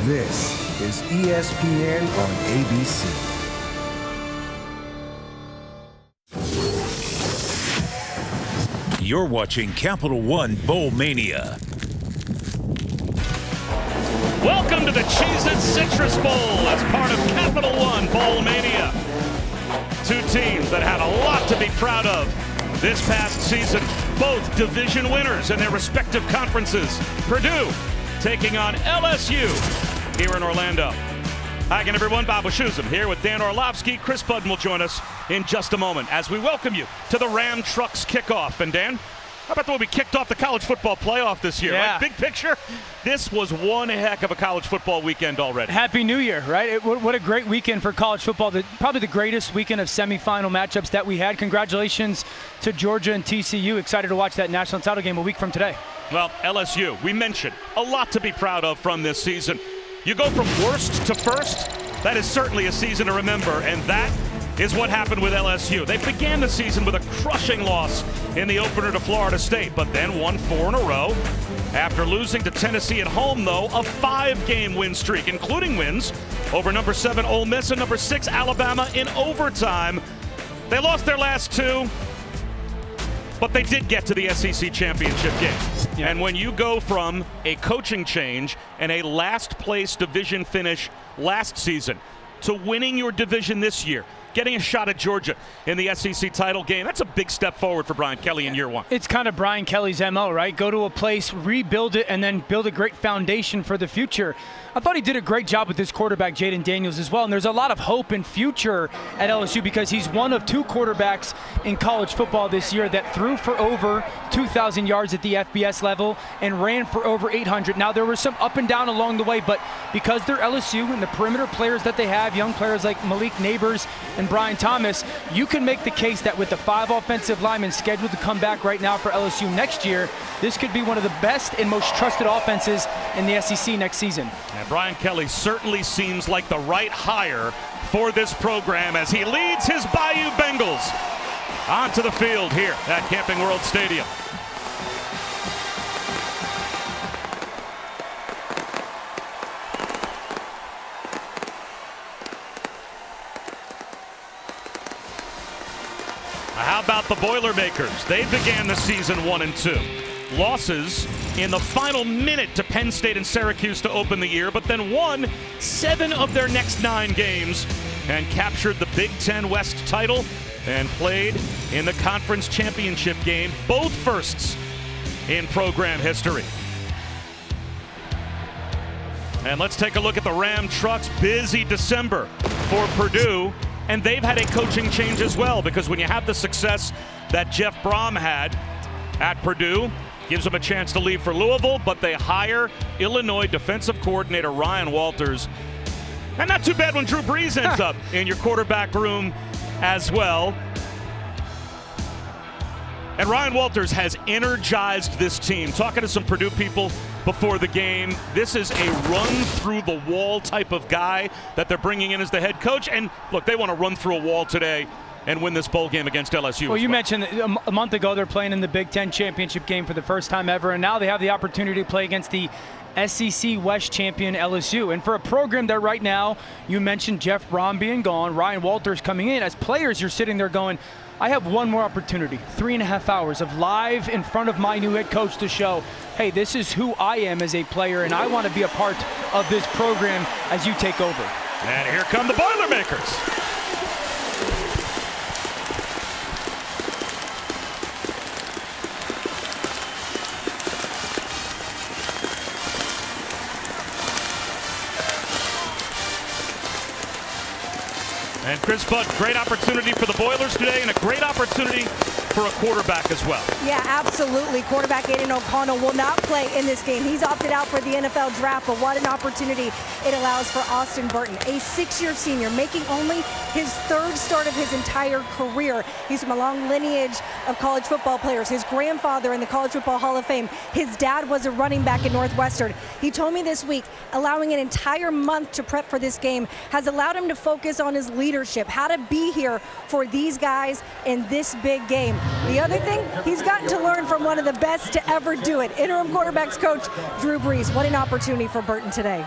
This is ESPN on ABC. You're watching Capital One Bowl Mania. Welcome to the Cheez-It Citrus Bowl as part of Capital One Bowl Mania. Two teams that had a lot to be proud of this past season. Both division winners in their respective conferences. Purdue taking on LSU here in Orlando. Hi again, everyone. Bob Wischusen here with Dan Orlovsky. Chris Budden will join us in just a moment as we welcome you to the Ram Trucks kickoff. And Dan, how about the way we kicked off the college football playoff this year? Yeah. Right? Big picture, this was one heck of a college football weekend already. Happy New Year, right? What a great weekend for college football. Probably the greatest weekend of semifinal matchups that we had. Congratulations to Georgia and TCU. Excited to watch that national title game a week from today. Well, LSU, we mentioned a lot to be proud of from this season. You go from worst to first, that is certainly a season to remember, and that is what happened with LSU. They began the season with a crushing loss in the opener to Florida State, but then won 4 in a row. After losing to Tennessee at home, though, a 5-game win streak, including wins over number 7 Ole Miss and number 6 Alabama in overtime. They lost their last 2, but they did get to the SEC championship game. Yeah. And when you go from a coaching change and a last place division finish last season to winning your division this year, getting a shot at Georgia in the SEC title game, that's a big step forward for Brian Kelly in year one. It's kind of Brian Kelly's MO, right? Go to a place, rebuild it, and then build a great foundation for the future. I thought he did a great job with his quarterback, Jaden Daniels, as well. And there's a lot of hope and future at LSU because he's one of 2 quarterbacks in college football this year that threw for over 2,000 yards at the FBS level and ran for over 800. Now, there was some up and down along the way, but because they're LSU and the perimeter players that they have, young players like Malik Neighbors and Brian Thomas, you can make the case that with the 5 offensive linemen scheduled to come back right now for LSU next year, this could be one of the best and most trusted offenses in the SEC next season. And Brian Kelly certainly seems like the right hire for this program as he leads his Bayou Bengals onto the field here at Camping World Stadium. How about the Boilermakers? They began the season 1-2. Losses in the final minute to Penn State and Syracuse to open the year, but then won 7 of their next 9 games and captured the Big Ten West title and played in the conference championship game, both firsts in program history. And let's take a look at the Ram Trucks. Busy December for Purdue. And they've had a coaching change as well, because when you have the success that Jeff Brom had at Purdue, gives them a chance to leave for Louisville, but they hire Illinois defensive coordinator Ryan Walters. And not too bad when Drew Brees ends up in your quarterback room as well. And Ryan Walters has energized this team. Talking to some Purdue people before the game, this is a run-through-the-wall type of guy that they're bringing in as the head coach. And, look, they want to run through a wall today and win this bowl game against LSU. Well, you mentioned a month ago they're playing in the Big Ten championship game for the first time ever, and now they have the opportunity to play against the SEC West champion LSU. And for a program that right now, you mentioned Jeff Brom being gone, Ryan Walters coming in. As players, you're sitting there going, I have one more opportunity, 3.5 hours of live in front of my new head coach to show, hey, this is who I am as a player, and I want to be a part of this program as you take over. And here come the Boilermakers. And Chris Budd, great opportunity for the Boilers today and a great opportunity for a quarterback as well. Yeah, absolutely. Quarterback Aiden O'Connell will not play in this game. He's opted out for the NFL draft, but what an opportunity it allows for Austin Burton, a 6-year senior, making only his 3rd start of his entire career. He's from a long lineage of college football players. His grandfather in the College Football Hall of Fame. His dad was a running back at Northwestern. He told me this week, allowing an entire month to prep for this game has allowed him to focus on his leadership, how to be here for these guys in this big game. The other thing, he's gotten to learn from one of the best to ever do it, interim quarterbacks coach Drew Brees. What an opportunity for Burton today.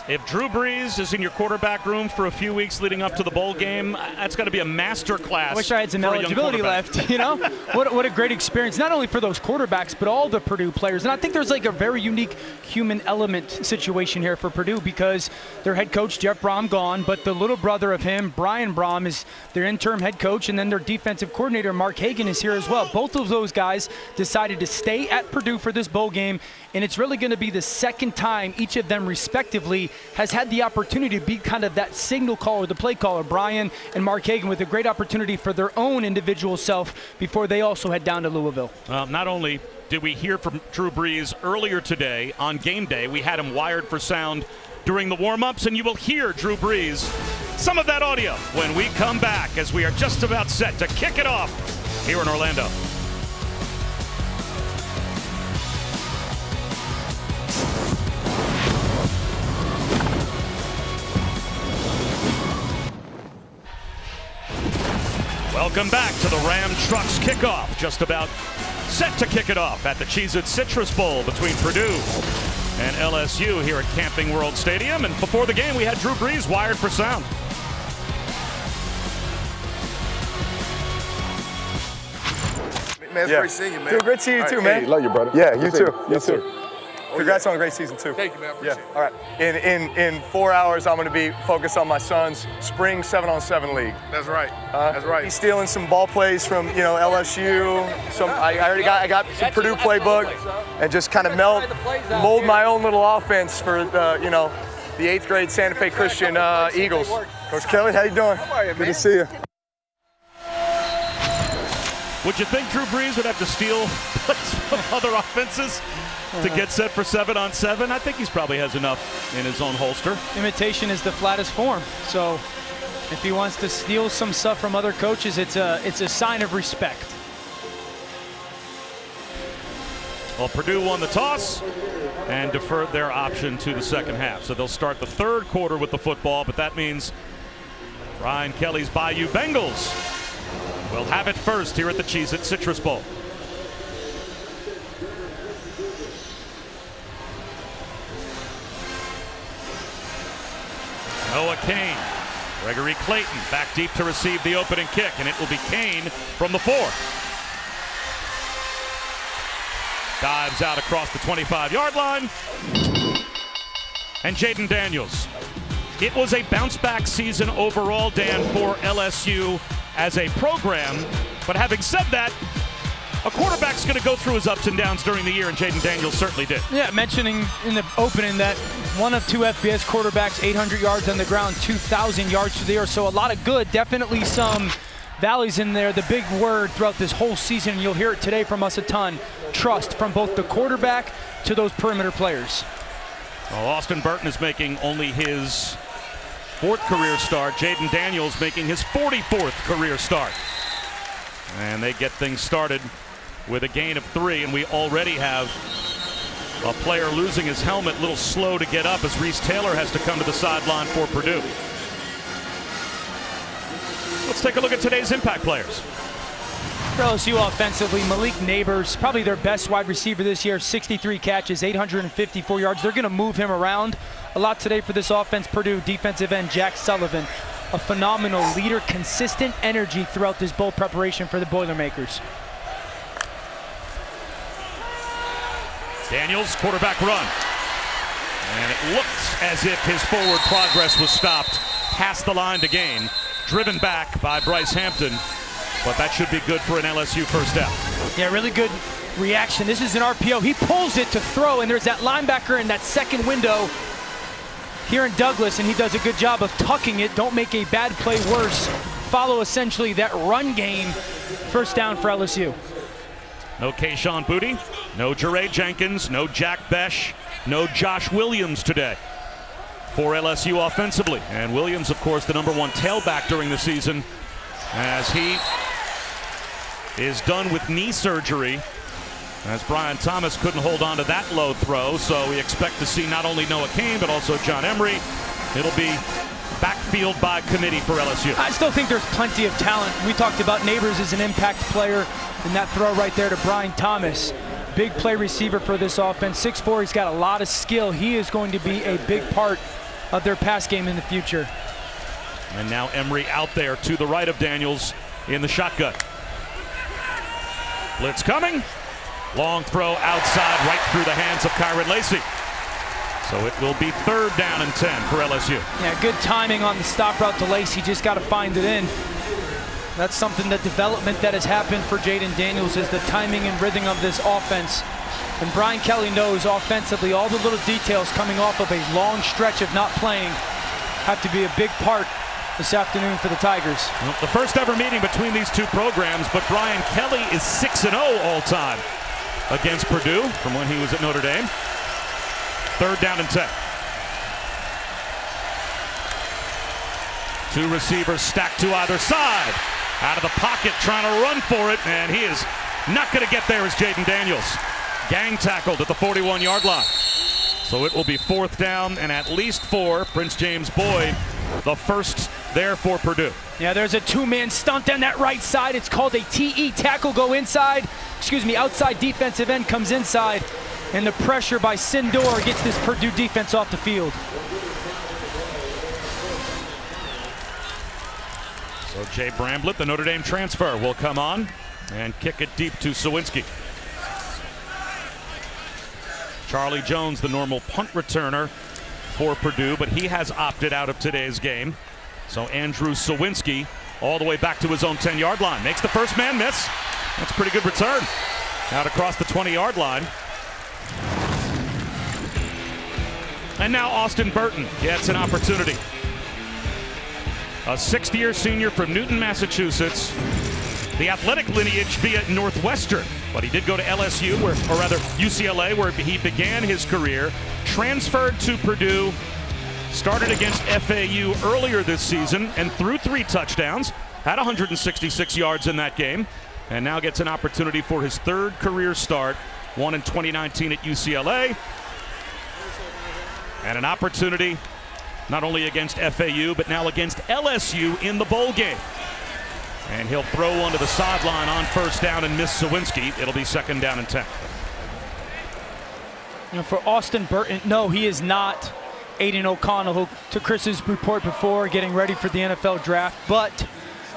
If Drew Brees is in your quarterback room for a few weeks leading up to the bowl game, that's got to be a master class. I wish I had some for a young eligibility quarterback. left, you know? What a great experience, not only for those quarterbacks, but all the Purdue players. And I think there's like a very unique human element situation here for Purdue because their head coach, Jeff Brom, gone, but the little brother of him, Brian Brom, is their interim head coach, and then their defensive coordinator, Mark Hagan, is here as well. Both of those guys decided to stay at Purdue for this bowl game, and it's really going to be the second time each of them respectively has had the opportunity to be kind of that signal caller, the play caller, Brian and Mark Hagan, with a great opportunity for their own individual self before they also head down to Louisville. Not only did we hear from Drew Brees earlier today on game day, we had him wired for sound during the warm-ups, and you will hear Drew Brees, some of that audio, when we come back as we are just about set to kick it off here in Orlando. Welcome back to the Ram Trucks kickoff. Just about set to kick it off at the Cheez-It Citrus Bowl between Purdue and LSU here at Camping World Stadium. And before the game, we had Drew Brees wired for sound. Man, it's great seeing you, man. Dude, great seeing you too, man. Hey, love you, brother. Yeah, you too. Yes, You too. sir. Congrats on a great season too. Thank you, man. Appreciate All right. In 4 hours, I'm going to be focused on my son's spring 7-on-7 league. That's right. That's right. He's stealing some ball plays from LSU. I got some Purdue playbook, and just kind of mold my own little offense for the 8th grade Santa Fe Christian Eagles. Coach Kelly, how you doing? Good to see you. Would you think Drew Brees would have to steal plays from other offenses to get set for 7-on-7? I think he's probably has enough in his own holster. Imitation is the flattest form. So if he wants to steal some stuff from other coaches, it's a sign of respect. Well, Purdue won the toss and deferred their option to the second half. So they'll start the third quarter with the football, but that means Brian Kelly's Bayou Bengals will have it first here at the Cheez-It Citrus Bowl. Noah Kane, Gregory Clayton back deep to receive the opening kick, and it will be Kane from the 4. Dives out across the 25-yard line. And Jaden Daniels. It was a bounce-back season overall, Dan, for LSU as a program. But having said that, a quarterback's going to go through his ups and downs during the year, and Jaden Daniels certainly did. Yeah, mentioning in the opening that one of 2 FBS quarterbacks, 800 yards on the ground, 2,000 yards through the air. So a lot of good, definitely some valleys in there. The big word throughout this whole season, and you'll hear it today from us a ton, trust from both the quarterback to those perimeter players. Well, Austin Burton is making only his 4th career start. Jaden Daniels making his 44th career start. And they get things started with a gain of 3, and we already have a player losing his helmet, a little slow to get up as Reese Taylor has to come to the sideline for Purdue. Let's take a look at today's impact players. For LSU offensively, Malik Neighbors, probably their best wide receiver this year, 63 catches, 854 yards. They're going to move him around a lot today for this offense. Purdue defensive end Jack Sullivan, a phenomenal leader, consistent energy throughout this bowl preparation for the Boilermakers. Daniels, quarterback run. And it looked as if his forward progress was stopped past the line to gain. Driven back by Bryce Hampton, but that should be good for an LSU first down. Yeah, really good reaction. This is an RPO. He pulls it to throw, and there's that linebacker in that second window here in Douglas, and he does a good job of tucking it. Don't make a bad play worse. Follow essentially that run game. First down for LSU. No Kayshawn Booty, no Jeray Jenkins, no Jack Besh, no Josh Williams today for LSU offensively. And Williams, of course, the #1 tailback during the season, as he is done with knee surgery, as Brian Thomas couldn't hold on to that low throw. So we expect to see not only Noah Kane, but also John Emery. It'll be backfield by committee for LSU. I still think there's plenty of talent. We talked about Neighbors as an impact player, and that throw right there to Brian Thomas. Big play receiver for this offense. 6'4", he's got a lot of skill. He is going to be a big part of their pass game in the future. And now Emery out there to the right of Daniels in the shotgun. Blitz coming. Long throw outside right through the hands of Kyron Lacey. So it will be 3rd down and 10 for LSU. Yeah, good timing on the stop route to Lacey. Just got to find it in. That's something, the development that has happened for Jaden Daniels is the timing and rhythm of this offense. And Brian Kelly knows offensively all the little details coming off of a long stretch of not playing have to be a big part this afternoon for the Tigers. Well, the first ever meeting between these two programs, but Brian Kelly is 6-0 all time against Purdue from when he was at Notre Dame. 3rd down and 10. 2 receivers stacked to either side. Out of the pocket trying to run for it, and he is not going to get there as Jaden Daniels. Gang tackled at the 41-yard line. So it will be 4th down and at least 4. Prince James Boyd, the first there for Purdue. Yeah, there's a 2-man stunt on that right side. It's called a TE, tackle go inside. Outside defensive end comes inside. And the pressure by Sindor gets this Purdue defense off the field. So Jay Bramblett, the Notre Dame transfer, will come on and kick it deep to Sawinski. Charlie Jones, the normal punt returner for Purdue, but he has opted out of today's game. So Andrew Sawinski all the way back to his own 10-yard line. Makes the first man miss. That's a pretty good return. Out across the 20-yard line. And now Austin Burton gets an opportunity. A 6th-year senior from Newton, Massachusetts. The athletic lineage via Northwestern, but he did go to LSU, or rather UCLA, where he began his career. Transferred to Purdue, started against FAU earlier this season, and threw 3 touchdowns. Had 166 yards in that game, and now gets an opportunity for his 3rd career start. One in 2019 at UCLA. And an opportunity not only against FAU, but now against LSU in the bowl game. And he'll throw one to the sideline on 1st down and miss Sawinski. It'll be 2nd down and 10. For Austin Burton, no, he is not Aiden O'Connell, who, to Chris's report before, getting ready for the NFL draft, but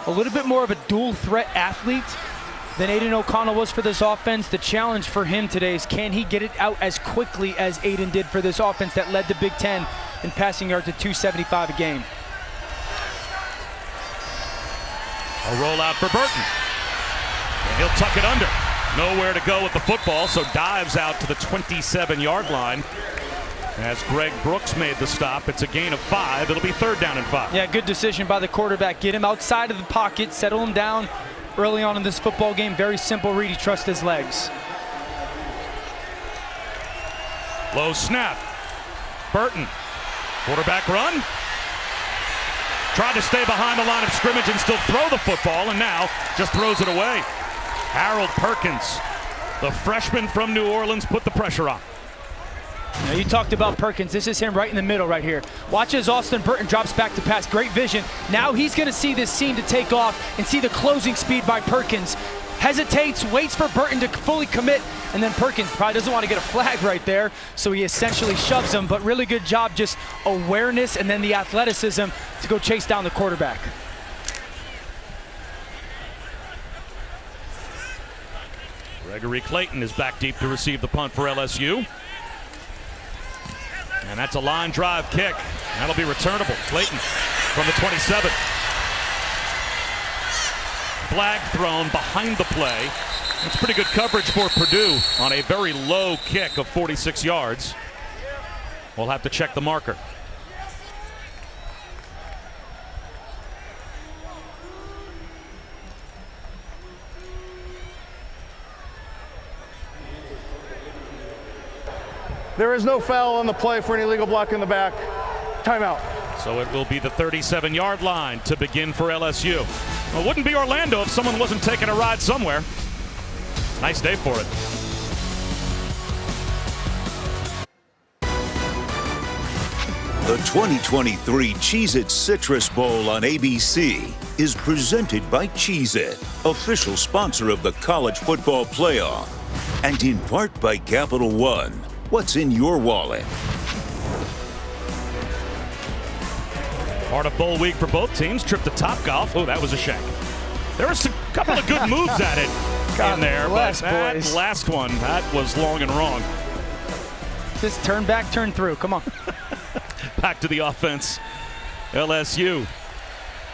a little bit more of a dual threat athlete than Aiden O'Connell was for this offense. The challenge for him today is, can he get it out as quickly as Aiden did for this offense that led the Big Ten in passing yards at 275 a game. A rollout for Burton. And he'll tuck it under. Nowhere to go with the football, so dives out to the 27-yard line. As Greg Brooks made the stop, it's a gain of 5. It'll be 3rd down and 5. Yeah, good decision by the quarterback. Get him outside of the pocket, settle him down early on in this football game. Very simple read. He trusts his legs. Low snap. Burton. Quarterback run. Tried to stay behind the line of scrimmage and still throw the football, and now just throws it away. Harold Perkins, the freshman from New Orleans, put the pressure on. Now, you talked about Perkins. This is him right in the middle right here. Watch as Austin Burton drops back to pass. Great vision. Now he's going to see this seam to take off and see the closing speed by Perkins. Hesitates, waits for Burton to fully commit, and then Perkins probably doesn't want to get a flag right there, so he essentially shoves him, but really good job, just awareness and then the athleticism to go chase down the quarterback. Gregory Clayton is back deep to receive the punt for LSU. And that's a line drive kick. That'll be returnable. Clayton from the 27. Flag thrown behind the play. That's pretty good coverage for Purdue on a very low kick of 46 yards. We'll have to check the marker. There is no foul on the play for an illegal block in the back. Timeout. So it will be the 37-yard line to begin for LSU. Well, it wouldn't be Orlando if someone wasn't taking a ride somewhere. Nice day for it. The 2023 Cheez-It Citrus Bowl on ABC is presented by Cheez-It, official sponsor of the College Football Playoff, and in part by Capital One. What's in your wallet? Part of bowl week for both teams. Trip to Topgolf. Oh, that was a shank. There was a couple of good moves at it in there, but that last one, that was long and wrong. Just turn back, turn through. Come on. Back to the offense. LSU.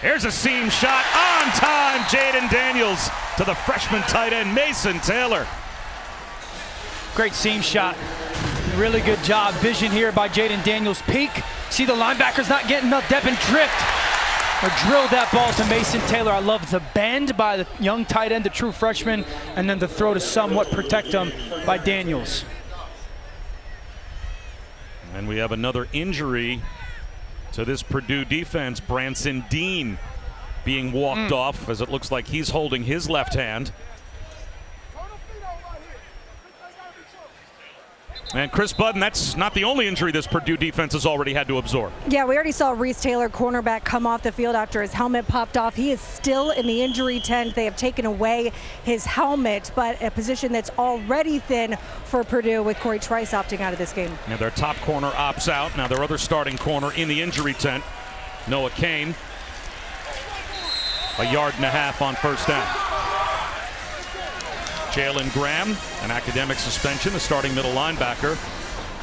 Here's a seam shot on time. Jaden Daniels to the freshman tight end, Mason Taylor. Great seam shot. Really good job. Vision here by Jaden Daniels. Peek. See the linebackers not getting enough depth and drift. Or drilled that ball to Mason Taylor. I love the bend by the young tight end, the true freshman, and then the throw to somewhat protect him by Daniels. And we have another injury to this Purdue defense. Branson Dean being walked off, as it looks like he's holding his left hand. And Chris Budden, that's not the only injury this Purdue defense has already had to absorb. Yeah, we already saw Reese Taylor, cornerback, come off the field after his helmet popped off. He is still in the injury tent. They have taken away his helmet, but a position that's already thin for Purdue with Corey Trice opting out of this game. Now their top corner opts out. Now their other starting corner in the injury tent, Noah Kane. 1.5 yards on first down. Jalen Graham, an academic suspension, the starting middle linebacker.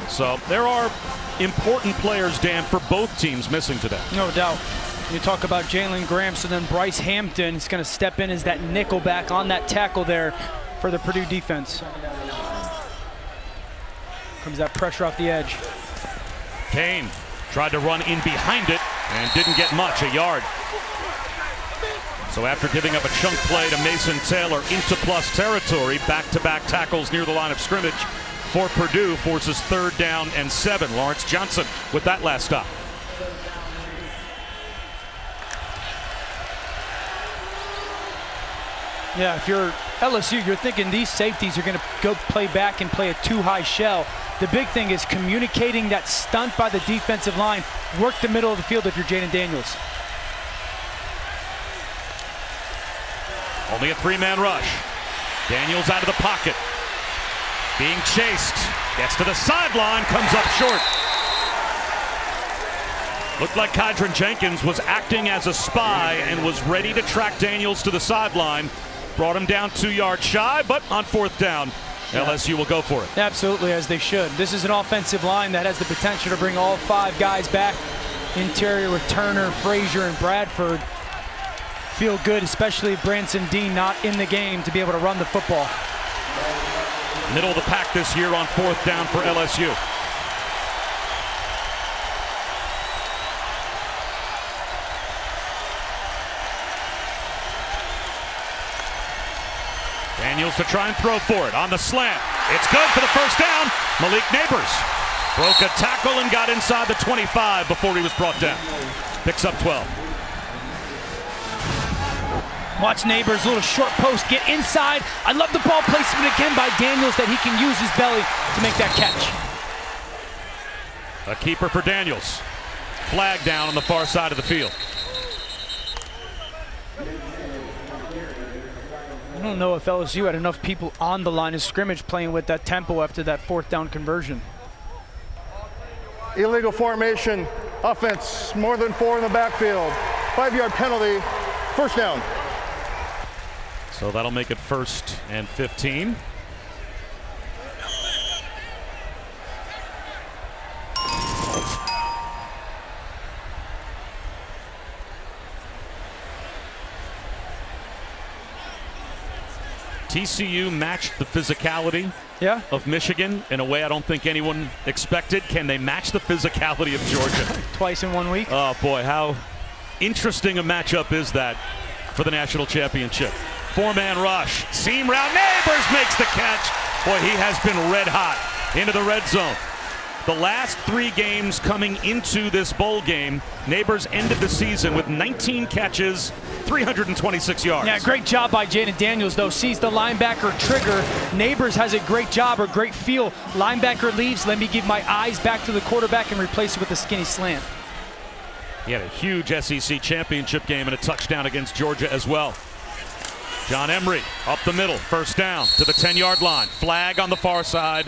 So there are important players, Dan, for both teams missing today. No doubt. You talk about Jalen Graham, so then Bryce Hampton is going to step in as that nickel back on that tackle there for the Purdue defense. Comes that pressure off the edge. Kane tried to run in behind it and didn't get much, 1 yard. So after giving up a chunk play to Mason Taylor into plus territory, back-to-back tackles near the line of scrimmage for Purdue forces 3rd down and 7. Lawrence Johnson with that last stop. Yeah, if you're LSU, you're thinking these safeties are going to go play back and play a too-high shell. The big thing is communicating that stunt by the defensive line. Work the middle of the field if you're Jaden Daniels. Only a 3-man rush. Daniels out of the pocket. Being chased. Gets to the sideline. Comes up short. Looked like Kydron Jenkins was acting as a spy and was ready to track Daniels to the sideline. Brought him down 2 yards shy, but on 4th down, LSU will go for it. Absolutely, as they should. This is an offensive line that has the potential to bring all 5 guys back. Interior with Turner, Frazier, and Bradford. Feel good, especially Branson Dean not in the game, to be able to run the football. Middle of the pack this year on 4th down for LSU. Daniels to try and throw for it on the slant. It's good for the first down. Malik Neighbors broke a tackle and got inside the 25 before he was brought down. Picks up 12. Watch Neighbors, little short post, get inside. I love the ball placement again by Daniels, that he can use his belly to make that catch. A keeper for Daniels. Flag down on the far side of the field. I don't know if LSU had enough people on the line of scrimmage playing with that tempo after that 4th down conversion. Illegal formation, offense, more than 4 in the backfield. 5-yard penalty, first down. So that'll make it 1st and 15. TCU matched the physicality of Michigan in a way I don't think anyone expected. Can they match the physicality of Georgia? Twice in 1 week. Oh boy, how interesting a matchup is that for the national championship. 4-man rush, seam route, Neighbors makes the catch. Boy, he has been red hot into the red zone. The last 3 games coming into this bowl game, Neighbors ended the season with 19 catches, 326 yards. Yeah, great job by Jaden Daniels, though. Sees the linebacker trigger. Neighbors has a great job or great feel. Linebacker leaves, let me give my eyes back to the quarterback and replace it with a skinny slant. He had a huge SEC championship game and a touchdown against Georgia as well. John Emery up the middle, first down to the 10-yard line. Flag on the far side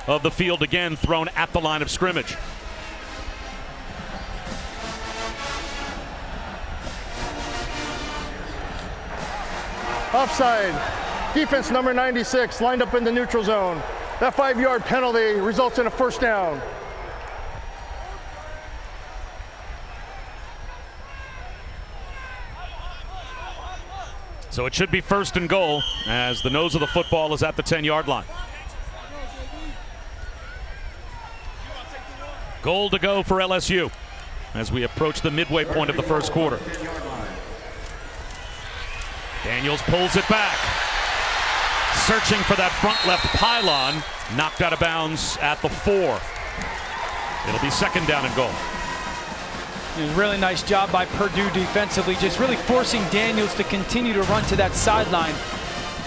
of the field again, thrown at the line of scrimmage. offside. Defense number 96 lined up in the neutral zone. That 5-yard penalty results in a first down. So it should be 1st and goal as the nose of the football is at the 10-yard line. Goal to go for LSU as we approach the midway point of the first quarter. Daniels pulls it back. Searching for that front left pylon. Knocked out of bounds at the 4. It'll be 2nd down and goal. Really nice job by Purdue defensively, just really forcing Daniels to continue to run to that sideline.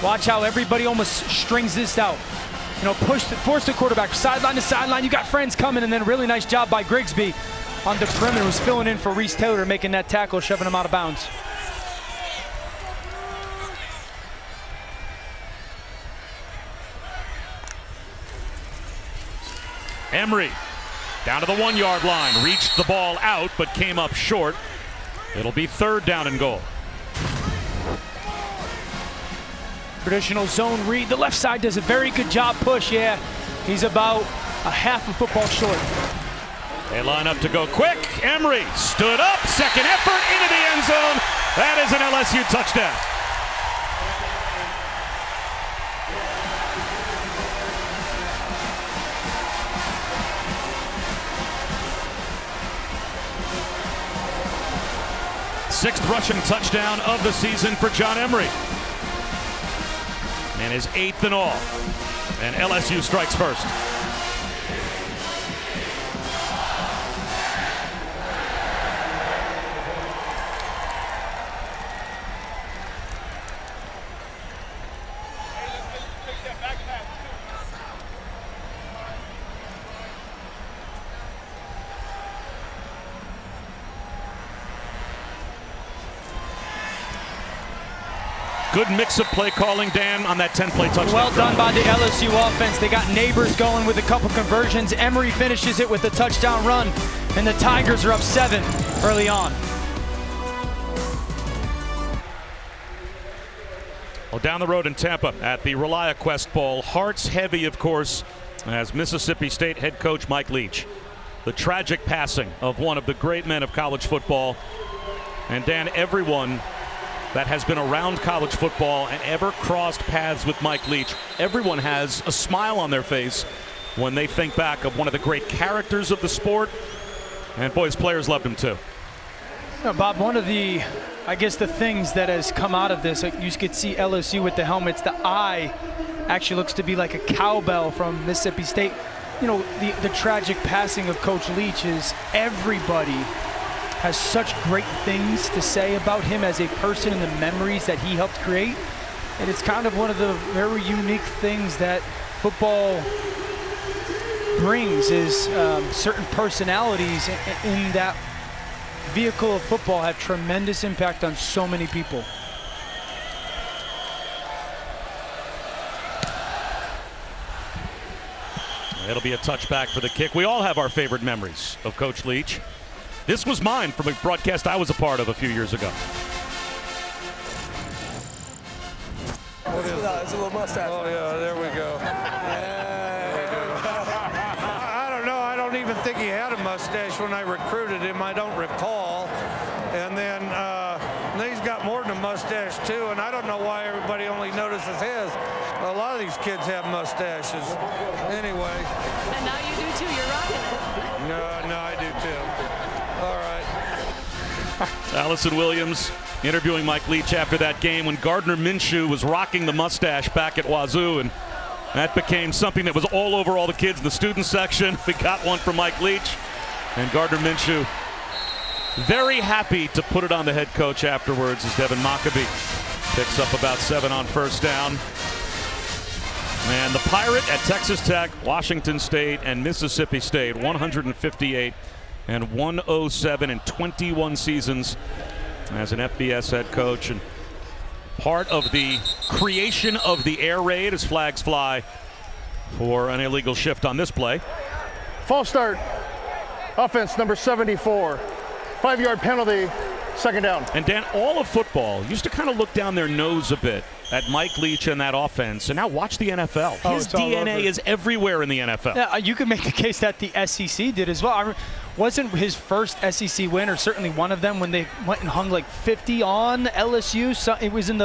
Watch how everybody almost strings this out. You know, force the quarterback sideline to sideline. You got friends coming, and then really nice job by Grigsby on the perimeter, who's filling in for Reese Taylor, making that tackle, shoving him out of bounds. Emery down to the 1-yard line, reached the ball out but came up short. It'll be 3rd down and goal. Traditional zone read. The left side does a very good job push. Yeah, he's about a half a football short. They line up to go quick. Emery stood up, 2nd effort into the end zone. That is an LSU touchdown. Sixth rushing touchdown of the season for John Emery. And his 8th in all. And LSU strikes first. Good mix of play calling, Dan, on that 10-play touchdown. Well done by the LSU offense. They got Neighbors going with a couple conversions. Emery finishes it with a touchdown run, and the Tigers are up 7 early on. Well, down the road in Tampa at the ReliaQuest Bowl, hearts heavy, of course, as Mississippi State head coach Mike Leach. The tragic passing of one of the great men of college football. And Dan, everyone that has been around college football and ever crossed paths with Mike Leach, everyone has a smile on their face when they think back of one of the great characters of the sport. And boys, players loved him too. You know, Bob, one of the, I guess, the things that has come out of this, you could see LSU with the helmets. The eye actually looks to be like a cowbell from Mississippi State. You know, the tragic passing of Coach Leach is everybody has such great things to say about him as a person and the memories that he helped create. And it's kind of one of the very unique things that football brings is certain personalities in that vehicle of football have tremendous impact on so many people. It'll be a touchback for the kick. We all have our favorite memories of Coach Leach. This was mine from a broadcast I was a part of a few years ago. It's a little mustache. Oh, yeah, there we go. I don't know. I don't even think he had a mustache when I recruited him. I don't recall. And then he's got more than a mustache, too. And I don't know why everybody only notices his. A lot of these kids have mustaches. Anyway. And now you do, too. You're rocking it. No, I do, too. All right. Allison Williams interviewing Mike Leach after that game when Gardner Minshew was rocking the mustache back at Wazoo, and that became something that was all over all the kids in the student section. We got one from Mike Leach, and Gardner Minshew very happy to put it on the head coach afterwards as Devin Mockabee picks up about 7 on first down. And the Pirate at Texas Tech, Washington State, and Mississippi State, 158 and 107 in 21 seasons as an FBS head coach, and part of the creation of the air raid as flags fly for an illegal shift on this play. False start. Offense number 74. 5-yard penalty. 2nd down. And Dan, all of football used to kind of look down their nose a bit at Mike Leach and that offense, and now watch the NFL. His DNA is everywhere in the NFL. Yeah, you can make the case that the SEC did as well. Wasn't his first SEC win, or certainly one of them, when they went and hung like 50 on LSU? So it was in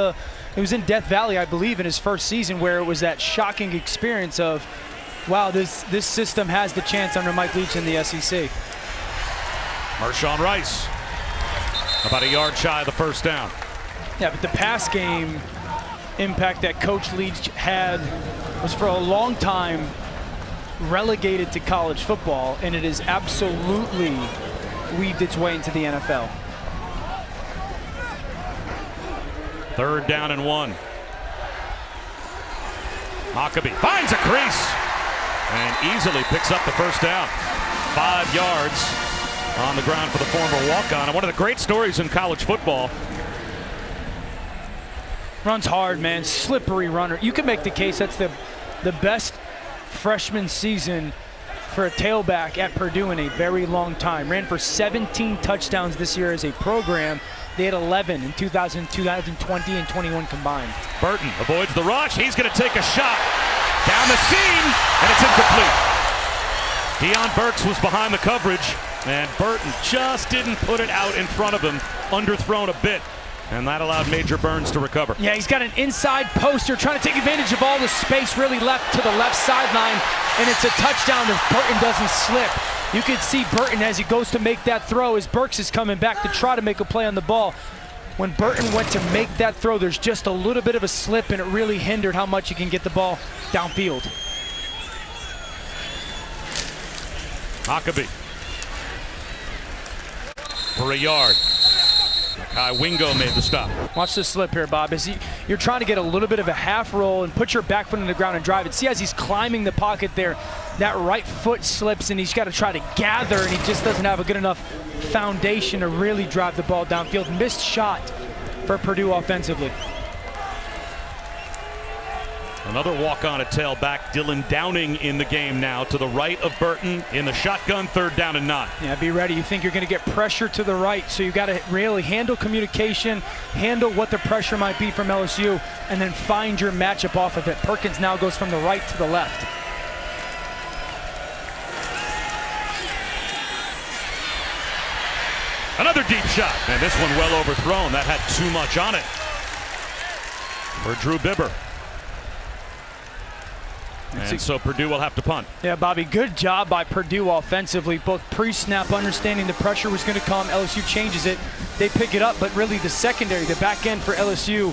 Death Valley, I believe, in his first season, where it was that shocking experience of, wow, this system has the chance under Mike Leach in the SEC. Marshawn Rice, about a yard shy of the first down. Yeah, but the pass game impact that Coach Leach had was for a long time relegated to college football, and it has absolutely weaved its way into the NFL. 3rd down and 1. Huckabee finds a crease and easily picks up the first down. 5 yards on the ground for the former walk-on. And one of the great stories in college football. Runs hard, man. Slippery runner. You can make the case that's the best freshman season for a tailback at Purdue in a very long time. Ran for 17 touchdowns this year as a program. They had 11 in 2020 and 21 combined. Burton avoids the rush. He's going to take a shot down the seam, and it's incomplete. Deion Burks was behind the coverage, and Burton just didn't put it out in front of him, underthrown a bit, and that allowed Major Burns to recover. Yeah, he's got an inside poster trying to take advantage of all the space really left to the left sideline, and it's a touchdown if Burton doesn't slip. You can see Burton as he goes to make that throw as Burks is coming back to try to make a play on the ball. When Burton went to make that throw, there's just a little bit of a slip, and it really hindered how much he can get the ball downfield. Huckabee for a yard. Kai Wingo made the stop. Watch the slip here, Bob. As you're trying to get a little bit of a half roll and put your back foot in the ground and drive it. See, as he's climbing the pocket there, that right foot slips, and he's got to try to gather, and he just doesn't have a good enough foundation to really drive the ball downfield. Missed shot for Purdue offensively. Another walk-on at tailback. Dylan Downing in the game now to the right of Burton in the shotgun, 3rd down and 9. Yeah, be ready. You think you're going to get pressure to the right, so you got to really handle communication, handle what the pressure might be from LSU, and then find your matchup off of it. Perkins now goes from the right to the left. Another deep shot, and this one well overthrown. That had too much on it for Drew Bibber. And so Purdue will have to punt. Yeah, Bobby, good job by Purdue offensively. Both pre-snap, understanding the pressure was going to come. LSU changes it. They pick it up, but really the secondary, the back end for LSU,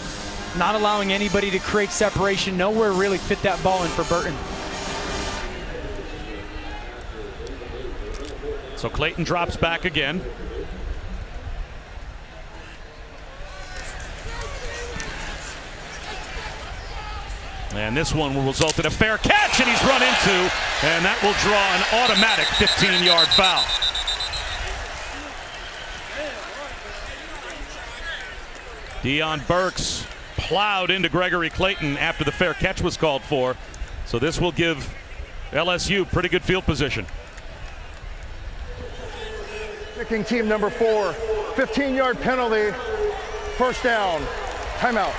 not allowing anybody to create separation. Nowhere really fit that ball in for Burton. So Clayton drops back again. And this one will result in a fair catch, and he's run into, and that will draw an automatic 15-yard foul. Deion Burks plowed into Gregory Clayton after the fair catch was called for. So this will give LSU pretty good field position. Kicking team number 4, 15-yard penalty, 1st down, timeout.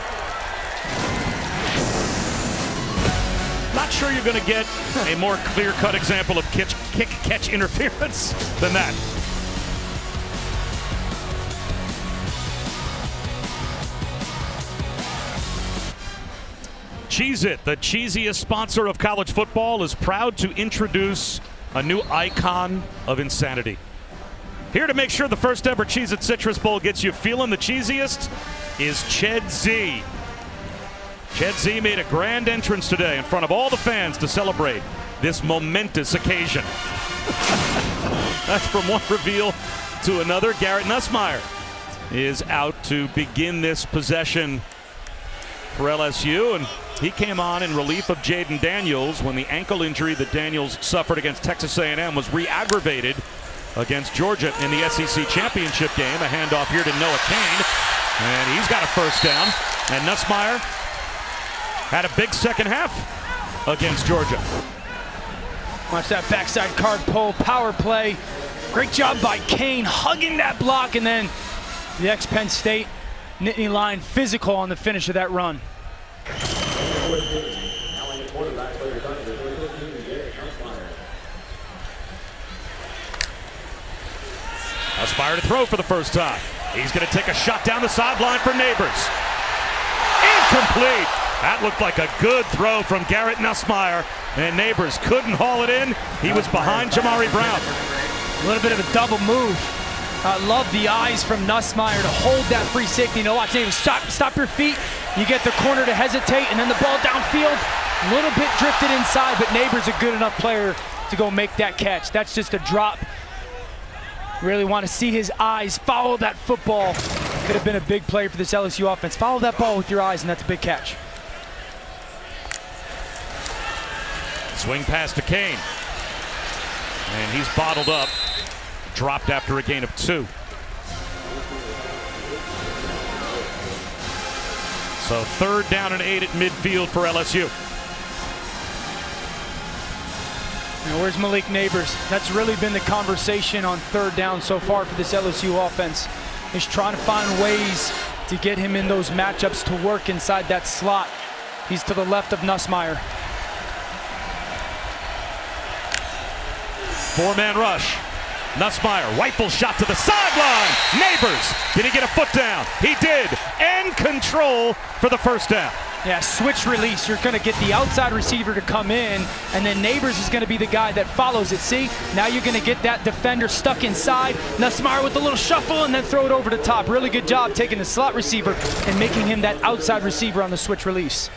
Not sure you're going to get a more clear-cut example of kick-catch interference than that. Cheez-It, the cheesiest sponsor of college football, is proud to introduce a new icon of insanity. Here to make sure the first ever Cheez-It Citrus Bowl gets you feeling the cheesiest is Ched Z. Ched Z made a grand entrance today in front of all the fans to celebrate this momentous occasion. That's from one reveal to another. Garrett Nussmeier is out to begin this possession for LSU, and he came on in relief of Jaden Daniels when the ankle injury that Daniels suffered against Texas A&M was re-aggravated against Georgia in the SEC championship game. A handoff here to Noah Cain, and he's got a first down. And Nussmeier had a big second half against Georgia. Watch that backside card pull, power play. Great job by Cain hugging that block, and then the ex-Penn State Nittany Lion physical on the finish of that run. Nussmeier to throw for the first time. He's going to take a shot down the sideline for Neighbors. Incomplete. That looked like a good throw from Garrett Nussmeier, and Neighbors couldn't haul it in. He was behind Jamari Brown. A little bit of a double move. I love the eyes from Nussmeier to hold that free safety. Now watch Neighbors, stop your feet. You get the corner to hesitate, and then the ball downfield. A little bit drifted inside, but Neighbors a good enough player to go make that catch. That's just a drop. Really want to see his eyes follow that football. Could have been a big play for this LSU offense. Follow that ball with your eyes, and that's a big catch. Swing pass to Kane. And he's bottled up. Dropped after a gain of 2. So 3rd down and 8 at midfield for LSU. Now where's Malik Neighbors? That's really been the conversation on 3rd down so far for this LSU offense. Is trying to find ways to get him in those matchups to work inside that slot. He's to the left of Nussmeier. 4-man rush. Nussmeier, rifle shot to the sideline. Neighbors, did he get a foot down? He did, and control for the first down. Yeah, switch release. You're going to get the outside receiver to come in, and then Neighbors is going to be the guy that follows it. See, now you're going to get that defender stuck inside. Nussmeier with a little shuffle and then throw it over the top. Really good job taking the slot receiver and making him that outside receiver on the switch release.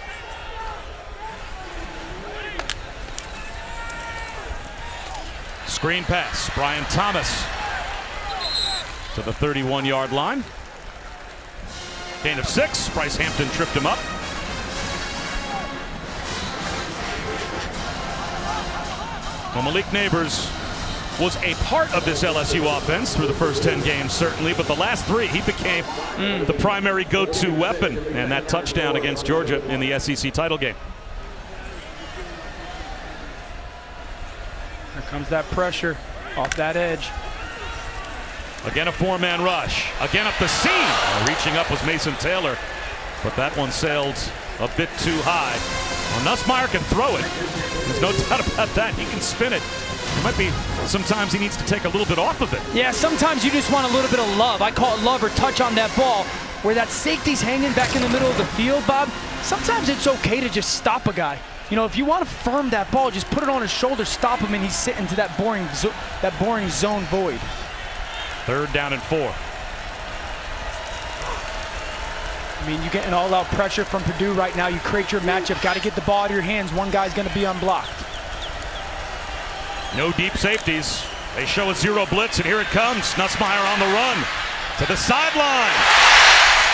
Screen pass, Brian Thomas to the 31-yard line. Gain of 6, Bryce Hampton tripped him up. Well, Malik Neighbors was a part of this LSU offense through the first 10 games, certainly, but the last 3, he became the primary go-to weapon, and that touchdown against Georgia in the SEC title game. Here comes that pressure off that edge. Again, a 4-man rush. Again, up the seam. Reaching up was Mason Taylor, but that one sailed a bit too high. Well, Nussmeier can throw it. There's no doubt about that. He can spin it. It might be sometimes he needs to take a little bit off of it. Yeah, sometimes you just want a little bit of love. I call it love or touch on that ball. Where that safety's hanging back in the middle of the field, Bob, sometimes it's okay to just stop a guy. You know, if you want to firm that ball, just put it on his shoulder, stop him, and he's sitting to that boring zone void. 3rd down and 4. I mean, you're getting all-out pressure from Purdue right now. You create your matchup, got to get the ball out of your hands. One guy's going to be unblocked. No deep safeties. They show a 0 blitz, and here it comes. Nussmeier on the run to the sideline.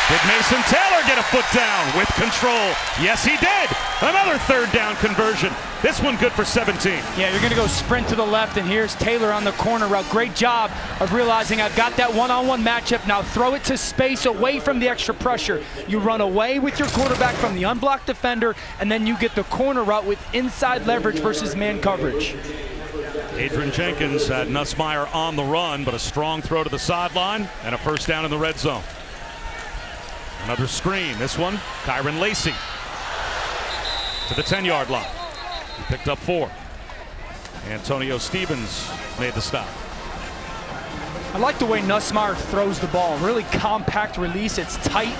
Did Mason Taylor get a foot down with control? Yes, he did. Another 3rd down conversion. This one good for 17. Yeah, you're going to go sprint to the left, and here's Taylor on the corner route. Great job of realizing I've got that one-on-one matchup. Now throw it to space away from the extra pressure. You run away with your quarterback from the unblocked defender, and then you get the corner route with inside leverage versus man coverage. Adrian Jenkins had Nussmeier on the run, but a strong throw to the sideline and a first down in the red zone. Another screen. This one, Kyron Lacey to the 10-yard line. He picked up 4. Antonio Stevens made the stop. I like the way Nussmeier throws the ball. Really compact release. It's tight.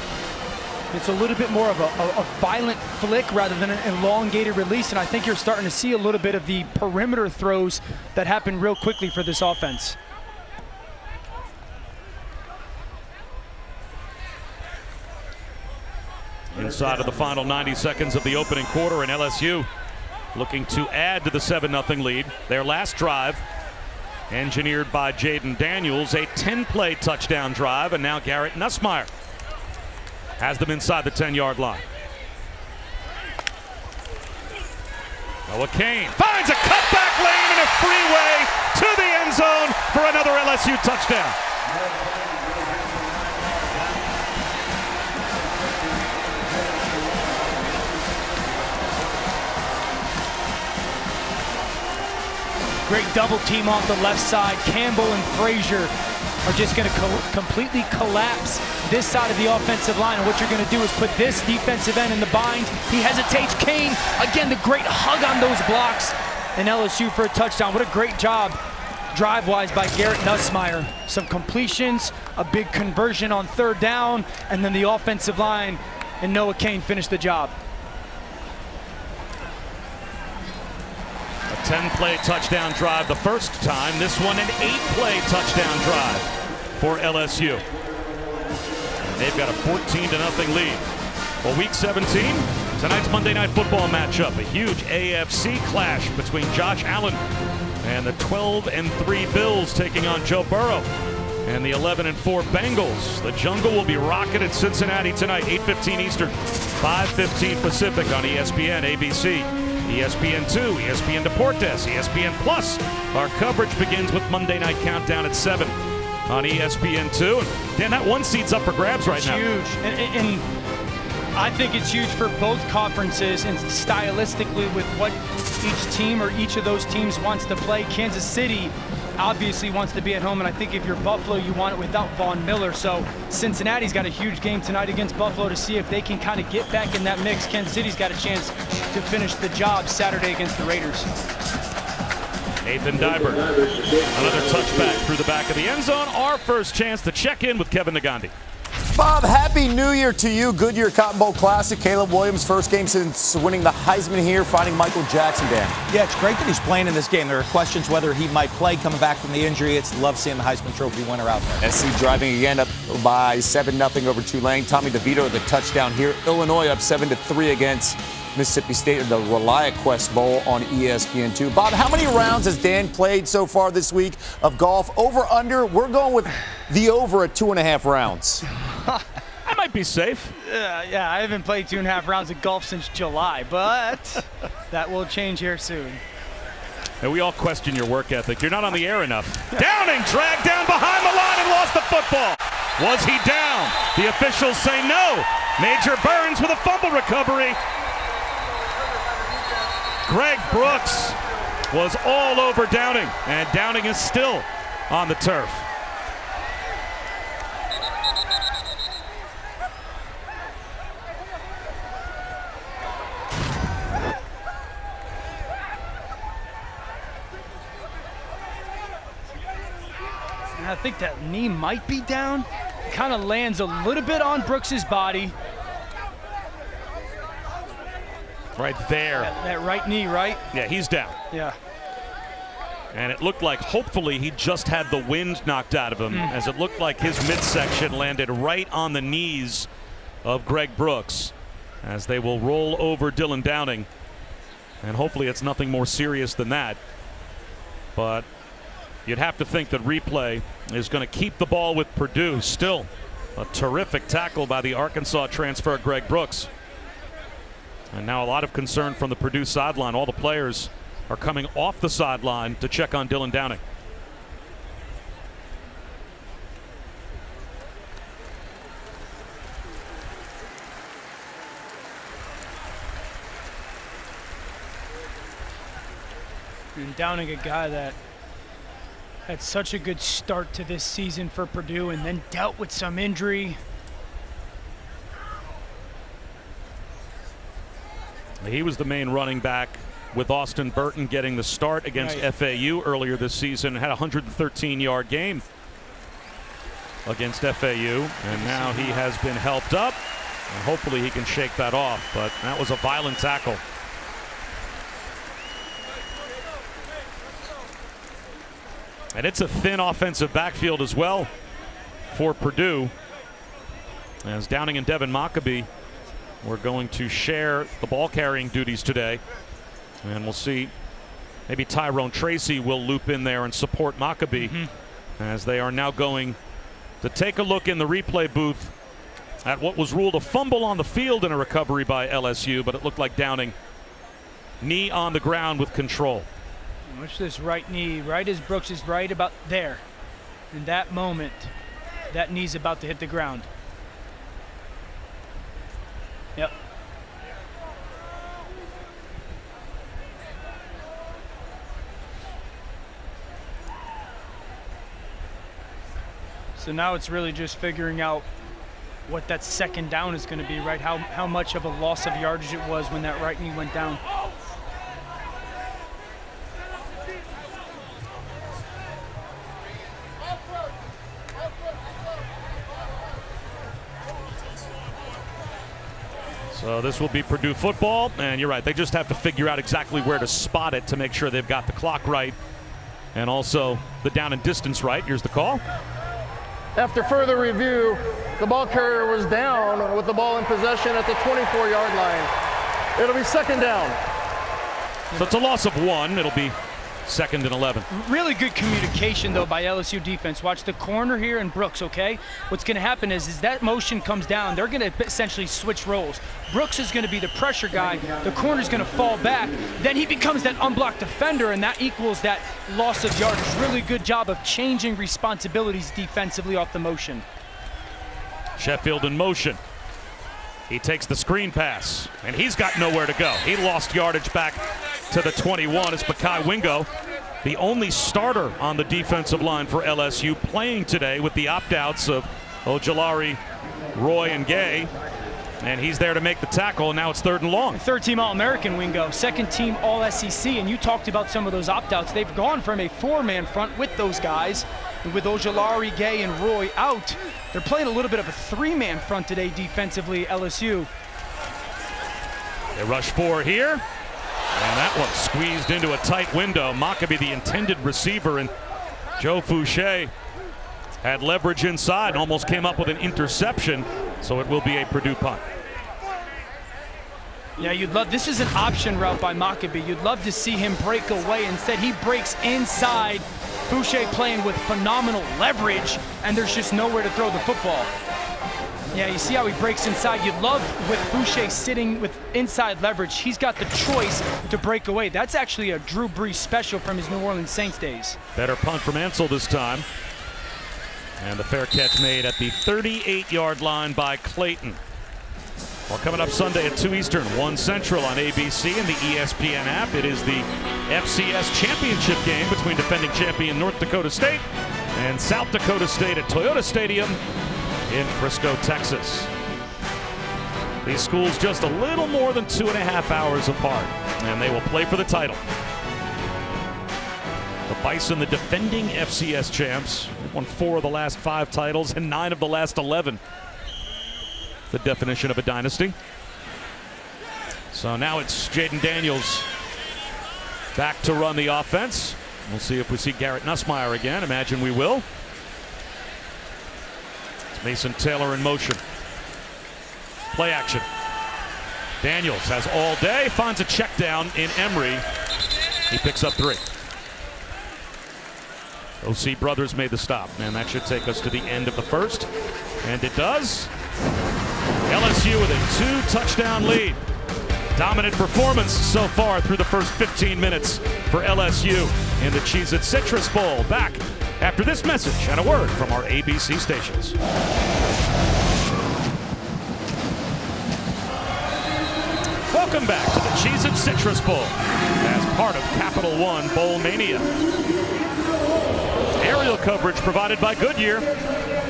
It's a little bit more of a violent flick rather than an elongated release, and I think you're starting to see a little bit of the perimeter throws that happen real quickly for this offense. Inside of the final 90 seconds of the opening quarter, and LSU looking to add to the 7-0 lead. Their last drive, engineered by Jaden Daniels, a 10-play touchdown drive, and now Garrett Nussmeier has them inside the 10-yard line. Noah Kane finds a cutback lane and a freeway to the end zone for another LSU touchdown. Great double team off the left side. Campbell and Frazier are just going to completely collapse this side of the offensive line. And what you're going to do is put this defensive end in the bind. He hesitates. Kane, again, the great hug on those blocks. And LSU for a touchdown. What a great job drive-wise by Garrett Nussmeier. Some completions, a big conversion on 3rd down, and then the offensive line and Noah Kane finished the job. A 10-play touchdown drive the first time. This one an 8-play touchdown drive for LSU. And they've got a 14-0 lead. Well, week 17, tonight's Monday Night Football matchup. A huge AFC clash between Josh Allen and the 12-3 Bills taking on Joe Burrow and the 11-4 Bengals. The Jungle will be rocking at Cincinnati tonight, 8:15 Eastern, 5:15 Pacific on ESPN, ABC, ESPN2, ESPN Deportes, ESPN Plus. Our coverage begins with Monday Night Countdown at 7 on ESPN2. And Dan, that 1 seat's up for grabs right now. Huge. And I think it's huge for both conferences and stylistically with what each team or each of those teams wants to play. Kansas City obviously wants to be at home, and I think if you're Buffalo, you want it without Von Miller. So Cincinnati's got a huge game tonight against Buffalo to see if they can kind of get back in that mix. Kansas City's got a chance to finish the job Saturday against the Raiders. Nathan Dibert, another touchback through the back of the end zone. Our first chance to check in with Kevin Nagandi. Bob, Happy New Year to you. Goodyear Cotton Bowl Classic. Caleb Williams, first game since winning the Heisman here, finding Michael Jackson, Dan. Yeah, it's great that he's playing in this game. There are questions whether he might play coming back from the injury. It's love seeing the Heisman Trophy winner out there. SC driving again up by 7-0 over Tulane. Tommy DeVito, the touchdown here. Illinois up 7-3 against Mississippi State in the ReliaQuest Bowl on ESPN2. Bob, how many rounds has Dan played so far this week of golf? Over, under? We're going with the over at 2.5 rounds. I might be safe. Yeah, I haven't played 2.5 rounds of golf since July, but that will change here soon. And we all question your work ethic. You're not on the air enough. Downing dragged down behind the line and lost the football. Was he down? The officials say no. Major Burns with a fumble recovery. Greg Brooks was all over Downing, and Downing is still on the turf. And I think that knee might be down. Kind of lands a little bit on Brooks's body. Right there. That right knee, right? Yeah, he's down. Yeah. And it looked like hopefully he just had the wind knocked out of him, as it looked like his midsection landed right on the knees of Greg Brooks, as they will roll over Dylan Downing. And hopefully it's nothing more serious than that. But you'd have to think that replay is going to keep the ball with Purdue. Still a terrific tackle by the Arkansas transfer, Greg Brooks. And now a lot of concern from the Purdue sideline. All the players are coming off the sideline to check on Dylan Downing. And Downing, a guy that had such a good start to this season for Purdue and then dealt with some injury. He was the main running back with Austin Burton getting the start against FAU earlier this season. Had a 113-yard game against FAU, and now he has been helped up, and hopefully he can shake that off. But that was a violent tackle. And it's a thin offensive backfield as well for Purdue, as Downing and Devin Mockabee we're going to share the ball carrying duties today. And we'll see. Maybe Tyrone Tracy will loop in there and support Mockabee as they are now going to take a look in the replay booth at what was ruled a fumble on the field in a recovery by LSU, but it looked like Downing. Knee on the ground with control. Watch this right knee, right as Brooks is right about there. In that moment, that knee's about to hit the ground. Yep. So now it's really just figuring out what that second down is going to be, right? How much of a loss of yardage it was when that right knee went down. So this will be Purdue football, and you're right, they just have to figure out exactly where to spot it to make sure they've got the clock right and also the down and distance right. Here's the call. After further review, the ball carrier was down with the ball in possession at the 24-yard line. It'll be second down. So it's a loss of 1. It'll be 2nd and 11. Really good communication, though, by LSU defense. Watch the corner here and Brooks, okay? What's going to happen is that motion comes down. They're going to essentially switch roles. Brooks is going to be the pressure guy. The corner's going to fall back. Then he becomes that unblocked defender, and that equals that loss of yardage. Really good job of changing responsibilities defensively off the motion. Sheffield in motion. He takes the screen pass, and he's got nowhere to go. He lost yardage back to the 21. It's Makai Wingo, the only starter on the defensive line for LSU, playing today with the opt-outs of Ojulari, Roy, and Gay. And he's there to make the tackle, and now it's 3rd and long. Third-team All-American, Wingo. Second-team All-SEC, and you talked about some of those opt-outs. They've gone from a 4-man front with those guys, and with Ojulari, Gay, and Roy out, they're playing a little bit of a 3-man front today defensively, LSU. They rush 4 here, and that one squeezed into a tight window. Maccabee, the intended receiver, and Joe Fouché had leverage inside and almost came up with an interception, so it will be a Purdue punt. Yeah, you'd love, this is an option route by Maccabee. You'd love to see him break away. Instead, he breaks inside. Fouché playing with phenomenal leverage, and there's just nowhere to throw the football. Yeah, you see how he breaks inside. You'd love with Fouché sitting with inside leverage. He's got the choice to break away. That's actually a Drew Brees special from his New Orleans Saints days. Better punt from Ansel this time. And the fair catch made at the 38-yard line by Clayton. Well, coming up Sunday at 2 Eastern, 1 Central on ABC and the ESPN app. It is the FCS championship game between defending champion North Dakota State and South Dakota State at Toyota Stadium in Frisco, Texas. These schools just a little more than 2.5 hours apart, and they will play for the title. The Bison, the defending FCS champs, won 4 of the last 5 titles and 9 of the last 11. The definition of a dynasty. So now it's Jaden Daniels back to run the offense. We'll see if we see Garrett Nussmeier again. Imagine we will. It's Mason Taylor in motion. Play action. Daniels has all day, finds a check down in Emery. He picks up 3. OC Brothers made the stop, and that should take us to the end of the first. And it does. LSU with a 2-touchdown lead. Dominant performance so far through the first 15 minutes for LSU in the Cheez-It Citrus Bowl. Back after this message and a word from our ABC stations. Welcome back to the Cheez-It Citrus Bowl as part of Capital One Bowl Mania. Aerial coverage provided by Goodyear,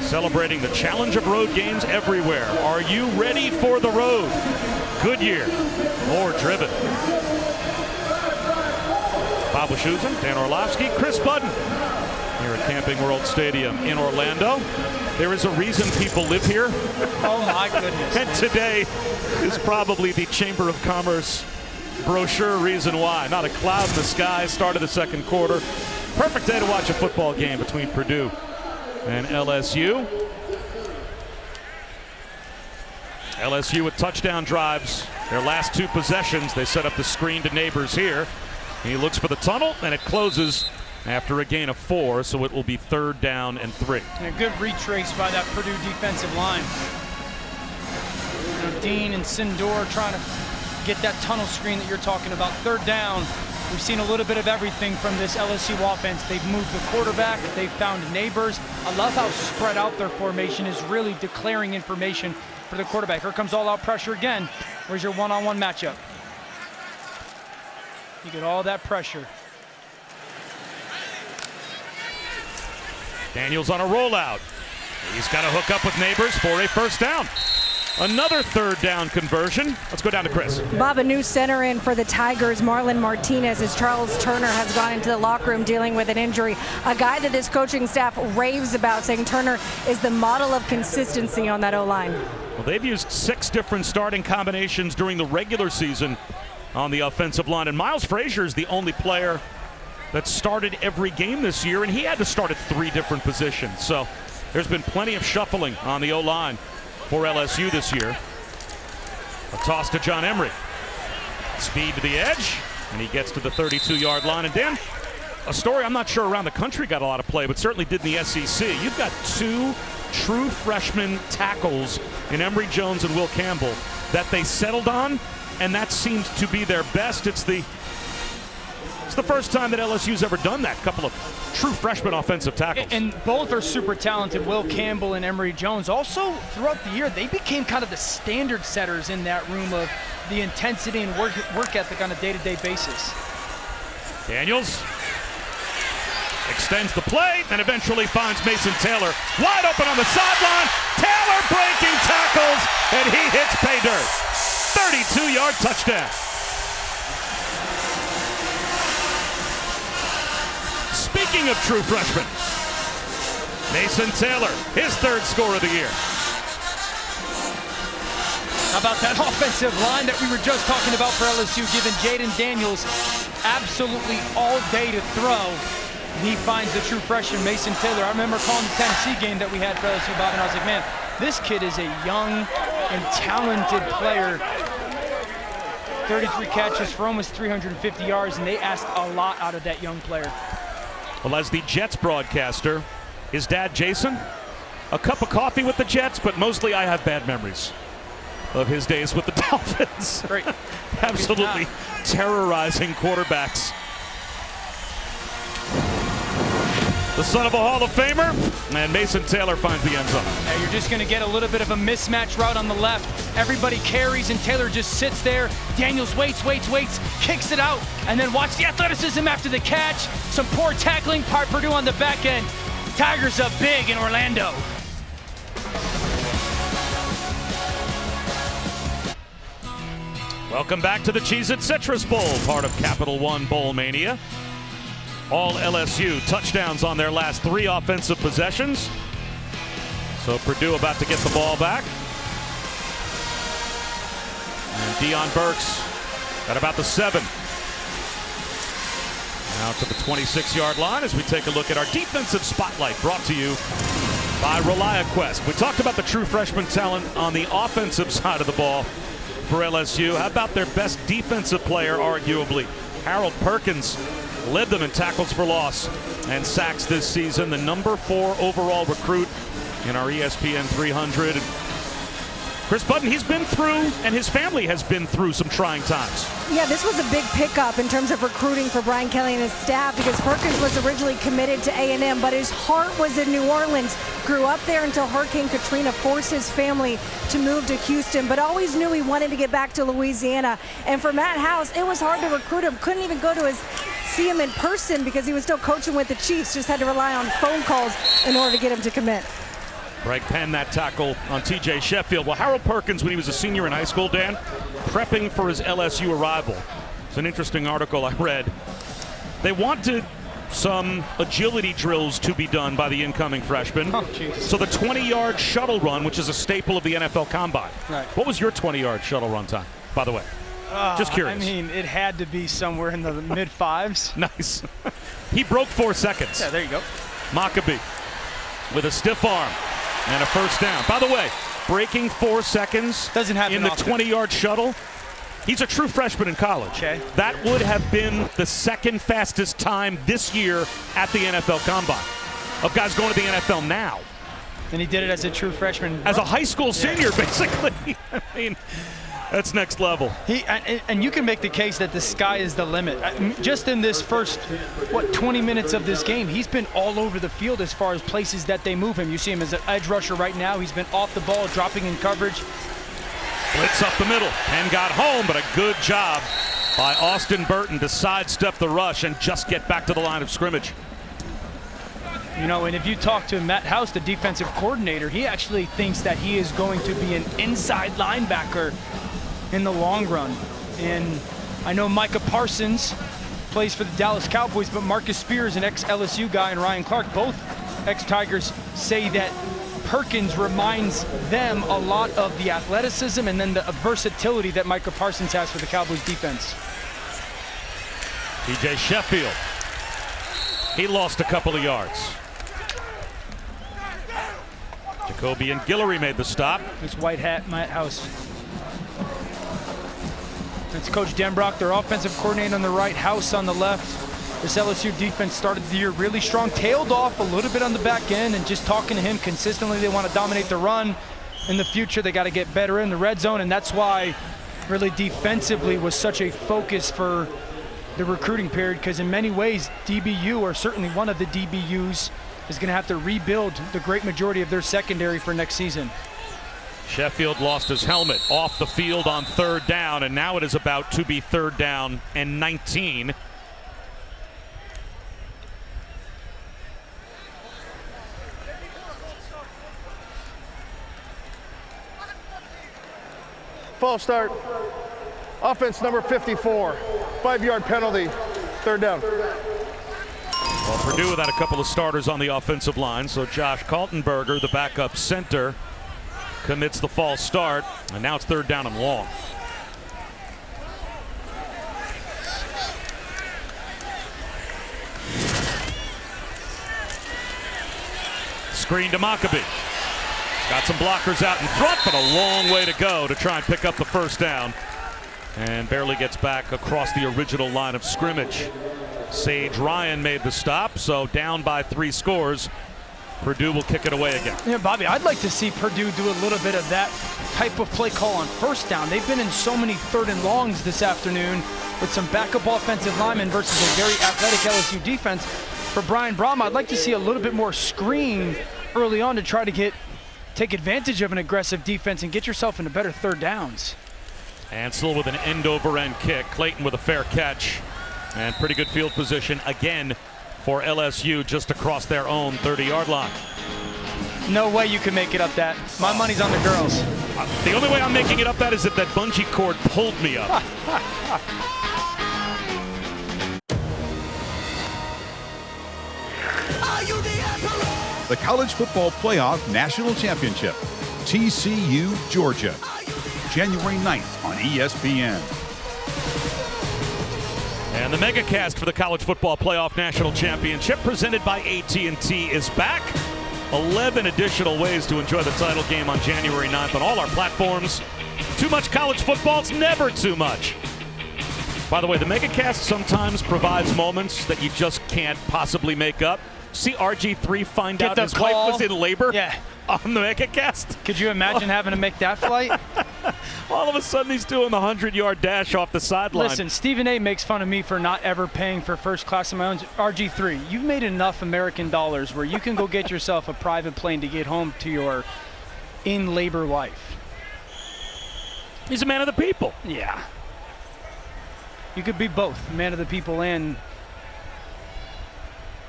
celebrating the challenge of road games everywhere. Are you ready for the road? Goodyear, more driven. Bob Wischusen, Dan Orlovsky, Chris Budden here at Camping World Stadium in Orlando. There is a reason people live here. Oh my goodness. And today is probably the Chamber of Commerce brochure reason why. Not a cloud in the sky, start of the second quarter. Perfect day to watch a football game between Purdue and LSU. LSU with touchdown drives. Their last 2 possessions, they set up the screen to Neighbors here. He looks for the tunnel, and it closes after a gain of 4, so it will be 3rd down and 3. And a good retrace by that Purdue defensive line. Dean and Sindor trying to get that tunnel screen that you're talking about. 3rd down. We've seen a little bit of everything from this LSU offense. They've moved the quarterback. They've found Neighbors. I love how spread out their formation is, really declaring information for the quarterback. Here comes all-out pressure again. Where's your one-on-one matchup? You get all that pressure. Daniels on a rollout. He's got to hook up with Neighbors for a 1st down. Another third down conversion. Let's go down to Chris. Bob, a new center in for the Tigers, Marlon Martinez, as Charles Turner has gone into the locker room dealing with an injury. A guy that this coaching staff raves about, saying Turner is the model of consistency on that O-line. Well, they've used 6 different starting combinations during the regular season on the offensive line. And Miles Frazier is the only player that started every game this year, and he had to start at 3 different positions. So there's been plenty of shuffling on the O-line for LSU this year. A toss to John Emery. Speed to the edge, and he gets to the 32-yard line. And Dan, a story I'm not sure around the country got a lot of play, but certainly did in the SEC. You've got 2 true freshman tackles in Emery Jones and Will Campbell that they settled on, and that seems to be their best. It's the first time that LSU's ever done that. Couple of true freshman offensive tackles. And both are super talented, Will Campbell and Emery Jones. Also, throughout the year, they became kind of the standard setters in that room of the intensity and work ethic on a day-to-day basis. Daniels extends the play and eventually finds Mason Taylor wide open on the sideline. Taylor breaking tackles, and he hits pay dirt. 32-yard touchdown. Speaking of true freshmen, Mason Taylor, his 3rd score of the year. How about that offensive line that we were just talking about for LSU, giving Jaden Daniels absolutely all day to throw. He finds the true freshman, Mason Taylor. I remember calling the Tennessee game that we had for LSU, Bob, and I was like, man, this kid is a young and talented player. 33 catches for almost 350 yards, and they asked a lot out of that young player. Well, as the Jets broadcaster, his dad, Jason, a cup of coffee with the Jets, but mostly I have bad memories of his days with the Dolphins. Great. Absolutely terrorizing quarterbacks. The son of a Hall of Famer, and Mason Taylor finds the end zone. Now you're just going to get a little bit of a mismatch route on the left. Everybody carries, and Taylor just sits there. Daniels waits, kicks it out, and then watch the athleticism after the catch. Some poor tackling by Purdue on the back end. Tigers up big in Orlando. Welcome back to the Cheez-It Citrus Bowl, part of Capital One Bowl Mania. All LSU touchdowns on their last 3 offensive possessions. So Purdue about to get the ball back. And Deion Burks at about the 7. Now to the 26-yard line as we take a look at our defensive spotlight, brought to you by ReliaQuest. We talked about the true freshman talent on the offensive side of the ball for LSU. How about their best defensive player, arguably? Harold Perkins led them in tackles for loss and sacks this season. The number 4 overall recruit in our ESPN 300. Chris Button, he's been through, and his family has been through some trying times. Yeah, this was a big pickup in terms of recruiting for Brian Kelly and his staff, because Perkins was originally committed to A&M, but his heart was in New Orleans. Grew up there until Hurricane Katrina forced his family to move to Houston, but always knew he wanted to get back to Louisiana. And for Matt House, it was hard to recruit him. Couldn't even go to see him in person because he was still coaching with the Chiefs. Just had to rely on phone calls in order to get him to commit. Greg Penn, that tackle on T.J. Sheffield. Well, Harold Perkins, when he was a senior in high school, Dan, prepping for his LSU arrival. It's an interesting article I read. They wanted some agility drills to be done by the incoming freshman. Oh, so the 20-yard shuttle run, which is a staple of the NFL Combine. Right. What was your 20-yard shuttle run time, by the way? Just curious. I mean, it had to be somewhere in the mid-5s. Nice. He broke 4 seconds. Yeah, there you go. Maccabee with a stiff arm and a first down. By the way, breaking 4 seconds doesn't happen in the often. 20-yard shuttle. He's a true freshman in college. Okay. That would have been the 2nd fastest time this year at the NFL Combine of guys going to the NFL now. And he did it as a true freshman. As a high school senior, basically. I mean, that's next level. And you can make the case that the sky is the limit. Just in this first, 20 minutes of this game, he's been all over the field as far as places that they move him. You see him as an edge rusher right now. He's been off the ball, dropping in coverage. Blitz up the middle and got home, but a good job by Austin Burton to sidestep the rush and just get back to the line of scrimmage. You know, and if you talk to Matt House, the defensive coordinator, he actually thinks that he is going to be an inside linebacker in the long run. And I know Micah Parsons plays for the Dallas Cowboys, but Marcus Spears, an ex-LSU guy, and Ryan Clark, both ex-Tigers, say that Perkins reminds them a lot of the athleticism and then the versatility that Micah Parsons has for the Cowboys defense. TJ Sheffield, he lost a couple of yards. Jacoby and Guillory made the stop. This white hat, Matt House. That's Coach Denbrock, their offensive coordinator on the right, House on the left. This LSU defense started the year really strong, tailed off a little bit on the back end, and just talking to him consistently, they want to dominate the run. In the future, they got to get better in the red zone, and that's why really defensively was such a focus for the recruiting period, because in many ways, DBU, or certainly one of the DBUs, is going to have to rebuild the great majority of their secondary for next season. Sheffield lost his helmet off the field on 3rd down, and now it is about to be 3rd down and 19. False start. Offense number 54. 5-yard penalty. 3rd down. Well, Purdue without a couple of starters on the offensive line, so Josh Kaltenberger, the backup center, commits the false start, and now it's 3rd down and long. Screen to Maccabee. Got some blockers out in front, but a long way to go to try and pick up the 1st down. And barely gets back across the original line of scrimmage. Sage Ryan made the stop, so down by 3 scores. Purdue will kick it away again. Yeah, Bobby, I'd like to see Purdue do a little bit of that type of play call on 1st down. They've been in so many 3rd and longs this afternoon with some backup offensive linemen versus a very athletic LSU defense. For Brian Brahma, I'd like to see a little bit more screen early on to try to take advantage of an aggressive defense and get yourself into better 3rd downs. Ansel with an end-over-end kick. Clayton with a fair catch. And pretty good field position again for LSU just across their own 30-yard line. No way you can make it up that. My money's on the girls. The only way I'm making it up that is that bungee cord pulled me up. The College Football Playoff National Championship, TCU, Georgia, January 9th on ESPN. And the megacast for the College Football Playoff National Championship, presented by AT&T, is back. 11 additional ways to enjoy the title game on January 9th on all our platforms. Too much college football, it's never too much. By the way, the megacast sometimes provides moments that you just can't possibly make up. See RG3 find out his wife was in labor on the megacast. Could you imagine having to make that flight? All of a sudden he's doing the 100-yard dash off the sideline. Listen, Stephen A makes fun of me for not ever paying for first class in my own. RG3, you've made enough American dollars where you can go get yourself a private plane to get home to your in-labor wife. He's a man of the people. Yeah. You could be both, man of the people and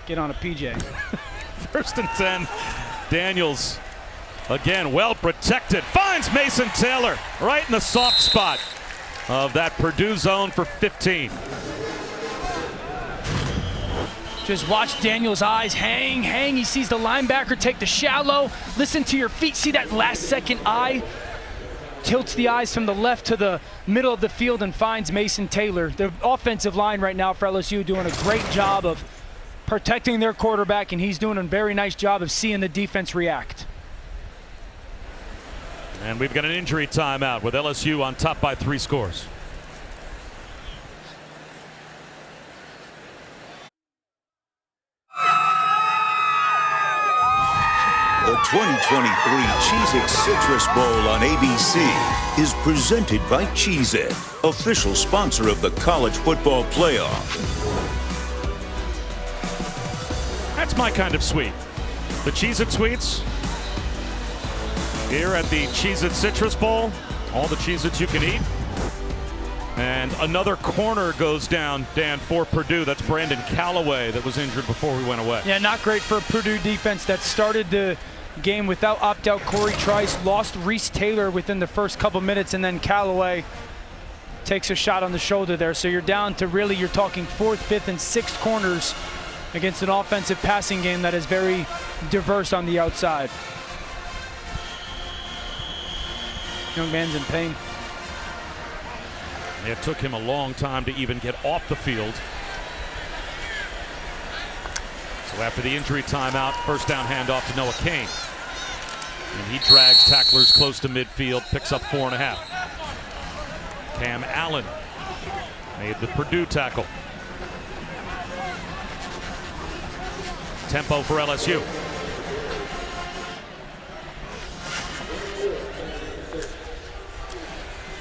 get on a PJ. 1st and 10. Daniels, again, well protected. Finds Mason Taylor right in the soft spot of that Purdue zone for 15. Just watch Daniels' eyes hang. He sees the linebacker take the shallow. Listen to your feet. See that last second eye? Tilts the eyes from the left to the middle of the field and finds Mason Taylor. The offensive line right now for LSU doing a great job of protecting their quarterback, and he's doing a very nice job of seeing the defense react. And we've got an injury timeout with LSU on top by 3 scores. The 2023 Cheez-It Citrus Bowl on ABC is presented by Cheez-It, official sponsor of the College Football Playoff. That's my kind of sweet. The Cheez-It sweets here at the Cheez-It Citrus Bowl. All the Cheez-Its you can eat. And another corner goes down, Dan, for Purdue. That's Brandon Callaway that was injured before we went away. Yeah, not great for Purdue defense that started the game without opt-out Corey Trice, lost Reese Taylor within the first couple minutes, and then Callaway takes a shot on the shoulder there. So you're down to really, you're talking 4th, 5th, and 6th corners against an offensive passing game that is very diverse on the outside. Young man's in pain. It took him a long time to even get off the field. So after the injury timeout, first down handoff to Noah Kane. And he drags tacklers close to midfield, picks up 4.5. Cam Allen made the Purdue tackle. Tempo for LSU.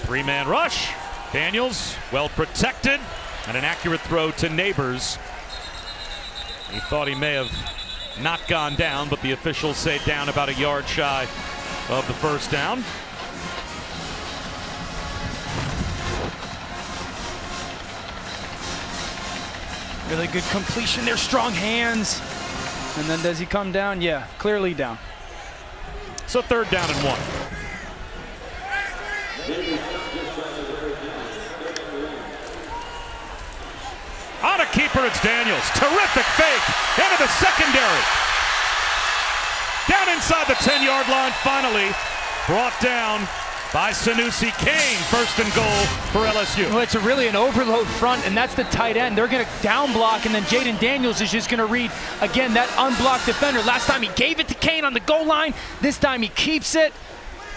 Three-man rush. Daniels, well protected, and an accurate throw to Neighbors. He thought he may have not gone down, but the officials say down about a yard shy of the first down. Really good completion there, strong hands. And then does he come down? Yeah, clearly down. So 3rd down and 1. On a keeper, it's Daniels. Terrific fake into the secondary. Down inside the 10-yard line, finally brought down by Sanusi Kane. 1st and goal for LSU. Well, it's really an overload front, and that's the tight end. They're going to down block, and then Jaden Daniels is just going to read, again, that unblocked defender. Last time he gave it to Kane on the goal line. This time he keeps it.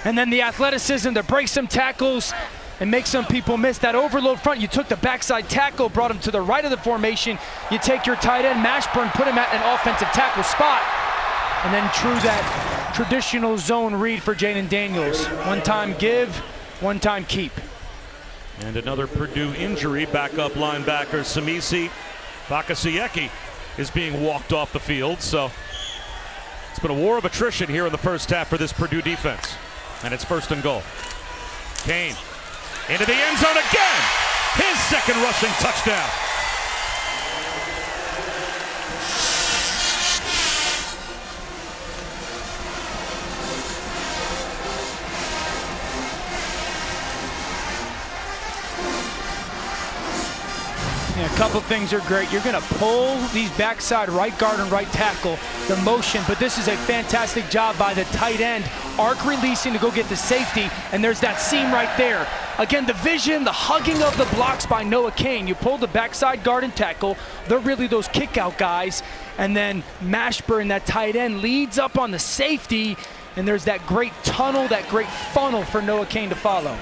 And then the athleticism to break some tackles and make some people miss. That overload front, you took the backside tackle, brought him to the right of the formation. You take your tight end, Mashburn, put him at an offensive tackle spot, and then that traditional zone read for Jaden Daniels. One time give, one time keep. And another Purdue injury. Backup linebacker Samisi Bakasieki is being walked off the field. So it's been a war of attrition here in the first half for this Purdue defense. And it's 1st and goal. Kane into the end zone again. His 2nd rushing touchdown. Yeah, a couple things are great. You're going to pull these backside right guard and right tackle, the motion, but this is a fantastic job by the tight end, arc releasing to go get the safety, and there's that seam right there. Again, the vision, the hugging of the blocks by Noah Kane. You pull the backside guard and tackle. They're really those kick-out guys. And then Mashburn, that tight end, leads up on the safety, and there's that great tunnel, that great funnel for Noah Kane to follow.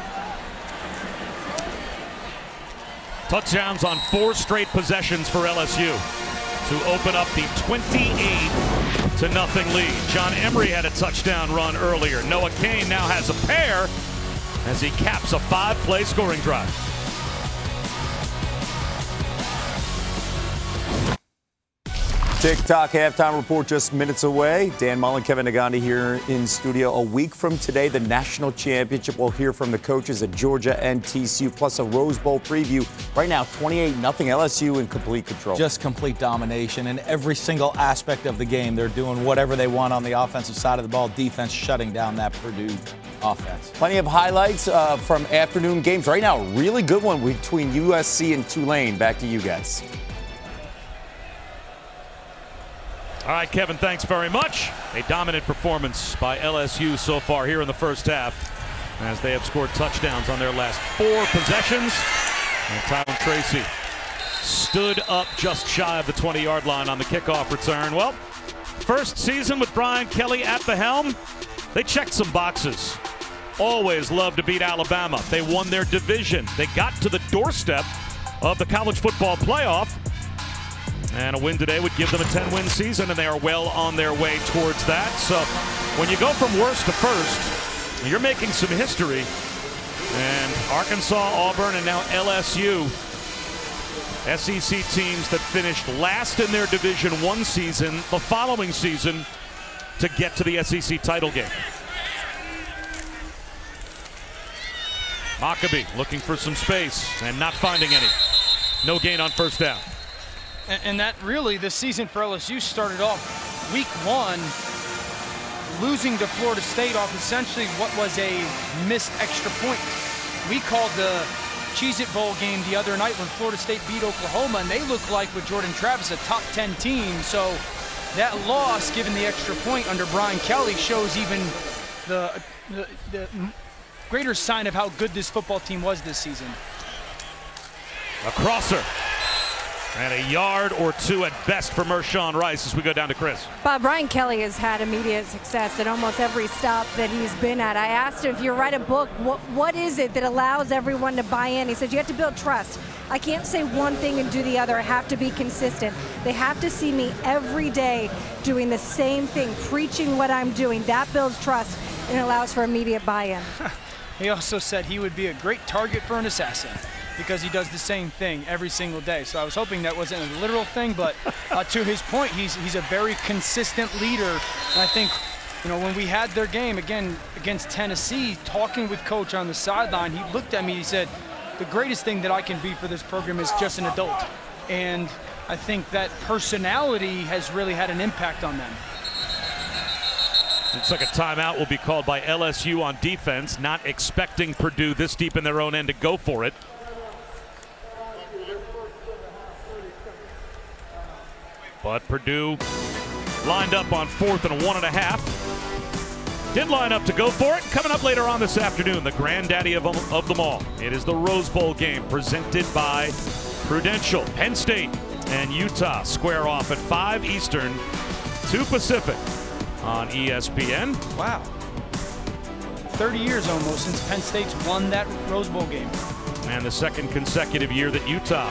Touchdowns on 4 straight possessions for LSU to open up the 28-0 lead. John Emery had a touchdown run earlier. Noah Kane now has a pair as he caps a 5-play scoring drive. TikTok halftime report just minutes away. Dan Mullen, Kevin Nagandi here in studio. A week from today, the national championship. We'll hear from the coaches at Georgia and TCU, plus a Rose Bowl preview. Right now, 28-0 LSU in complete control. Just complete domination in every single aspect of the game. They're doing whatever they want on the offensive side of the ball. Defense shutting down that Purdue offense. Plenty of highlights from afternoon games. Right now, a really good one between USC and Tulane. Back to you guys. All right, Kevin, thanks very much. A dominant performance by LSU so far here in the first half, as they have scored touchdowns on their last 4 possessions. And Tylen Tracy stood up just shy of the 20-yard line on the kickoff return. Well, first season with Brian Kelly at the helm, they checked some boxes. Always loved to beat Alabama. They won their division. They got to the doorstep of the college football playoff. And a win today would give them a 10-win season, and they are well on their way towards that. So when you go from worst to first, you're making some history. And Arkansas, Auburn, and now LSU, SEC teams that finished last in their Division I season the following season to get to the SEC title game. Maccabee looking for some space and not finding any. No gain on first down. And that really, this season for LSU started off week 1 losing to Florida State off essentially what was a missed extra point. We called the Cheez-It Bowl game the other night when Florida State beat Oklahoma, and they look like with Jordan Travis a top 10 team. So that loss, given the extra point under Brian Kelly, shows even the greater sign of how good this football team was this season. A crosser. And a yard or two at best for Mershawn Rice as we go down to Chris. Bob, Brian Kelly has had immediate success at almost every stop that he's been at. I asked him, if you write a book, what is it that allows everyone to buy in? He said, you have to build trust. I can't say one thing and do the other. I have to be consistent. They have to see me every day doing the same thing, preaching what I'm doing. That builds trust and allows for immediate buy-in. He also said he would be a great target for an assassin because he does the same thing every single day. So I was hoping that wasn't a literal thing, but to his point, he's a very consistent leader. And I think, when we had their game again against Tennessee, talking with Coach on the sideline, he looked at me, he said, the greatest thing that I can be for this program is just an adult. And I think that personality has really had an impact on them. Looks like a timeout will be called by LSU on defense, not expecting Purdue this deep in their own end to go for it. But Purdue lined up on 4th and 1.5. Did line up to go for it. Coming up later on this afternoon, the granddaddy of them all. It is the Rose Bowl game presented by Prudential. Penn State and Utah square off at 5 Eastern, 2 Pacific on ESPN. Wow. 30 years almost since Penn State's won that Rose Bowl game. And the second consecutive year that Utah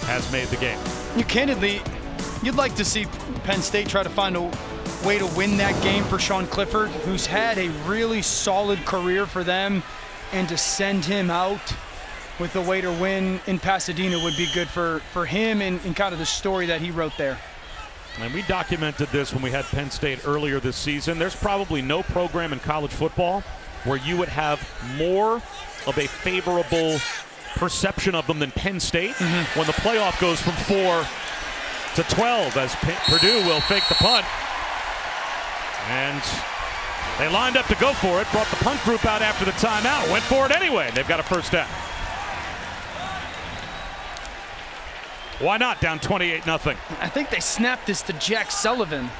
has made the game. Candidly, you'd like to see Penn State try to find a way to win that game for Sean Clifford, who's had a really solid career for them, and to send him out with a way to win in Pasadena would be good for him and kind of the story that he wrote there. And we documented this when we had Penn State earlier this season. There's probably no program in college football where you would have more of a favorable perception of them than Penn State when the playoff goes from 4 to 12 as Purdue will fake the punt. And they lined up to go for it, brought the punt group out after the timeout, went for it anyway. They've got a first down. Why not? Down 28-0. I think they snapped this to Jack Sullivan.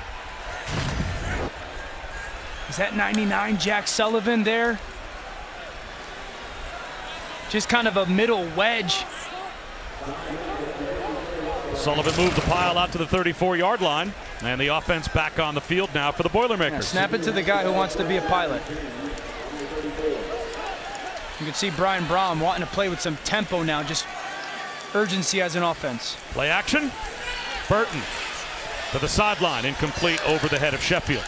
Is that 99 Jack Sullivan there? Just kind of a middle wedge. Sullivan moved the pile out to the 34-yard line, and the offense back on the field now for the Boilermakers. Yeah, snap it to the guy who wants to be a pilot. You can see Brian Brohm wanting to play with some tempo now, just urgency as an offense. Play action. Burton to the sideline, incomplete over the head of Sheffield.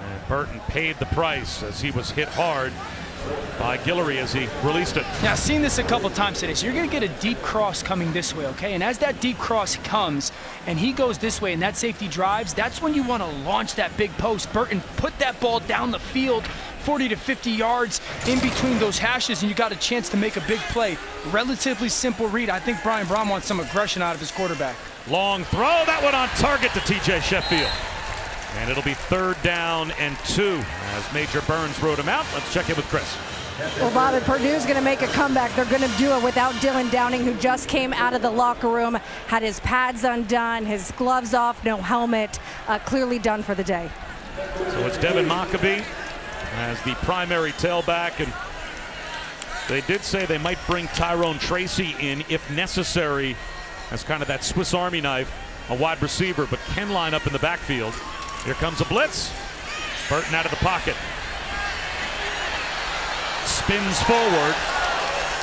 And Burton paid the price as he was hit hard by Guillory as he released it. Now, I've seen this a couple times today. So you're going to get a deep cross coming this way, okay? And as that deep cross comes and he goes this way and that safety drives, that's when you want to launch that big post. Burton put that ball down the field 40 to 50 yards in between those hashes, and you got a chance to make a big play. Relatively simple read. I think Brian Brohm wants some aggression out of his quarterback. Long throw. That went on target to TJ Sheffield. And it'll be 3rd down and 2 as Major Burns wrote him out. Let's check in with Chris. Well, Bob, and Purdue's going to make a comeback. They're going to do it without Dylan Downing, who just came out of the locker room, had his pads undone, his gloves off, no helmet, clearly done for the day. So it's Devin Maccabee as the primary tailback, and they did say they might bring Tyrone Tracy in if necessary as kind of that Swiss Army knife, a wide receiver, but can line up in the backfield. Here comes a blitz. Burton out of the pocket. Spins forward.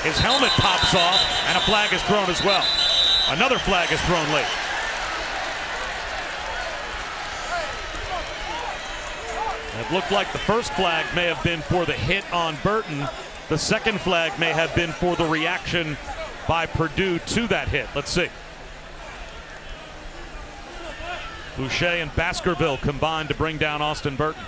His helmet pops off, and a flag is thrown as well. Another flag is thrown late. It looked like the first flag may have been for the hit on Burton. The second flag may have been for the reaction by Purdue to that hit. Let's see. Boucher and Baskerville combined to bring down Austin Burton.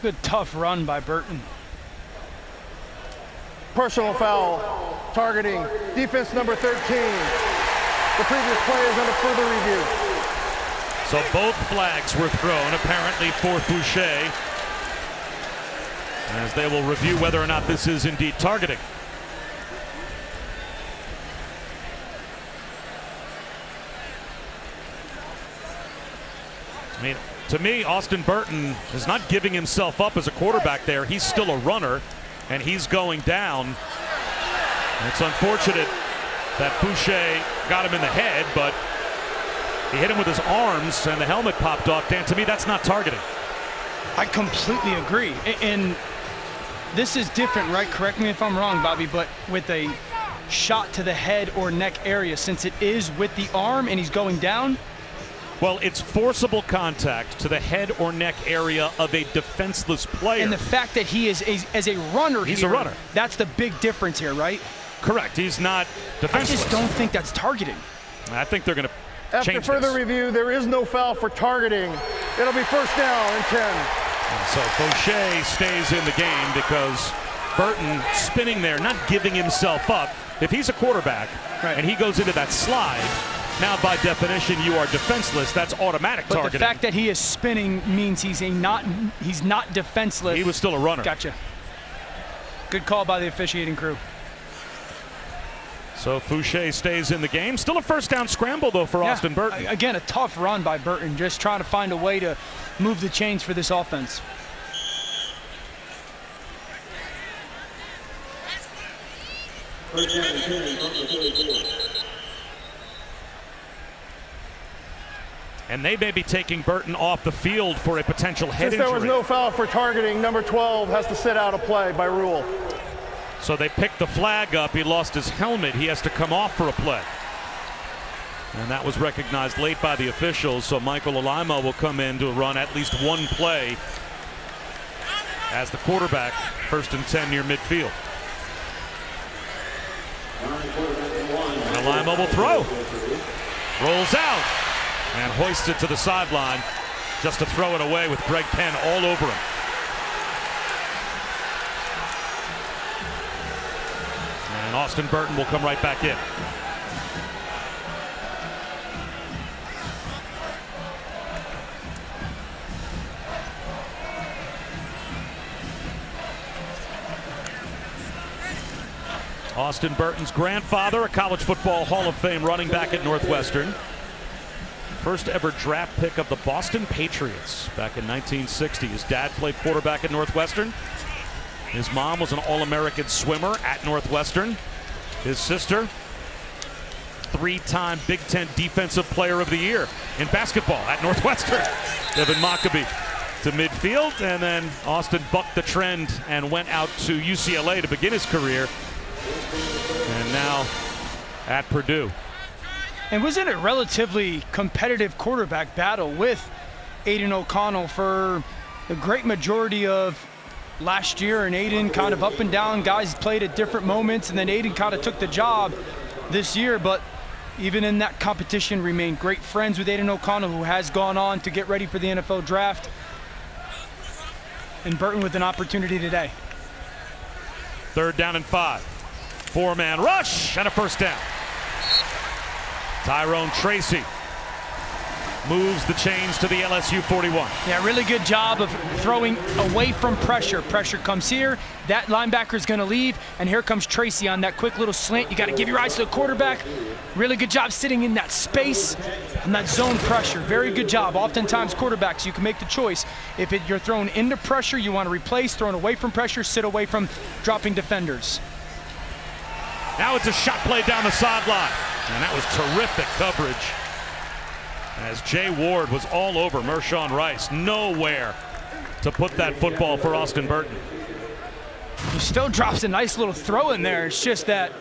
Good tough run by Burton. Personal foul, targeting, defense number 13. The previous play is under further review. So both flags were thrown, apparently for Fouché, as they will review whether or not this is indeed targeting. I mean, to me, Austin Burton is not giving himself up as a quarterback there. He's still a runner, and he's going down. And it's unfortunate that Fouché got him in the head, but he hit him with his arms, and the helmet popped off. Dan, to me, that's not targeting. I completely agree. And this is different, right? Correct me if I'm wrong, Bobby, but with a shot to the head or neck area, since it is with the arm and he's going down. Well, it's forcible contact to the head or neck area of a defenseless player. And the fact that he is, as a runner, he's a runner. That's the big difference here, right? Correct. He's not defenseless. I just don't think that's targeting. I think they're going to After change further this. review, there is no foul for targeting. It'll be first down and 10. So Fouché stays in the game because Burton spinning there, not giving himself up. If he's a quarterback and he goes into that slide, now by definition you are defenseless. That's automatic targeting. But the fact that he is spinning means he's not defenseless. He was still a runner. Gotcha. Good call by the officiating crew. So Fouché stays in the game. Still a first down scramble, though, for Austin Burton. Again, a tough run by Burton, just trying to find a way to move the chains for this offense. And they may be taking Burton off the field for a potential head Since injury. there was no foul for targeting, number 12 has to sit out a play by rule. So they picked the flag up. He lost his helmet. He has to come off for a play. And that was recognized late by the officials. So Michael Alaimo will come in to run at least one play as the quarterback, 1st and 10 near midfield. And Alaimo will throw. Rolls out and hoists it to the sideline just to throw it away with Greg Penn all over him. And Austin Burton will come right back in. Austin Burton's grandfather, a college football Hall of Fame running back at Northwestern. First ever draft pick of the Boston Patriots back in 1960. His dad played quarterback at Northwestern. His mom was an All-American swimmer at Northwestern. His sister, 3-time Big Ten Defensive Player of the Year in basketball at Northwestern. Devin Maccabee to midfield, and then Austin bucked the trend and went out to UCLA to begin his career. And now at Purdue. And was in a relatively competitive quarterback battle with Aiden O'Connell for the great majority of last year, and Aiden kind of up and down. Guys played at different moments, and then Aiden kind of took the job this year, but even in that competition remained great friends with Aiden O'Connell, who has gone on to get ready for the NFL draft. And Burton with an opportunity today. 3rd down and 5. 4-man rush and a first down. Tyrone Tracy moves the chains to the LSU 41. Yeah, really good job of throwing away from pressure. Pressure comes here, that linebacker's gonna leave, and here comes Tracy on that quick little slant. You gotta give your eyes to the quarterback. Really good job sitting in that space and that zone pressure. Very good job. Oftentimes quarterbacks, you can make the choice. If you're thrown into pressure, you wanna replace, thrown away from pressure, sit away from dropping defenders. Now it's a shot play down the sideline. And that was terrific coverage as Jay Ward was all over Mershawn Rice. Nowhere to put that football for Austin Burton. He still drops a nice little throw in there. It's just that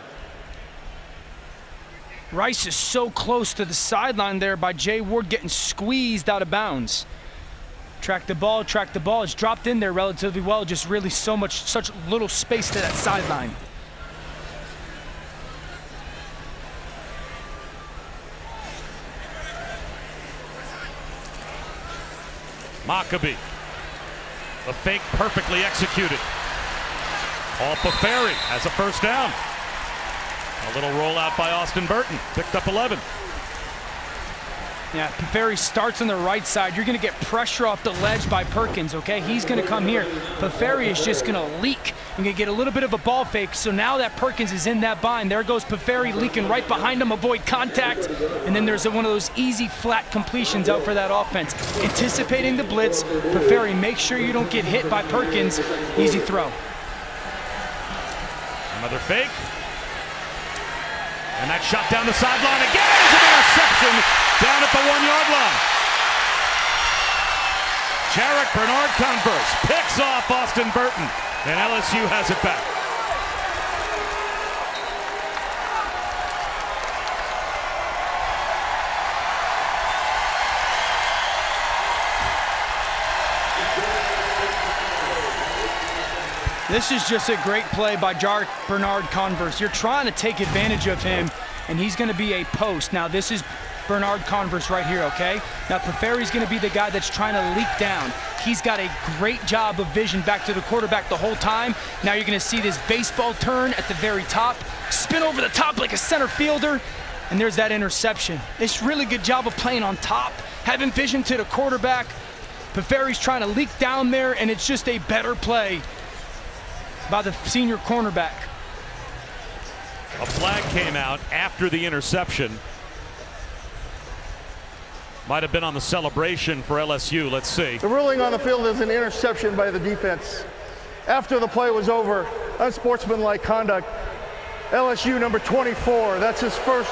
Rice is so close to the sideline there by Jay Ward getting squeezed out of bounds. Track the ball. It's dropped in there relatively well. Just really such little space to that sideline. Maccabee The fake perfectly executed. All Paferi has a first down. A little rollout by Austin Burton. Picked up 11. Yeah, Paferi starts on the right side. You're going to get pressure off the ledge by Perkins, okay? He's going to come here. Paferi is just going to leak. You're going to get a little bit of a ball fake, so now that Perkins is in that bind, there goes Paferi leaking right behind him, avoid contact, and then there's one of those easy flat completions out for that offense. Anticipating the blitz, Paferi, make sure you don't get hit by Perkins. Easy throw. Another fake. And that shot down the sideline again is an interception down at the 1-yard line. Jarek Bernard-Converse picks off Austin Burton, and LSU has it back. This is just a great play by Jarek Bernard-Converse. You're trying to take advantage of him, and he's going to be a post. Now, this is Bernard-Converse right here, okay? Now, Paferi's going to be the guy that's trying to leak down. He's got a great job of vision back to the quarterback the whole time. Now you're going to see this baseball turn at the very top, spin over the top like a center fielder, and there's that interception. It's really good job of playing on top, having vision to the quarterback. Paferi's trying to leak down there, and it's just a better play by the senior cornerback. A flag came out after the interception. Might have been on the celebration for LSU. Let's see. The ruling on the field is an interception by the defense. After the play was over, unsportsmanlike conduct. LSU number 24, that's his first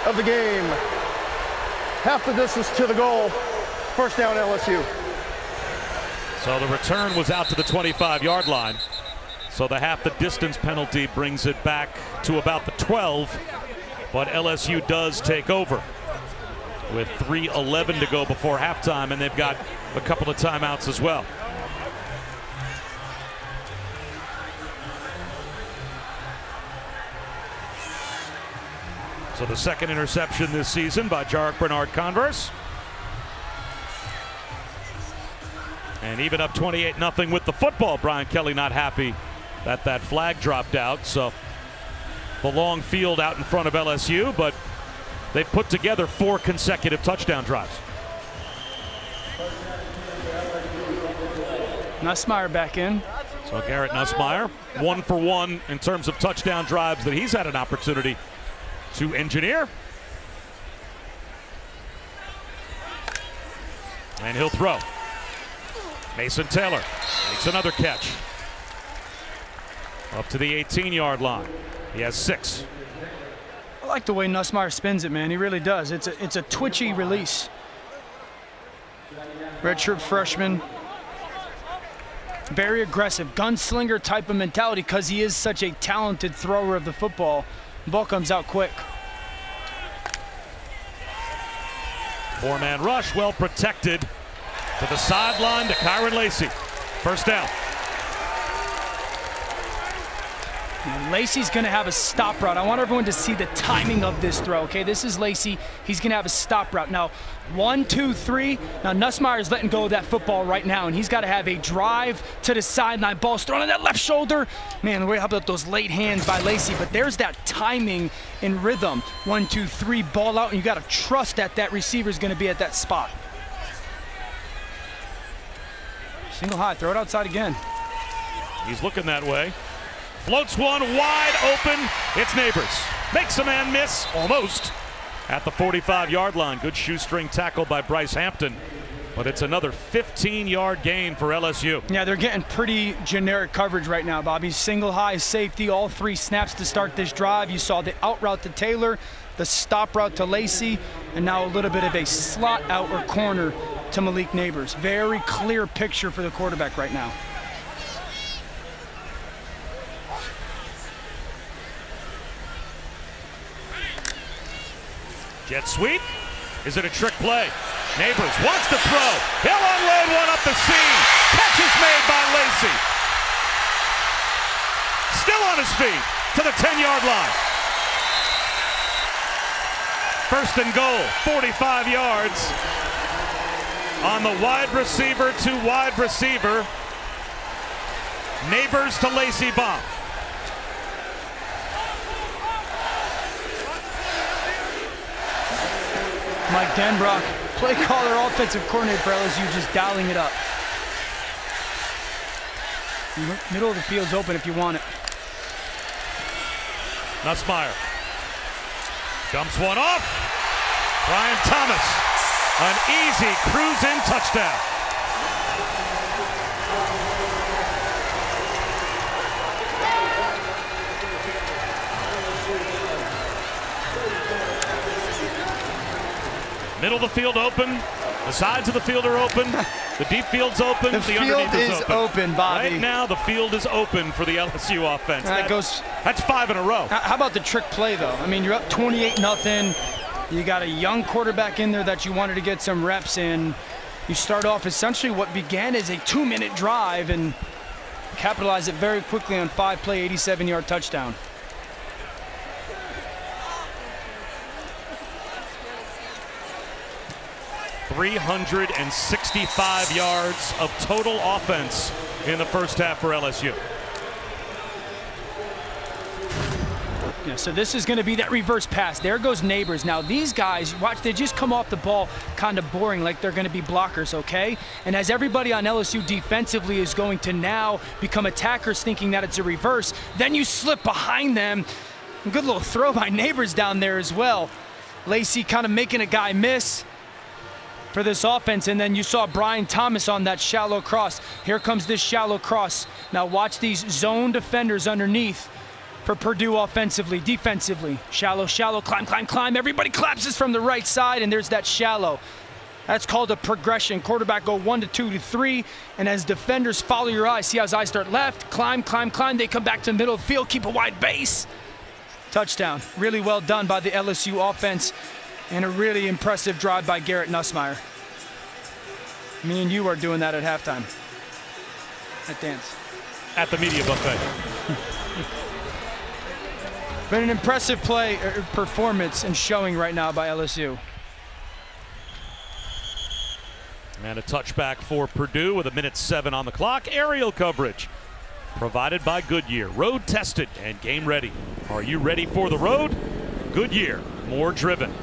of the game. Half the distance to the goal. First down LSU. So the return was out to the 25-yard line. So the half the distance penalty brings it back to about the 12, but LSU does take over with 3:11 to go before halftime, and they've got a couple of timeouts as well. So the second interception this season by Jarek Bernard-Converse. And even up 28-0 with the football. Brian Kelly not happy that that flag dropped out. So the long field out in front of LSU, but they put together 4 consecutive touchdown drives. Nussmeier back in. So Garrett Nussmeier, 1 for 1 in terms of touchdown drives that he's had an opportunity to engineer. And he'll throw. Mason Taylor makes another catch. Up to the 18-yard line. He has 6. I like the way Nussmeier spins it, man. He really does. It's a twitchy release. Redshirt freshman. Very aggressive, gunslinger type of mentality because he is such a talented thrower of the football. The ball comes out quick. 4-man rush, well protected. To the sideline to Kyron Lacey. First down. Now, Lacey's going to have a stop route. I want everyone to see the timing of this throw, okay? This is Lacey. He's going to have a stop route. Now, 1, 2, 3. Now, Nussmeier's letting go of that football right now, and he's got to have a drive to the sideline. Ball's thrown on that left shoulder. Man, how about those late hands by Lacey? But there's that timing and rhythm. 1, 2, 3, ball out, and you got to trust that that receiver's going to be at that spot. Single high, throw it outside again. He's looking that way. Floats one wide open. It's Neighbors. Makes a man miss, almost, at the 45-yard line. Good shoestring tackle by Bryce Hampton. But it's another 15-yard gain for LSU. Yeah, they're getting pretty generic coverage right now, Bobby. Single high safety, all 3 snaps to start this drive. You saw the out route to Taylor, the stop route to Lacey, and now a little bit of a slot out or corner to Malik Neighbors. Very clear picture for the quarterback right now. Jet sweep. Is it a trick play? Neighbors wants to throw. He'll unload one up the seam. Catch is made by Lacey. Still on his feet to the 10-yard line. First and goal, 45 yards. On the wide receiver to wide receiver. Neighbors to Lacey Baum. Mike Denbrock, play caller, offensive coordinator for LSU, just dialing it up. Middle of the field's open if you want it. Nussmeier dumps one off. Brian Thomas, an easy cruise-in touchdown. Middle of the field open. The sides of the field are open. The deep field's open. The field is open, Bobby. Right now, the field is open for the LSU offense. That's 5 in a row. How about the trick play, though? I mean, you're up 28-0. You got a young quarterback in there that you wanted to get some reps in. You start off essentially what began as a 2-minute drive and capitalize it very quickly on 5-play, 87-yard touchdown. .365 yards of total offense in the first half for LSU. Yeah, so this is going to be that reverse pass. There goes Neighbors. Now these guys, watch, they just come off the ball kind of boring, like they're going to be blockers, okay? And as everybody on LSU defensively is going to now become attackers thinking that it's a reverse, then you slip behind them. A good little throw by Neighbors down there as well. Lacey kind of making a guy miss for this offense, and then you saw Brian Thomas on that shallow cross. Here comes this shallow cross. Now watch these zone defenders underneath for Purdue offensively, defensively. Shallow, shallow, climb, climb, climb. Everybody collapses from the right side, and there's that shallow. That's called a progression. Quarterback go 1 to 2 to 3, and as defenders follow your eyes, see how his eyes start left, climb, climb, climb. They come back to the middle of the field, keep a wide base. Touchdown. Really well done by the LSU offense. And a really impressive drive by Garrett Nussmeier. Me and you are doing that at halftime. At dance. At the media buffet. Been an impressive performance and showing right now by LSU. And a touchback for Purdue with 1:07 on the clock. Aerial coverage provided by Goodyear. Road tested and game ready. Are you ready for the road? Goodyear, more driven.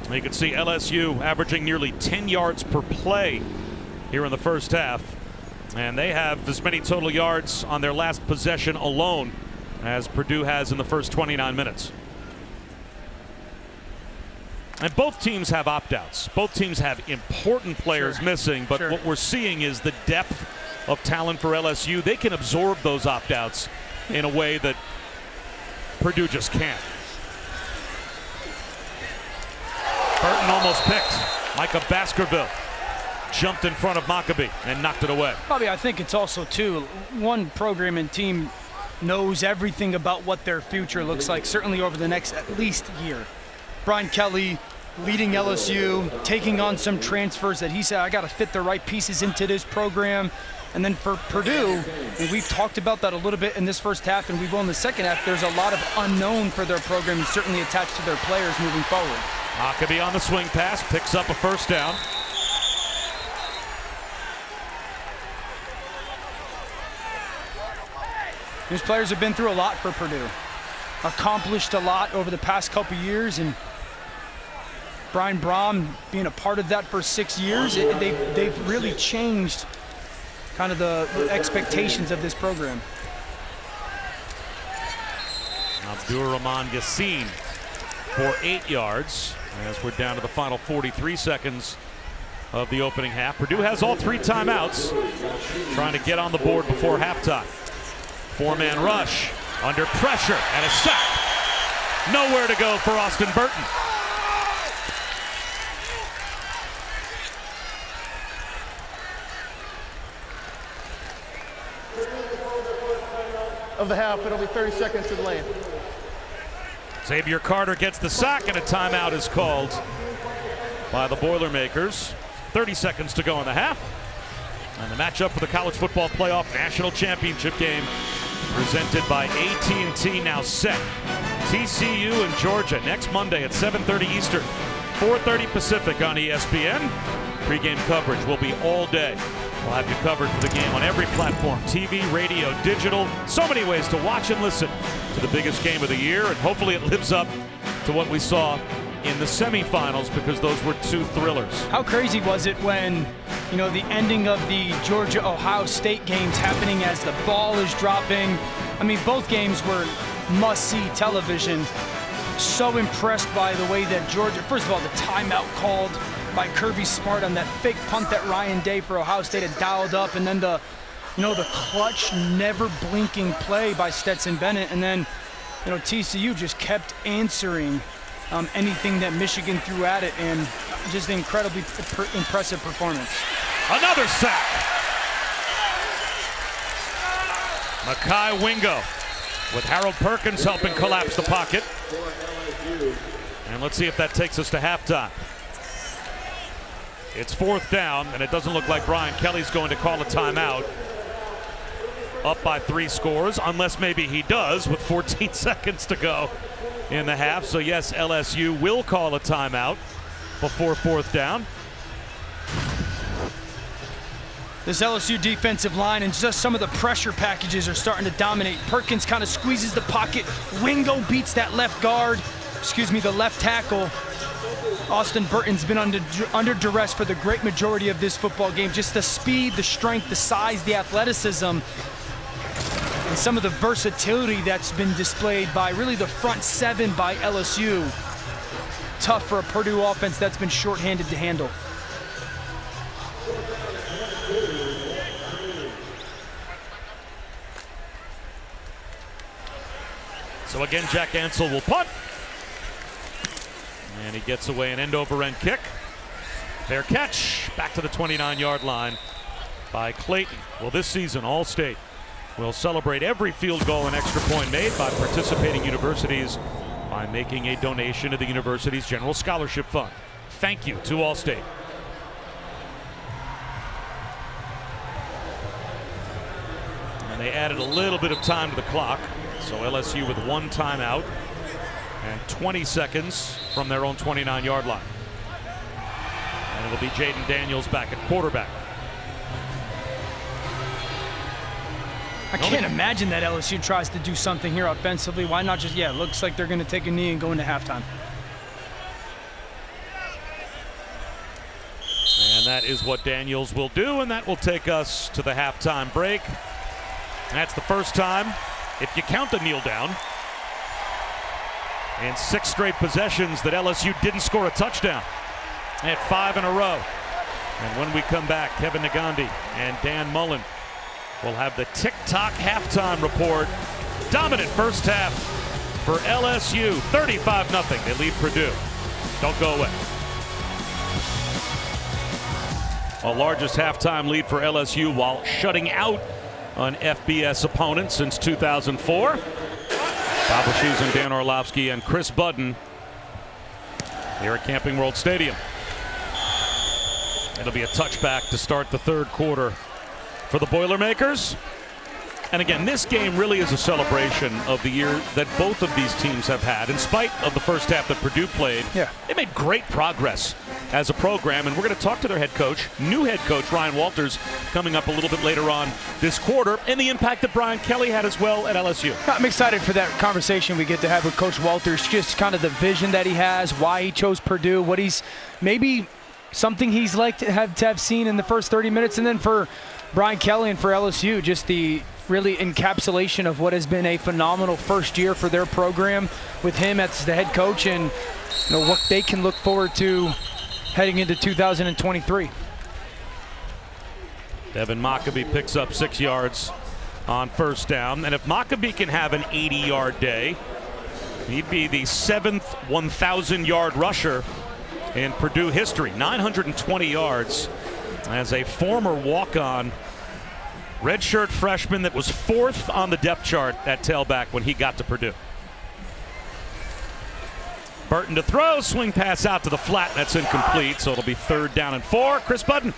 You can see LSU averaging nearly 10 yards per play here in the first half. And they have as many total yards on their last possession alone as Purdue has in the first 29 minutes. And both teams have opt-outs. Both teams have important players missing, but what we're seeing is the depth of talent for LSU. They can absorb those opt-outs in a way that Purdue just can't. Burton almost picked. Micah Baskerville jumped in front of Maccabee and knocked it away. Bobby, I think it's also, too, one program and team knows everything about what their future looks like, certainly over the next at least year. Brian Kelly leading LSU, taking on some transfers that he said, I got to fit the right pieces into this program. And then for Purdue, and we've talked about that a little bit in this first half, and we will in the second half, there's a lot of unknown for their program, and certainly attached to their players moving forward. Maccabee on the swing pass, picks up a first down. These players have been through a lot for Purdue. Accomplished a lot over the past couple years, and Brian Brom being a part of that for 6 years, they've really changed kind of the expectations of this program. Abdur-Rahman Yassin for 8 yards as we're down to the final 43 seconds of the opening half. Purdue has all 3 timeouts, trying to get on the board before halftime. 4-man rush under pressure and a sack. Nowhere to go for Austin Burton. Of the half, it'll be 30 seconds to the lane. Xavier Carter gets the sack, and a timeout is called by the Boilermakers. 30 seconds to go in the half. And the matchup for the College Football Playoff National Championship game presented by AT&T now set. TCU and Georgia next Monday at 7:30 Eastern, 4:30 Pacific on ESPN. Pre-game coverage will be all day We'll have you covered for the game on every platform, TV, radio, digital. So many ways to watch and listen to the biggest game of the year, and hopefully it lives up to what we saw in the semifinals, because those were two thrillers. How crazy was it when, the ending of the Georgia-Ohio State games happening as the ball is dropping? I mean, both games were must-see television. So impressed by the way that Georgia, first of all, the timeout called by Kirby Smart on that fake punt that Ryan Day for Ohio State had dialed up, and then the clutch, never blinking play by Stetson Bennett, and then, TCU just kept answering anything that Michigan threw at it, and just an incredibly impressive performance. Another sack. Mekhi Wingo with Harold Perkins helping collapse the pocket. And let's see if that takes us to halftime. It's 4th down, and it doesn't look like Brian Kelly's going to call a timeout. Up by 3 scores, unless maybe he does with 14 seconds to go in the half. So yes, LSU will call a timeout before 4th down. This LSU defensive line and just some of the pressure packages are starting to dominate. Perkins kind of squeezes the pocket. Wingo beats that left guard, the left tackle. Austin Burton's been under duress for the great majority of this football game. Just the speed, the strength, the size, the athleticism, and some of the versatility that's been displayed by really the front 7 by LSU. Tough for a Purdue offense that's been shorthanded to handle. So again, Jack Ansel will punt. And he gets away an end-over-end kick. Fair catch. Back to the 29-yard line by Clayton. Well, this season, All-State will celebrate every field goal and extra point made by participating universities by making a donation to the university's General Scholarship Fund. Thank you to All-State. And they added a little bit of time to the clock. So LSU with 1 timeout and 20 seconds from their own 29-yard line. And it'll be Jaden Daniels back at quarterback. I can't imagine that LSU tries to do something here offensively. Why not just, it looks like they're going to take a knee and go into halftime. And that is what Daniels will do, and that will take us to the halftime break. And that's the first time, if you count the kneel down, in 6 straight possessions that LSU didn't score a touchdown. They had 5 in a row. And when we come back, Kevin Nagandi and Dan Mullen will have the tick-tock halftime report. Dominant first half for LSU, 35-0. They lead Purdue. Don't go away. A largest halftime lead for LSU while shutting out an FBS opponent since 2004. Bob Lachuse and Dan Orlovsky and Chris Budden here at Camping World Stadium. It'll be a touchback to start the 3rd quarter for the Boilermakers. And again, this game really is a celebration of the year that both of these teams have had. In spite of the first half that Purdue played, they made great progress as a program, and we're going to talk to their head coach, new head coach Ryan Walters, coming up a little bit later on this quarter, and the impact that Brian Kelly had as well at LSU. I'm excited for that conversation we get to have with Coach Walters, just kind of the vision that he has, why he chose Purdue, what he's maybe something he's like to have seen in the first 30 minutes, and then for Brian Kelly and for LSU, just the really encapsulation of what has been a phenomenal first year for their program with him as the head coach, and what they can look forward to heading into 2023. Devin Mockabee picks up 6 yards on first down. And if Mockabee can have an 80-yard day, he'd be the 7th 1,000-yard rusher in Purdue history. 920 yards as a former walk-on redshirt freshman that was 4th on the depth chart at tailback when he got to Purdue. Burton to throw, swing pass out to the flat, that's incomplete, so it'll be 3rd down and 4. Chris Budden.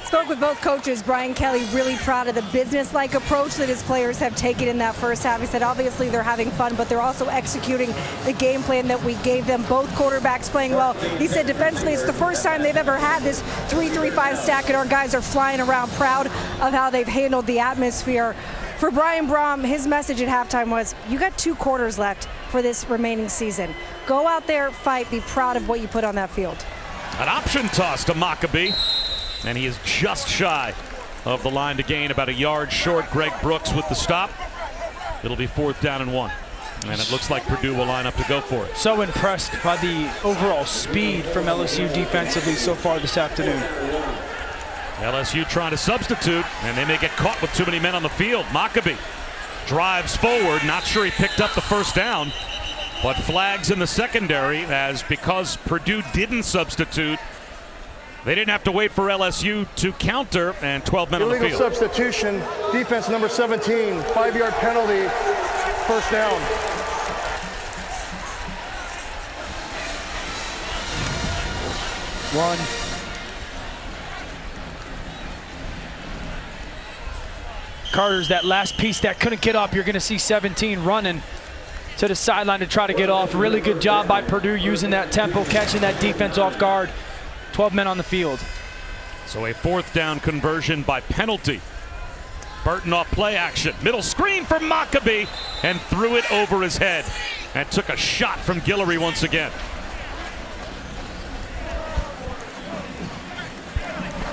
Spoke with both coaches. Brian Kelly really proud of the business-like approach that his players have taken in that first half. He said obviously they're having fun, but they're also executing the game plan that we gave them. Both quarterbacks playing well. He said defensively it's the first time they've ever had this 3-3-5 stack, and our guys are flying around proud of how they've handled the atmosphere. For Brian Brom, his message at halftime was, you got 2 quarters left for this remaining season. Go out there, fight, be proud of what you put on that field. An option toss to Maccabee, and he is just shy of the line to gain, about a yard short. Greg Brooks with the stop. It'll be 4th down and 1. And it looks like Purdue will line up to go for it. So impressed by the overall speed from LSU defensively so far this afternoon. LSU trying to substitute, and they may get caught with too many men on the field. Maccabee drives forward. Not sure he picked up the first down, but flags in the secondary, as because Purdue didn't substitute, they didn't have to wait for LSU to counter, and 12 men on the field. Illegal substitution, defense number 17, 5-yard penalty, first down. One. Carter's that last piece that couldn't get up. You're going to see 17 running to the sideline to try to get off. Really good job by Purdue using that tempo, catching that defense off guard. 12 men on the field. So a 4th down conversion by penalty. Burton off play action. Middle screen for Maccabee, and threw it over his head and took a shot from Guillory once again.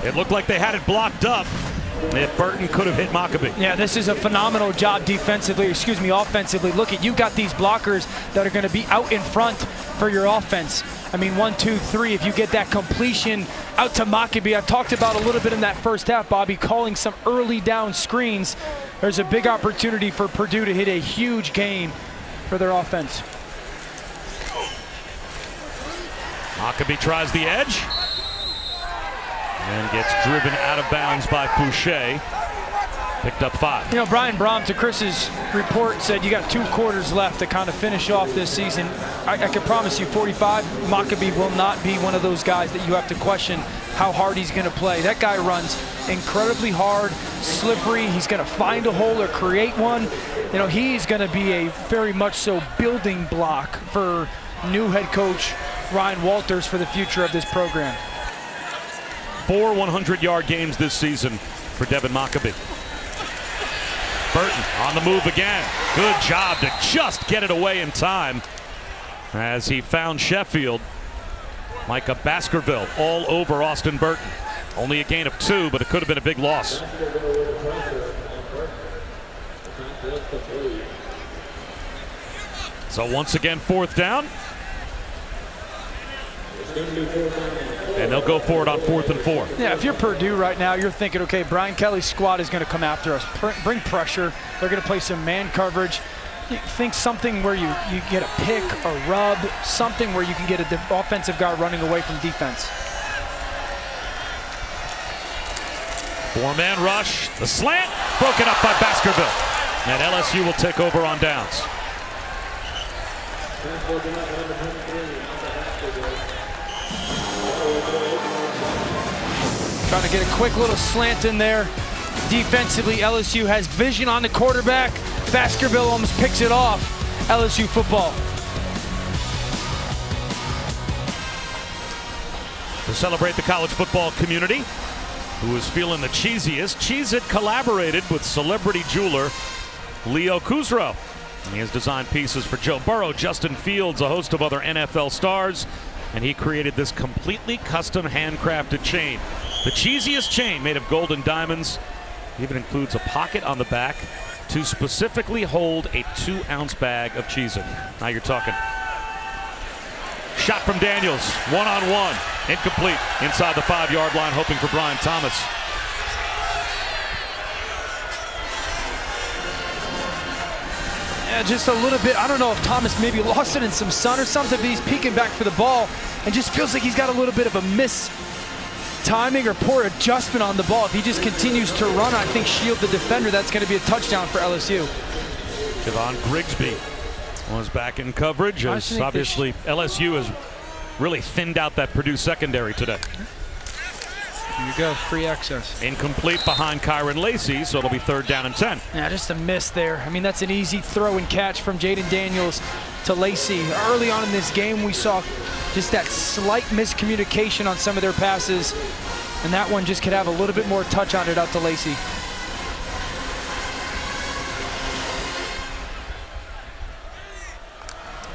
It looked like they had it blocked up. If Burton could have hit Maccabee. Yeah, this is a phenomenal job offensively. Look at, you got these blockers that are going to be out in front for your offense. I mean, 1, 2, 3, if you get that completion out to Maccabee. I talked about a little bit in that first half, Bobby, calling some early down screens. There's a big opportunity for Purdue to hit a huge gain for their offense. Maccabee tries the edge and gets driven out of bounds by Fouché. Picked up 5. You know, Brian Brom, to Chris's report, said you got 2 quarters left to kind of finish off this season. I can promise you 45, Maccabee will not be one of those guys that you have to question how hard he's going to play. That guy runs incredibly hard, slippery. He's going to find a hole or create one. You know, he's going to be a very much so building block for new head coach Ryan Walters for the future of this program. 4 100-yard games this season for Devin Maccabee. Burton on the move again. Good job to just get it away in time as he found Sheffield. Micah Baskerville all over Austin Burton. Only a gain of 2, but it could have been a big loss. So once again, 4th down. And they'll go for it on 4th and 4. Yeah, if you're Purdue right now, you're thinking, okay, Brian Kelly's squad is going to come after us, bring pressure. They're going to play some man coverage. You think something where you get a pick, a rub, something where you can get an offensive guy running away from defense. 4-man rush. The slant broken up by Baskerville. And LSU will take over on downs. Trying to get a quick little slant in there. Defensively, LSU has vision on the quarterback. Baskerville almost picks it off. LSU football. To celebrate the college football community, who is feeling the cheesiest, Cheez-It collaborated with celebrity jeweler Leo Kuzro. And he has designed pieces for Joe Burrow, Justin Fields, a host of other NFL stars, and he created this completely custom handcrafted chain. The cheesiest chain made of gold and diamonds. Even includes a pocket on the back to specifically hold a 2-ounce bag of Cheez-It. Now you're talking. Shot from Daniels, 1-on-1, incomplete, inside the 5-yard line, hoping for Brian Thomas. Yeah, just a little bit. I don't know if Thomas maybe lost it in some sun or something, but he's peeking back for the ball and just feels like he's got a little bit of a miss timing or poor adjustment on the ball. If he just continues to run, I think shield the defender, that's going to be a touchdown for LSU. Javon Grigsby was back in coverage, as obviously LSU has really thinned out that Purdue secondary today. Here you go, free access. Incomplete behind Kyron Lacey, so it'll be 3rd down and 10. Yeah, just a miss there. I mean, that's an easy throw and catch from Jaden Daniels to Lacey. Early on in this game, we saw just that slight miscommunication on some of their passes, and that one just could have a little bit more touch on it out to Lacey.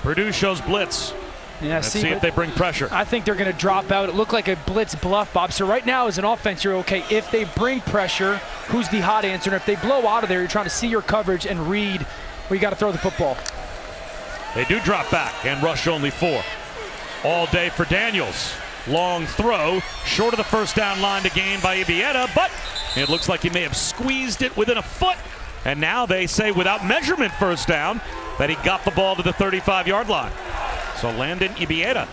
Purdue shows blitz. Yeah, Let's see if they bring pressure. I think they're going to drop out. It looked like a blitz bluff, Bob. So right now as an offense, you're okay. If they bring pressure, who's the hot answer? And if they blow out of there, you're trying to see your coverage and read where you got to throw the football. They do drop back and rush only 4. All day for Daniels. Long throw, short of the 1st down line to gain by Ibieta, but it looks like he may have squeezed it within a foot. And now they say without measurement 1st down that he got the ball to the 35-yard line. So Landon Ibieta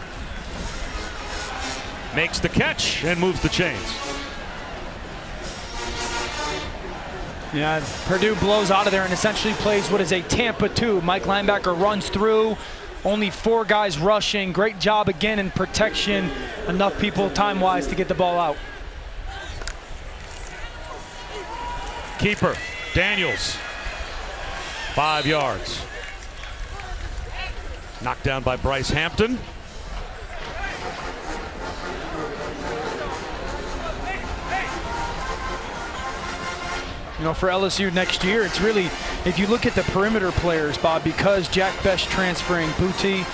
makes the catch and moves the chains. Yeah, Purdue blows out of there and essentially plays what is a Tampa 2. Mike linebacker runs through, only 4 guys rushing. Great job again in protection. Enough people time-wise to get the ball out. Keeper, Daniels, 5 yards. Knocked down by Bryce Hampton. You know, for LSU next year, it's really, if you look at the perimeter players, Bob, because Jack Best transferring, Booty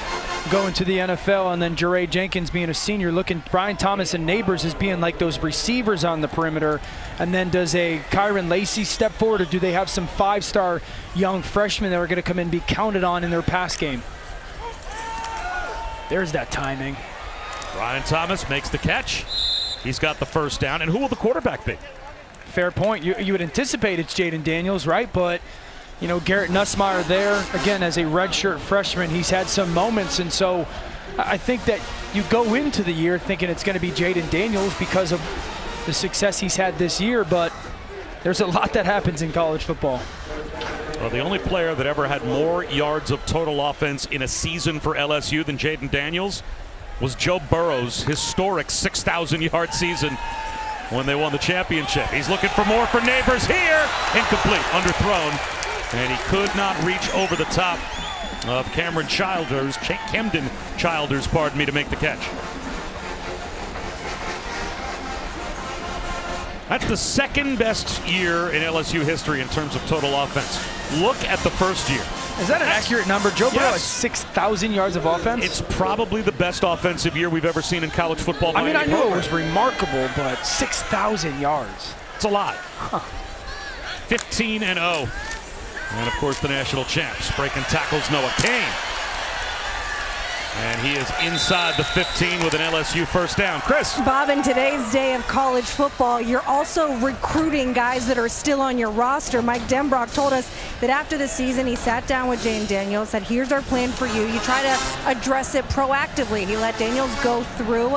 going to the NFL, and then Jeray Jenkins being a senior, looking Brian Thomas and Neighbors as being like those receivers on the perimeter. And then does a Kyron Lacey step forward, or do they have some 5-star young freshmen that are going to come in and be counted on in their pass game? There's that timing. Brian Thomas makes the catch. He's got the 1st down. And who will the quarterback be? Fair point. You would anticipate it's Jaden Daniels, right? But, you know, Garrett Nussmeier there, again, as a redshirt freshman, he's had some moments. And so I think that you go into the year thinking it's going to be Jaden Daniels because of the success he's had this year. But there's a lot that happens in college football. Well, the only player that ever had more yards of total offense in a season for LSU than Jaden Daniels was Joe Burrow's historic 6,000-yard season when they won the championship. He's looking for more for Neighbors here. Incomplete, underthrown, and he could not reach over the top of Camden Childers, pardon me, to make the catch. That's the 2nd best year in LSU history in terms of total offense. Look at the 1st year. Is that an accurate number? Joe Burrow has 6,000 yards of offense? It's probably the best offensive year we've ever seen in college football. I mean, I knew it was remarkable, but 6,000 yards. It's a lot. 15-0. And, of course, the national champs. Breaking tackles, Noah Cain. And he is inside the 15 with an LSU 1st down. Chris. Bob, in today's day of college football, you're also recruiting guys that are still on your roster. Mike Denbrock told us that after the season, he sat down with Jaden Daniels, said, here's our plan for you. You try to address it proactively. He let Daniels go through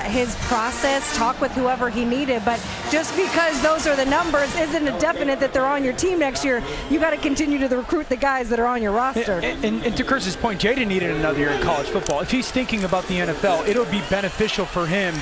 his process, talk with whoever he needed. But just because those are the numbers isn't a definite that they're on your team next year. You got to continue to recruit the guys that are on your roster. And to Chris's point, Jaden needed another year in college football. If he's thinking about the NFL, it'll be beneficial for him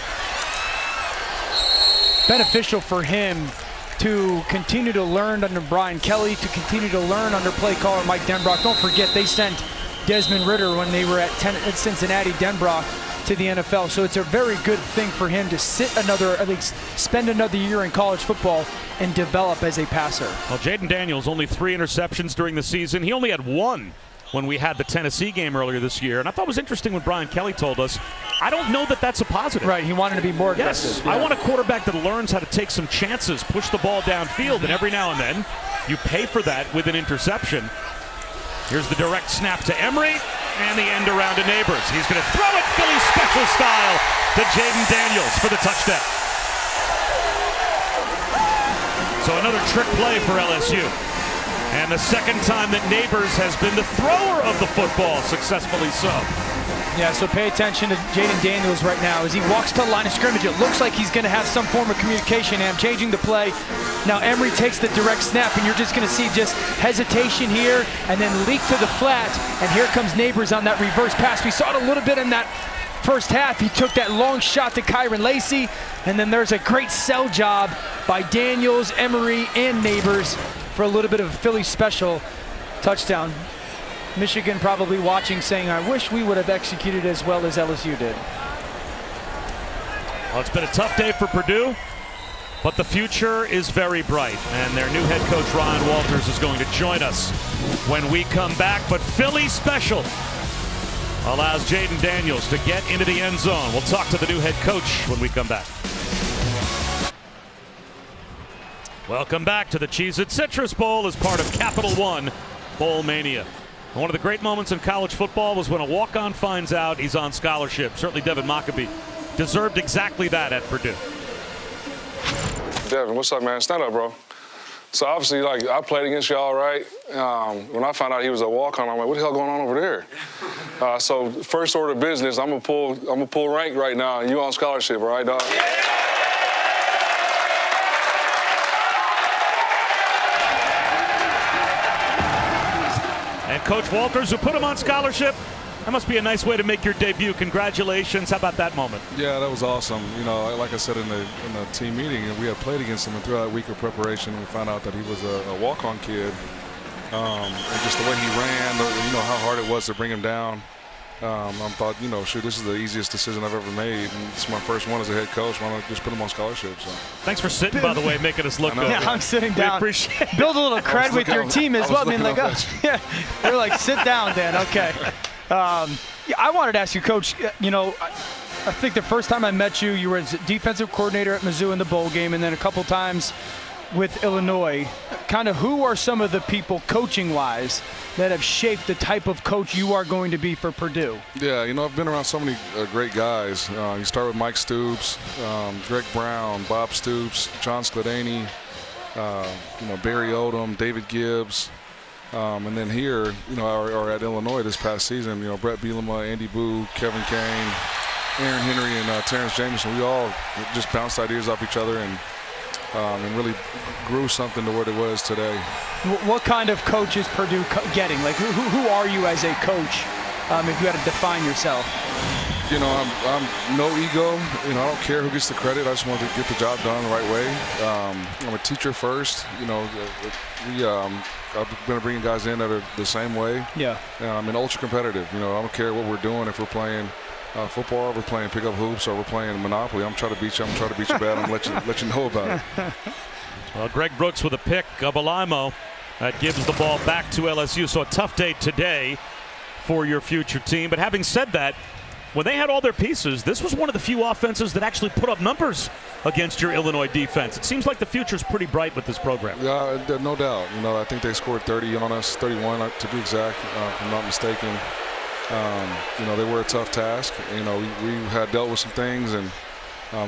to continue to learn under Brian Kelly, to continue to learn under play caller Mike Denbrock. Don't forget, they sent Desmond Ridder when they were at Cincinnati, Denbrock to the NFL. So it's a very good thing for him to spend another year in college football and develop as a passer. Well, Jaden Daniels, only 3 interceptions during the season. He only had 1 when we had the Tennessee game earlier this year. And I thought it was interesting when Brian Kelly told us, I don't know that that's a positive. Right, he wanted to be more aggressive. Yes, I want a quarterback that learns how to take some chances, push the ball downfield, and every now and then you pay for that with an interception. Here's the direct snap to Emery, and the end around to Neighbors. He's going to throw it Philly special style to Jaden Daniels for the touchdown. So another trick play for LSU. And the 2nd time that Neighbors has been the thrower of the football, successfully so. Yeah, so pay attention to Jaden Daniels right now. As he walks to the line of scrimmage, it looks like he's going to have some form of communication. And I'm changing the play. Now Emery takes the direct snap, and you're just going to see just hesitation here, and then leak to the flat. And here comes Neighbors on that reverse pass. We saw it a little bit in that first half, he took that long shot to Kyron Lacey, and then there's a great sell job by Daniels, Emery, and Neighbors for a little bit of a Philly special touchdown. Michigan probably watching saying, I wish we would have executed as well as LSU did. Well, it's been a tough day for Purdue, but the future is very bright, and their new head coach, Ryan Walters, is going to join us when we come back. But Philly special allows Jaden Daniels to get into the end zone. We'll talk to the new head coach when we come back. Welcome back to the Cheez-It Citrus Bowl as part of Capital One Bowl Mania. One of the great moments in college football was when a walk-on finds out he's on scholarship. Certainly Devin Mockabee deserved exactly that at Purdue. Devin, what's up, man? Stand up, bro. So obviously, like, I played against y'all, right? When I found out he was a walk-on, I'm like, what the hell going on over there? So first order of business, I'm gonna pull rank right now, and you on scholarship, all right, dog? And Coach Walters, who put him on scholarship, that must be a nice way to make your debut. Congratulations. How about that moment? Yeah, that was awesome. You know, like I said in the team meeting, we had played against him, and through that week of preparation, we found out that he was a walk-on kid. And just the way he ran, you know, how hard it was to bring him down. I thought, you know, shoot, this is the easiest decision I've ever made. And it's my first one as a head coach. Why not just put him on scholarship? So. Thanks for sitting, by the way, making us look good. Yeah, I'm sitting down. We appreciate it. Build a little cred with your team as well. I mean, like, yeah, they're like, sit down, Dan. Okay. Yeah, I wanted to ask you, Coach, you know, I think the first time I met you, you were as defensive coordinator at Mizzou in the bowl game, and then a couple times with Illinois. Kind of who are some of the people, coaching-wise, that have shaped the type of coach you are going to be for Purdue? Yeah, you know, I've been around so many great guys. You start with Mike Stoops, Greg Brown, Bob Stoops, John Skladany, you know, Barry Odom, David Gibbs. And then here, you know, or at Illinois this past season, you know, Brett Bielema, Andy Boo, Kevin Kane, Aaron Henry, and Terrence Jameson. We all just bounced ideas off each other and really grew something to what it was today. What kind of coach is Purdue getting? Like, who are you as a coach, if you had to define yourself? You know, I'm no ego. You know, I don't care who gets the credit. I just want to get the job done the right way. I'm a teacher first. You know, I've been bringing guys in that are the same way. Yeah. I'm ultra competitive. You know, I don't care what we're doing. If we're playing football, or we're playing pickup hoops, or we're playing Monopoly, I'm trying to beat you. I'm trying to beat you bad. I'm gonna let you know about it. Well, Greg Brooks with a pick of Alimo that gives the ball back to LSU. So a tough day today for your future team. But having said that, when they had all their pieces, this was one of the few offenses that actually put up numbers against your Illinois defense. It seems like the future's pretty bright with this program. Yeah, no doubt. You know, I think they scored 30 on us, 31 to be exact, if I'm not mistaken. You know, they were a tough task. You know, we had dealt with some things, and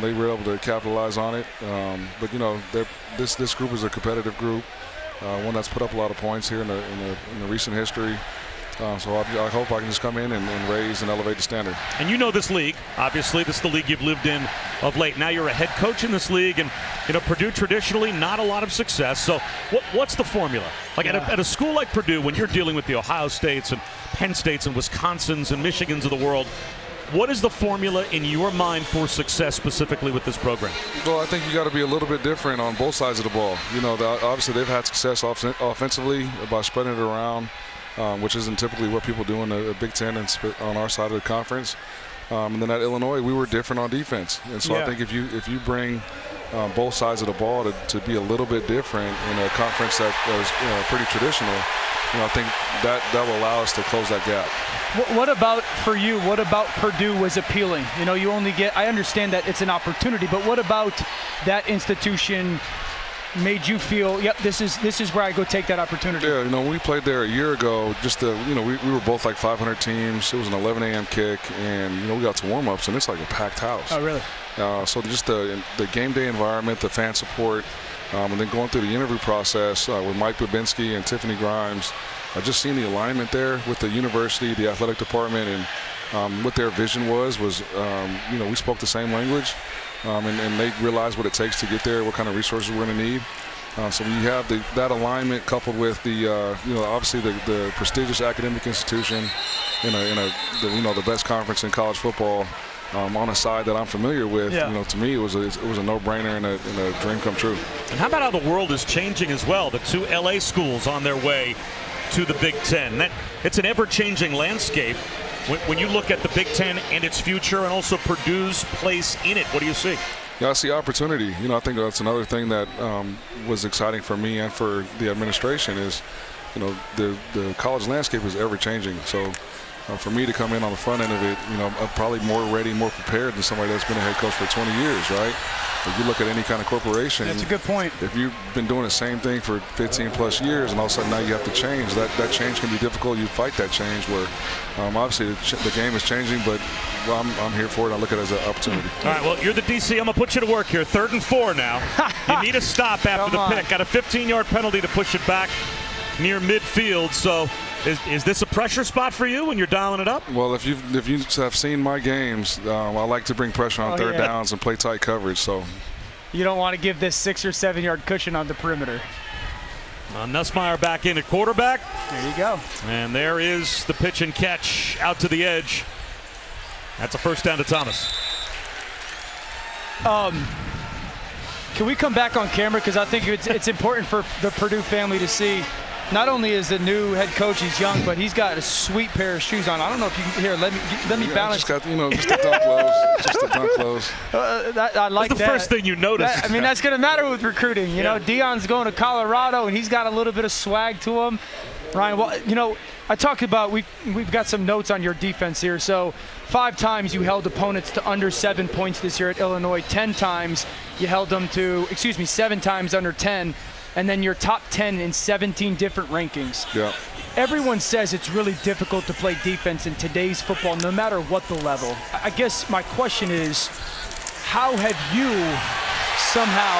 they were able to capitalize on it. But you know, this group is a competitive group, one that's put up a lot of points here in the recent history. So I hope I can just come in and raise and elevate the standard. And you know this league. Obviously, this is the league you've lived in of late. Now you're a head coach in this league, and you know Purdue traditionally not a lot of success. So what's the formula? Like at a school like Purdue, when you're dealing with the Ohio States and Penn States and Wisconsins and Michigans of the world, what is the formula in your mind for success specifically with this program? Well, I think you got to be a little bit different on both sides of the ball. You know, obviously they've had success offensively by spreading it around. Which isn't typically what people do in the Big Ten and on our side of the conference. And then at Illinois, we were different on defense. And so I think if you bring both sides of the ball to be a little bit different in a conference that is pretty traditional, you know, I think that will allow us to close that gap. What about for you? What about Purdue was appealing? You know, you only get. I understand that it's an opportunity, but what about that institution made you feel, yep, this is where I go take that opportunity? Yeah, you know, we played there a year ago. We were both like 500 teams. It was an 11 a.m. kick, and you know, we got to warm-ups, and it's like a packed house. Oh, really? So just the game day environment, the fan support, and then going through the interview process with Mike Babinski and Tiffany Grimes, just seeing the alignment there with the university, the athletic department, and what their vision was you know, we spoke the same language. And they realize what it takes to get there, what kind of resources we're going to need. So when you have that alignment coupled with the, obviously the prestigious academic institution in the best conference in college football on a side that I'm familiar with, to me it was a no-brainer and a dream come true. And how about how the world is changing as well? The two LA schools on their way to the Big Ten. It's an ever-changing landscape. When you look at the Big Ten and its future and also Purdue's place in it, what do you see? Yeah, I see opportunity. I think that's another thing that was exciting for me and for the administration is, the college landscape is ever changing. So for me to come in on the front end of it, I'm probably more ready, more prepared than somebody that's been a head coach for 20 years, right? If you look at any kind of corporation, that's a good point. If you've been doing the same thing for 15 plus years and all of a sudden now you have to change, that change can be difficult. You fight that change where obviously the game is changing, but I'm here for it. I look at it as an opportunity. All right, well, you're the DC. I'm going to put you to work here. 3rd and 4 now. You need a stop after the pick. Got a 15-yard penalty to push it back near midfield. So is this a pressure spot for you when you're dialing it up? Well, if you have seen my games, I like to bring pressure on third downs and play tight coverage. So you don't want to give this 6 or 7 yard cushion on the perimeter. Nussmeier back in at quarterback. There you go. And there is the pitch and catch out to the edge. That's a first down to Thomas. Can we come back on camera? Because I think it's important for the Purdue family to see. Not only is the new head coach, he's young, but he's got a sweet pair of shoes on. I don't know if you can hear. Let me balance. Just got just the dunk clothes. Just the dunk clothes. I like that's the first thing you notice. That's going to matter with recruiting. You know, Deion's going to Colorado, and he's got a little bit of swag to him. Ryan, well, I talked about we've got some notes on your defense here. So 5 times you held opponents to under 7 points this year at Illinois. 10 times you held them to, 7 times under 10. And then you're top 10 in 17 different rankings. Yeah. Everyone says it's really difficult to play defense in today's football, no matter what the level. I guess my question is, how have you somehow,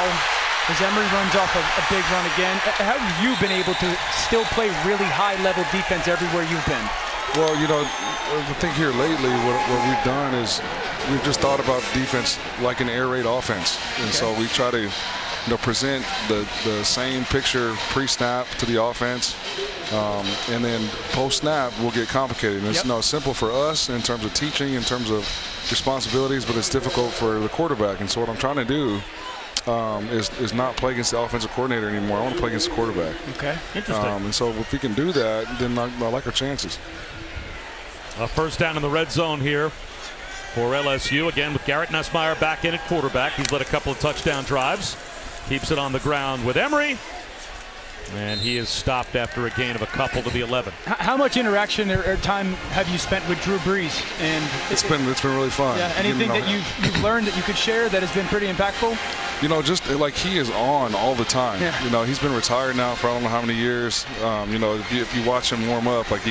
as Emory runs off a big run again, how have you been able to still play really high-level defense everywhere you've been? Well, I think here lately what we've done is we've just thought about defense like an air raid offense. And so we try to present the same picture pre-snap to the offense, and then post-snap will get complicated. And it's simple for us in terms of teaching, in terms of responsibilities, but it's difficult for the quarterback. And so what I'm trying to do is not play against the offensive coordinator anymore. I want to play against the quarterback. Okay, interesting. And so if we can do that, then I like our chances. A first down in the red zone here for LSU. Again, with Garrett Nussmeier back in at quarterback. He's led a couple of touchdown drives. Keeps it on the ground with Emory. And he is stopped after a gain of a couple to the 11. How much interaction or time have you spent with Drew Brees? And it's been really fun. Yeah. Anything that you've learned that you could share that has been pretty impactful? Just like he is on all the time. Yeah. He's been retired now for I don't know how many years. If you watch him warm up, like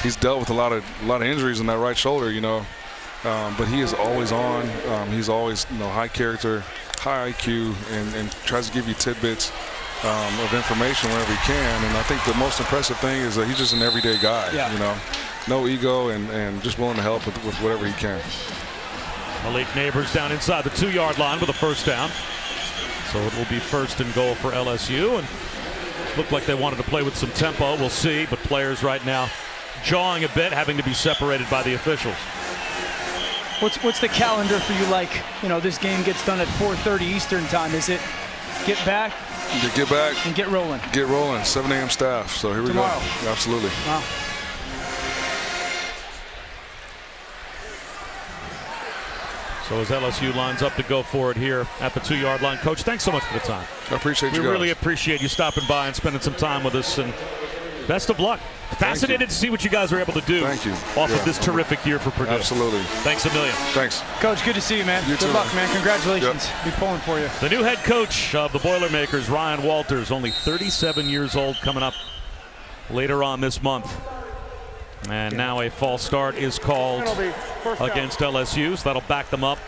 he's dealt with a lot of injuries in that right shoulder. But he is always on. He's always high character, high IQ, and tries to give you tidbits of information whenever he can. And I think the most impressive thing is that he's just an everyday guy. Yeah. No ego and just willing to help with whatever he can. Malik Neighbors down inside the 2-yard line with a first down. So it will be 1st and goal for LSU. And looked like they wanted to play with some tempo. We'll see. But players right now jawing a bit, having to be separated by the officials. What's the calendar for you like? This game gets done at 4:30 Eastern time. Is it get back? Get back. And get rolling. Get rolling. 7 a.m. staff. So here we go. Absolutely. Wow. So as LSU lines up to go for it here at the 2-yard line. Coach, thanks so much for the time. I appreciate you guys. We really appreciate you stopping by and spending some time with us. And best of luck. Fascinated to see what you guys are able to do off of this terrific year for Purdue. Absolutely. Thanks a million. Thanks. Coach, good to see you, man. You good too, luck, man. Congratulations. Be pulling for you. The new head coach of the Boilermakers, Ryan Walters, only 37 years old, coming up later on this month. And now a false start is called against LSU, so that'll back them up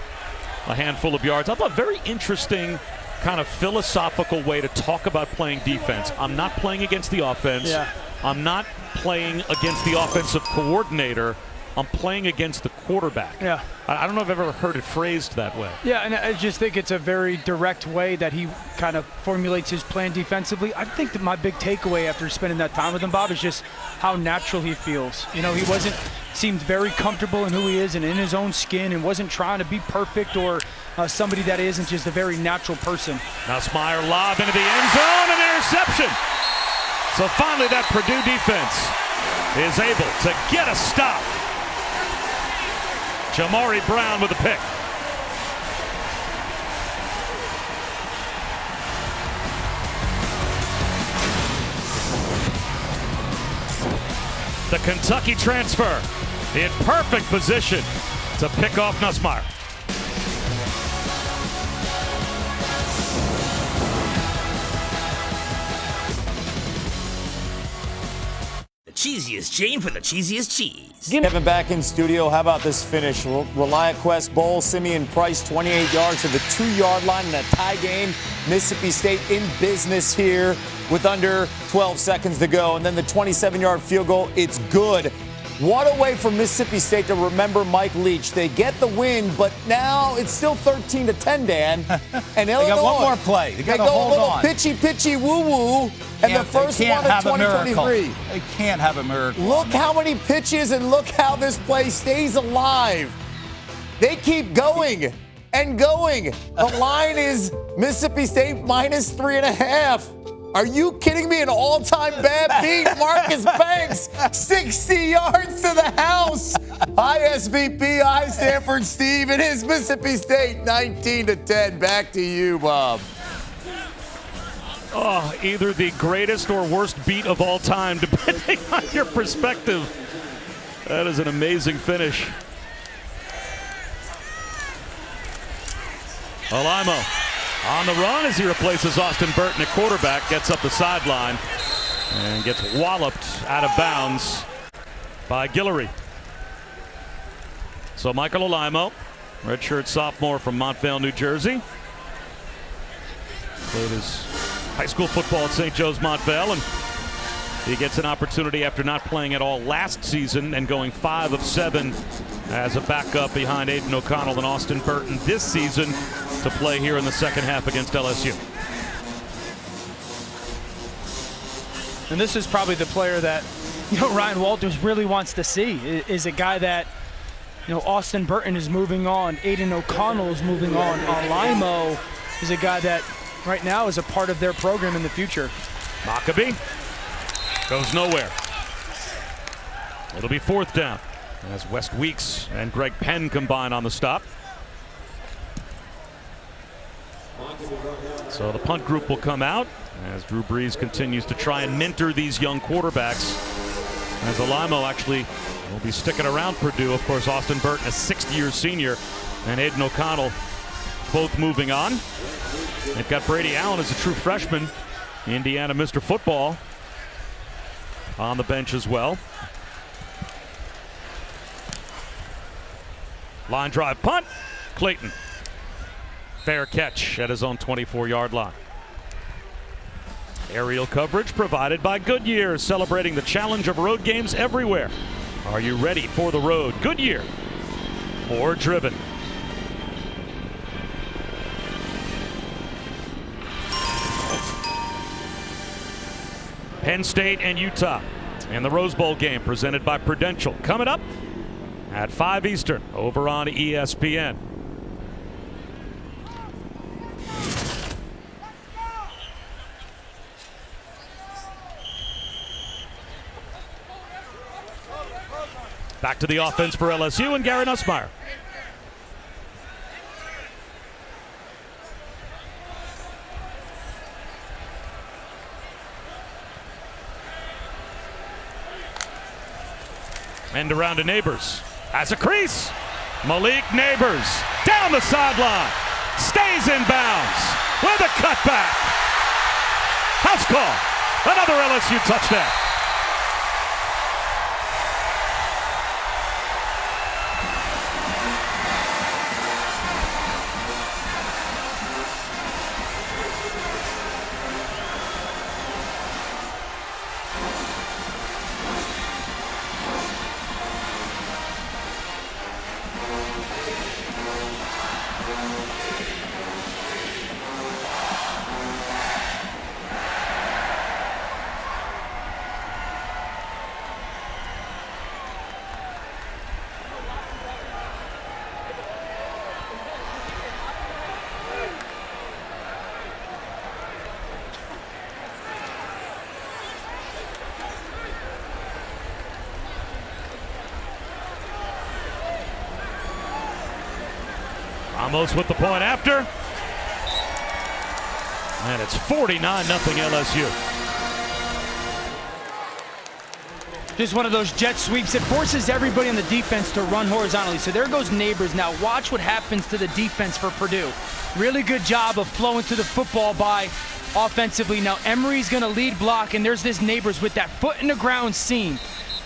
a handful of yards. I thought very interesting kind of philosophical way to talk about playing defense. I'm not playing against the offense. Yeah. I'm not playing against the offensive coordinator. I'm playing against the quarterback. Yeah. I don't know if I've ever heard it phrased that way. Yeah, and I just think it's a very direct way that he kind of formulates his plan defensively. I think that my big takeaway after spending that time with him, Bob, is just how natural he feels. You know, he seemed very comfortable in who he is and in his own skin, and wasn't trying to be perfect or somebody that isn't, just a very natural person. Nussmeier lob into the end zone, an interception. So finally that Purdue defense is able to get a stop. Jamari Brown with a pick. The Kentucky transfer in perfect position to pick off Nussmeier. Cheesiest chain for the cheesiest cheese. Kevin back in studio. How about this finish? ReliaQuest Bowl, Simeon Price, 28 yards to the 2-yard line in a tie game. Mississippi State in business here with under 12 seconds to go. And then the 27-yard field goal. It's good. What a way for Mississippi State to remember Mike Leach. They get the win, but now it's still 13-10, Dan. And they Illinois, got one more play. They got to go hold a little on. pitchy woo-woo. And the first one of 2023. They can't have a miracle. Look how many pitches and look how this play stays alive. They keep going and going. The line is Mississippi State -3.5. Are you kidding me? An all-time bad beat. Marcus Banks, 60 yards to the house. Hi, SVP. Hi, Stanford Steve. It is Mississippi State 19-10. Back to you, Bob. Oh, either the greatest or worst beat of all time, depending on your perspective. That is an amazing finish. Alaimo on the run as he replaces Austin Burton at quarterback, gets up the sideline and gets walloped out of bounds by Guillory. So Michael Alaimo, redshirt sophomore from Montvale, New Jersey. Played his high school football at St. Joe's Montvale, and he gets an opportunity after not playing at all last season and going 5 of 7 as a backup behind Aiden O'Connell and Austin Burton this season to play here in the second half against LSU. And this is probably the player that, you know, Ryan Walters really wants to see, is a guy that, you know, Austin Burton is moving on, Aiden O'Connell is moving on, Alaimo is a guy that right now is a part of their program in the future. Maccabee goes nowhere. It'll be 4th down as West Weeks and Greg Penn combine on the stop. So the punt group will come out as Drew Brees continues to try and mentor these young quarterbacks. As Alaimo actually will be sticking around Purdue. Of course, Austin Burton, a 6th-year senior, and Aiden O'Connell both moving on. They've got Brady Allen as a true freshman, Indiana Mr. Football, on the bench as well. Line drive punt, Clayton. Fair catch at his own 24-yard line. Aerial coverage provided by Goodyear, celebrating the challenge of road games everywhere. Are you ready for the road? Goodyear, more driven. Penn State and Utah in the Rose Bowl game presented by Prudential. Coming up at 5 Eastern over on ESPN. Back to the offense for LSU and Gary Nussmeier. End around to Neighbors. Has a crease. Malik Neighbors down the sideline. Stays in bounds with a cutback. House call. Another LSU touchdown. Ramos with the point after. And it's 49-0 LSU. Just one of those jet sweeps. It forces everybody on the defense to run horizontally. So there goes Neighbors. Now watch what happens to the defense for Purdue. Really good job of flowing to the football by offensively. Now Emery's going to lead block, and there's this Neighbors with that foot in the ground seam.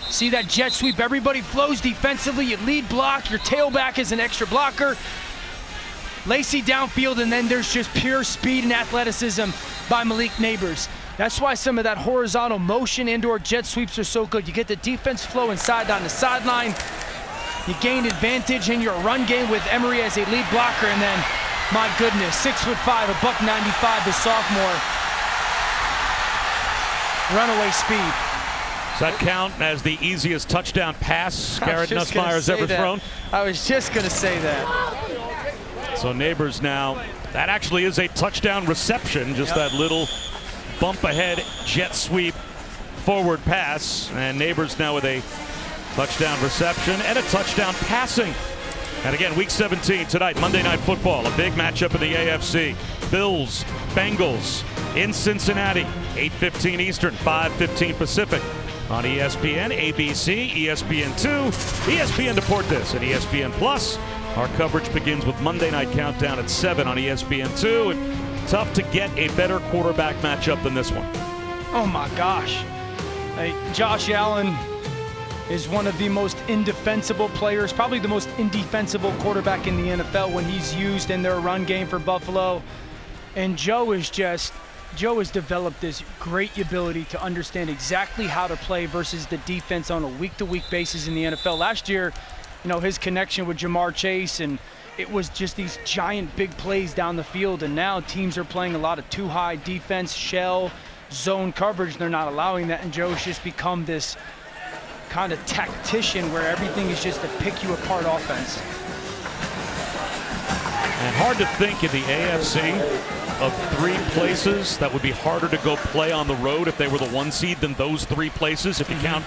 See that jet sweep? Everybody flows defensively. You lead block. Your tailback is an extra blocker. Lacey downfield, and then there's just pure speed and athleticism by Malik Neighbors. That's why some of that horizontal motion and/or jet sweeps are so good. You get the defense flowing side down the sideline. You gain advantage in your run game with Emery as a lead blocker, and then, my goodness, 6'5", $195, the sophomore. Runaway speed. Does that count as the easiest touchdown pass Garrett Nussmeier has ever thrown? I was just going to say that. So Neighbors now, that actually is a touchdown reception, just that little bump ahead jet sweep forward pass. And Neighbors now with a touchdown reception and a touchdown passing. And again, week 17 tonight, Monday Night Football, a big matchup in the AFC. Bills, Bengals in Cincinnati, 8:15 Eastern, 5:15 Pacific. On ESPN, ABC, ESPN2, ESPN Deportes, and ESPN Plus. Our coverage begins with Monday Night Countdown at 7 on ESPN2. And tough to get a better quarterback matchup than this one. Oh my gosh. Hey, Josh Allen is one of the most indefensible players, probably the most indefensible quarterback in the NFL when he's used in their run game for Buffalo. And Joe has developed this great ability to understand exactly how to play versus the defense on a week-to-week basis in the NFL. Last year, you know, his connection with Jamar Chase, and it was just these giant big plays down the field. And now teams are playing a lot of too-high defense, shell, zone coverage. They're not allowing that, and Joe's just become this kind of tactician where everything is just a pick-you-apart offense. And hard to think in the AFC of three places that would be harder to go play on the road if they were the 1 seed than those three places, if you count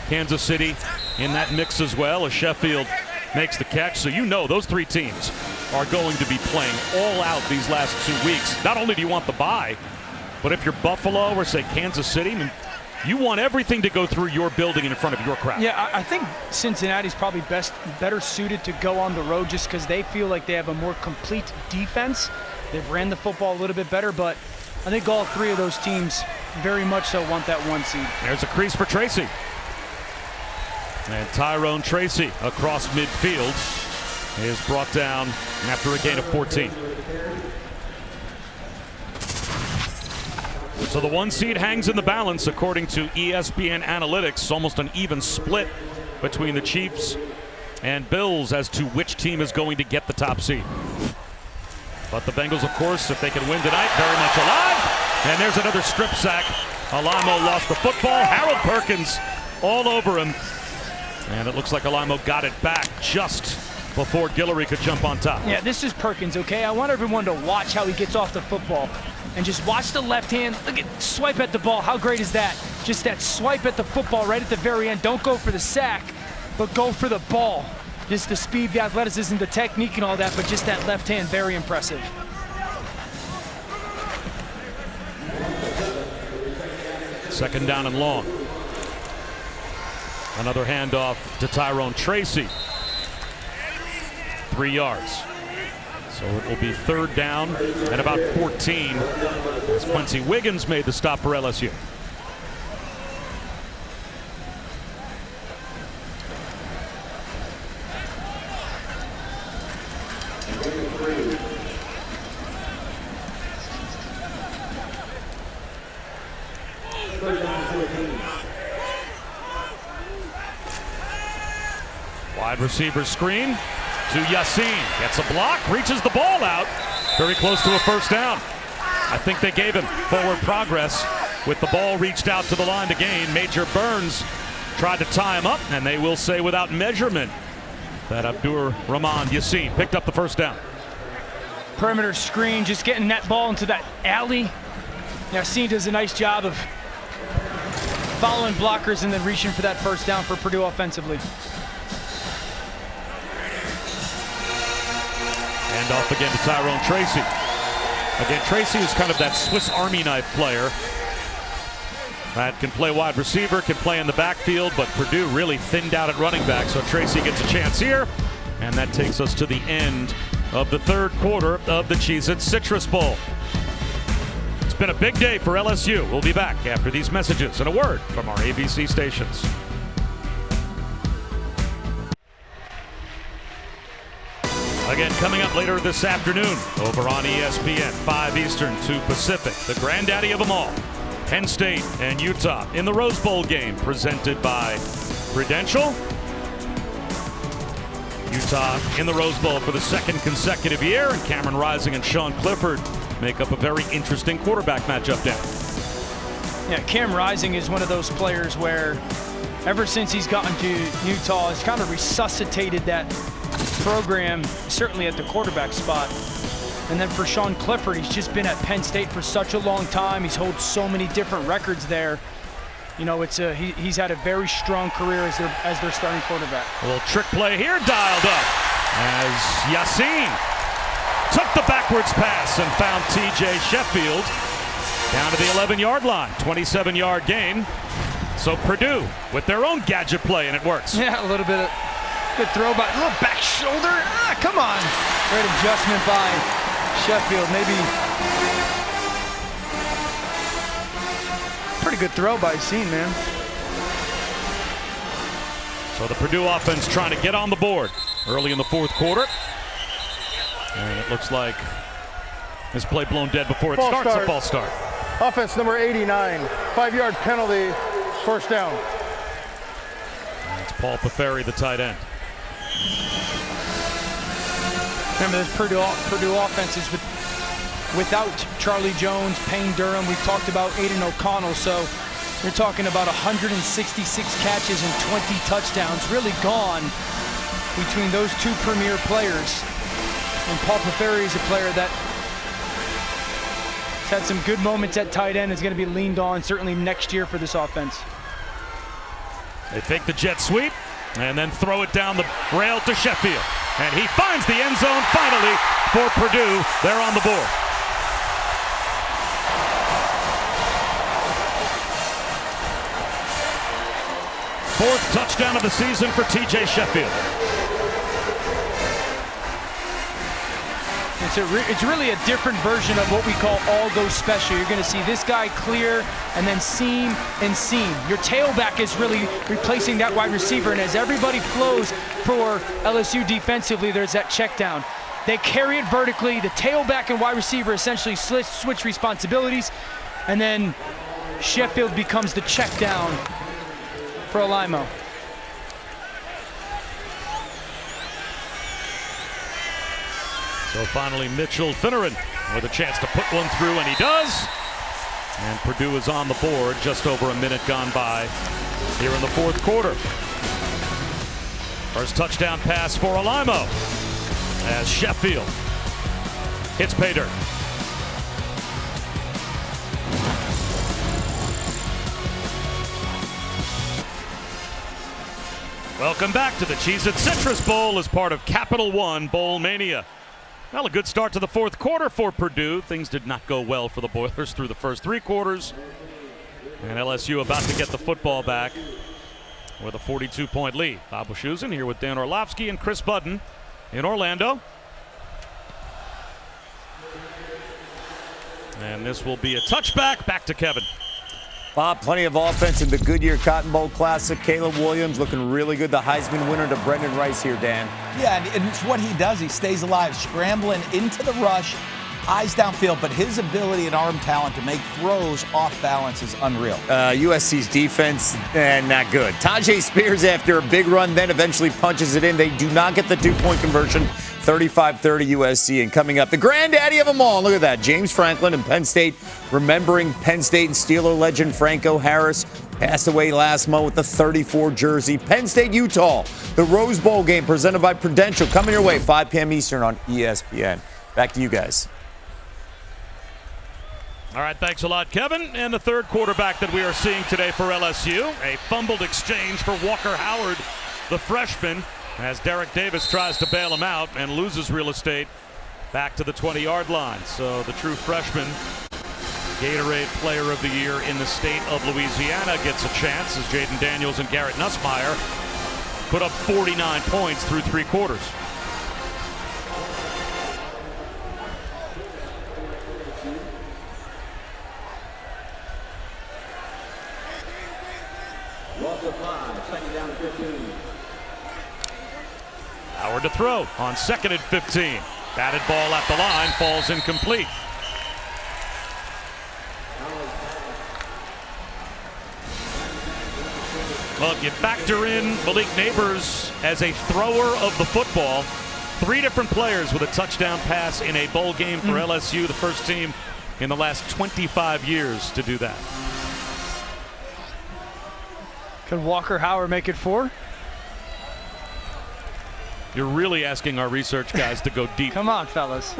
Kansas City in that mix as well, as Sheffield makes the catch. So you know those three teams are going to be playing all out these last 2 weeks. Not only do you want the bye, but if you're Buffalo or, say, Kansas City, you want everything to go through your building and in front of your crowd. Yeah, I think Cincinnati's probably better suited to go on the road just because they feel like they have a more complete defense. They've ran the football a little bit better, but I think all three of those teams very much so want that 1 seed. There's a crease for Tracy. And Tyrone Tracy across midfield is brought down after a gain of 14. So the 1 seed hangs in the balance according to ESPN Analytics. Almost an even split between the Chiefs and Bills as to which team is going to get the top seed. But the Bengals, of course, if they can win tonight, very much alive. And there's another strip sack. Alamo lost the football. Harold Perkins all over him. And it looks like Alamo got it back just before Guillory could jump on top. Yeah, this is Perkins, okay? I want everyone to watch how he gets off the football. And just watch the left hand. Look at swipe at the ball. How great is that? Just that swipe at the football right at the very end. Don't go for the sack, but go for the ball. Just the speed, the athleticism, the technique and all that, but just that left hand, very impressive. Second down and long. Another handoff to Tyrone Tracy. 3 yards. So it will be third down and about 14 as Quincy Wiggins made the stop for LSU. Wide receiver screen to Yassin. Gets a block, reaches the ball out. Very close to a first down. I think they gave him forward progress with the ball reached out to the line to gain. Major Burns tried to tie him up, and they will say without measurement that Abdur Rahman Yassin picked up the first down. Perimeter screen, just getting that ball into that alley. Yassin does a nice job of following blockers and then reaching for that first down for Purdue offensively. And Handoff again to Tyrone Tracy. Again, Tracy is kind of that Swiss Army knife player that can play wide receiver, can play in the backfield, but Purdue really thinned out at running back, so Tracy gets a chance here. And that takes us to the end of the third quarter of the Cheez-It Citrus Bowl. It's been a big day for LSU. We'll be back after these messages and a word from our ABC stations. Again, coming up later this afternoon over on ESPN, 5 Eastern, 2 Pacific, the granddaddy of them all, Penn State and Utah in the Rose Bowl game presented by Prudential. Utah in the Rose Bowl for the second consecutive year, and Cameron Rising and Sean Clifford make up a very interesting quarterback matchup down. Yeah, Cam Rising is one of those players where ever since he's gotten to Utah, he's kind of resuscitated that program, certainly at the quarterback spot. And then for Sean Clifford, he's just been at Penn State for such a long time. He's held so many different records there. You know, he's had a very strong career as their starting quarterback. A little trick play here, dialed up as Yassin took the backwards pass and found TJ Sheffield down to the 11-yard line. 27-yard gain. So Purdue with their own gadget play, and it works. Yeah, a little bit of good throw by, a little back shoulder. Ah, come on. Great adjustment by Sheffield. Maybe pretty good throw by Yassin, man. So the Purdue offense trying to get on the board early in the fourth quarter. And it looks like this play blown dead before it starts. A false start. Offense number 89, 5-yard penalty, first down. It's Paul Peferi, the tight end. Remember, this Purdue offenses without Charlie Jones, Payne Durham. We've talked about Aiden O'Connell, so you're talking about 166 catches and 20 touchdowns really gone between those two premier players. And Paul Peferi is a player that has had some good moments at tight end, is going to be leaned on certainly next year for this offense. They fake the jet sweep and then throw it down the rail to Sheffield. And he finds the end zone finally for Purdue. They're on the board. Fourth touchdown of the season for TJ Sheffield. It's really a different version of what we call all-go special. You're going to see this guy clear and then seam and seam. Your tailback is really replacing that wide receiver, and as everybody flows for LSU defensively, there's that check down. They carry it vertically. The tailback and wide receiver essentially switch responsibilities, and then Sheffield becomes the check down for Alaimo. So finally, Mitchell Finneran with a chance to put one through, and he does. And Purdue is on the board, just over a minute gone by here in the fourth quarter. First touchdown pass for Alaimo as Sheffield hits pay dirt. Welcome back to the Cheez-It Citrus Bowl as part of Capital One Bowl Mania. Well, a good start to the fourth quarter for Purdue. Things did not go well for the Boilers through the first three quarters. And LSU about to get the football back with a 42-point lead. Bob Wischusen here with Dan Orlovsky and Chris Budden in Orlando. And this will be a touchback. Back to Kevin. Bob, plenty of offense in the Goodyear Cotton Bowl Classic. Caleb Williams looking really good. The Heisman winner to Brendan Rice here, Dan. Yeah, and it's what he does. He stays alive, scrambling into the rush, eyes downfield, but his ability and arm talent to make throws off balance is unreal. USC's defense, not good. Tajay Spears, after a big run, then eventually punches it in. They do not get the two-point conversion. 35-30 USC. And coming up, the granddaddy of them all. Look at that. James Franklin and Penn State, remembering Penn State and Steeler legend Franco Harris, passed away last month with the 34 jersey. Penn State, Utah, the Rose Bowl game presented by Prudential. Coming your way, 5 p.m. Eastern on ESPN. Back to you guys. All right, thanks a lot, Kevin. And the third quarterback that we are seeing today for LSU, a fumbled exchange for Walker Howard, the freshman, as Derek Davis tries to bail him out and loses real estate back to the 20-yard line. So the true freshman, Gatorade Player of the Year in the state of Louisiana, gets a chance as Jaden Daniels and Garrett Nussmeier put up 49 points through 3 quarters. Howard to throw on 2nd and 15. Batted ball at the line, falls incomplete. Well, if you factor in Malik Neighbors as a thrower of the football, 3 different players with a touchdown pass in a bowl game for LSU, the first team in the last 25 years to do that. Could Walker Howard make it 4? You're really asking our research guys to go deep. Come on, fellas.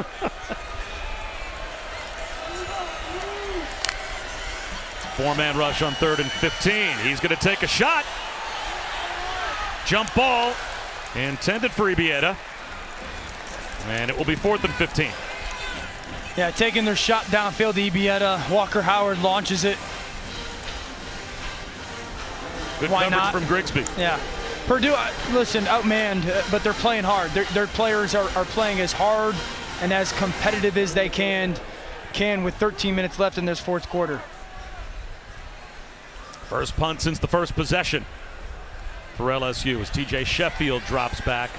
Four-man rush on 3rd and 15. He's going to take a shot. Jump ball intended for Ibieta. And it will be 4th and 15. Yeah, taking their shot downfield to Ibieta. Walker Howard launches it. Good Why coverage not? from Grigsby. Yeah. Purdue, listen, outmanned, but they're playing hard. Their players are playing as hard and as competitive as they can with 13 minutes left in this 4th quarter. First punt since the first possession for LSU as TJ Sheffield drops back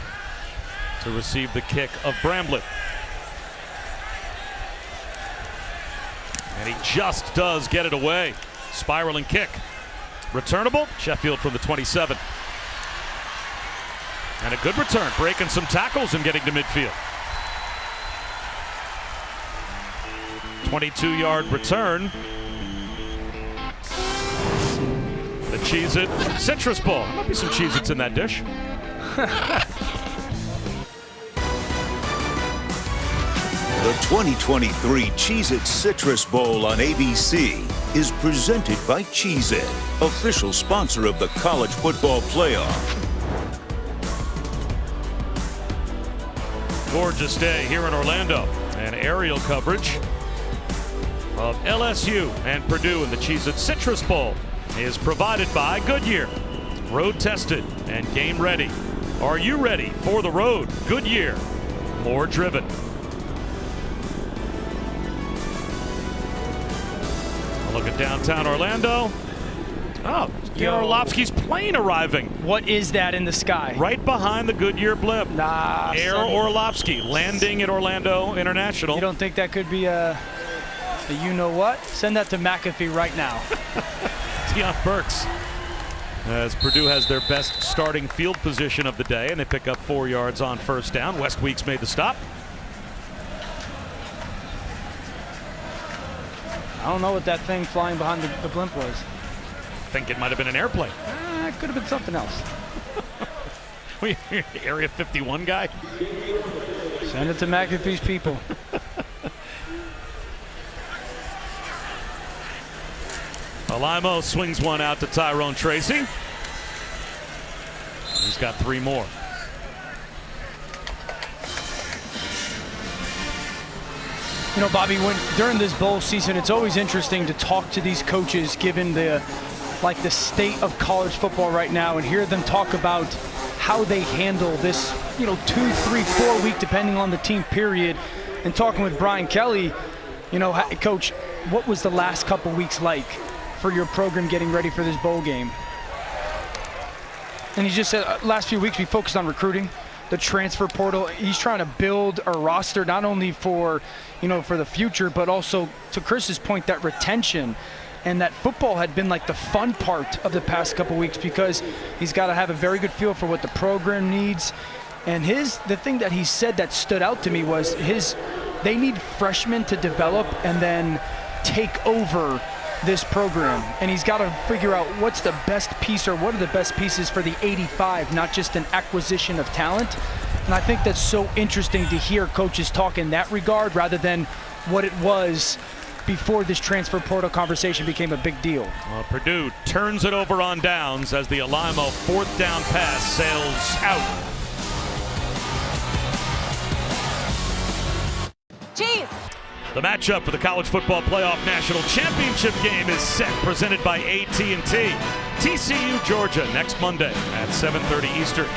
to receive the kick of Bramblett. And he just does get it away. Spiraling kick. Returnable. Sheffield from the 27. And a good return, breaking some tackles and getting to midfield. 22-yard return. The Cheez-It Citrus Bowl. There might be some Cheez-Its in that dish. The 2023 Cheez-It Citrus Bowl on ABC is presented by Cheez-It, official sponsor of the College Football Playoff. Gorgeous day here in Orlando, and aerial coverage of LSU and Purdue in the Cheez-It Citrus Bowl is provided by Goodyear. Road tested and game ready. Are you ready for the road? Goodyear, more driven. A look at downtown Orlando. Oh, Pierre Orlovsky's plane arriving. What is that in the sky? Right behind the Goodyear blimp. Nah. Air Orlovsky landing at Orlando International. You don't think that could be a you-know-what? Send that to McAfee right now. Deion Burks. As Purdue has their best starting field position of the day, and they pick up 4 yards on first down. West Weeks made the stop. I don't know what that thing flying behind the blimp was. I think it might have been an airplane. It could have been something else. Area 51 guy? Send it to McAfee's people. Alimo swings one out to Tyrone Tracy. He's got 3 more. You know, Bobby, during this bowl season, it's always interesting to talk to these coaches given the state of college football right now and hear them talk about how they handle this, 2, 3, 4 week, depending on the team period. And talking with Brian Kelly, Coach, what was the last couple weeks like for your program getting ready for this bowl game? And he just said, last few weeks we focused on recruiting, the transfer portal. He's trying to build a roster not only for, for the future, but also, to Chris's point, that retention. And that football had been like the fun part of the past couple weeks because he's got to have a very good feel for what the program needs. And the thing that he said that stood out to me was they need freshmen to develop and then take over this program. And he's got to figure out what's the best piece or what are the best pieces for the 85, not just an acquisition of talent. And I think that's so interesting to hear coaches talk in that regard rather than what it was before this transfer portal conversation became a big deal. Well, Purdue turns it over on downs as the Alimo 4th down pass sails out. Cheese! The matchup for the College Football Playoff National Championship game is set, presented by AT&T. TCU, Georgia, next Monday at 7:30 Eastern,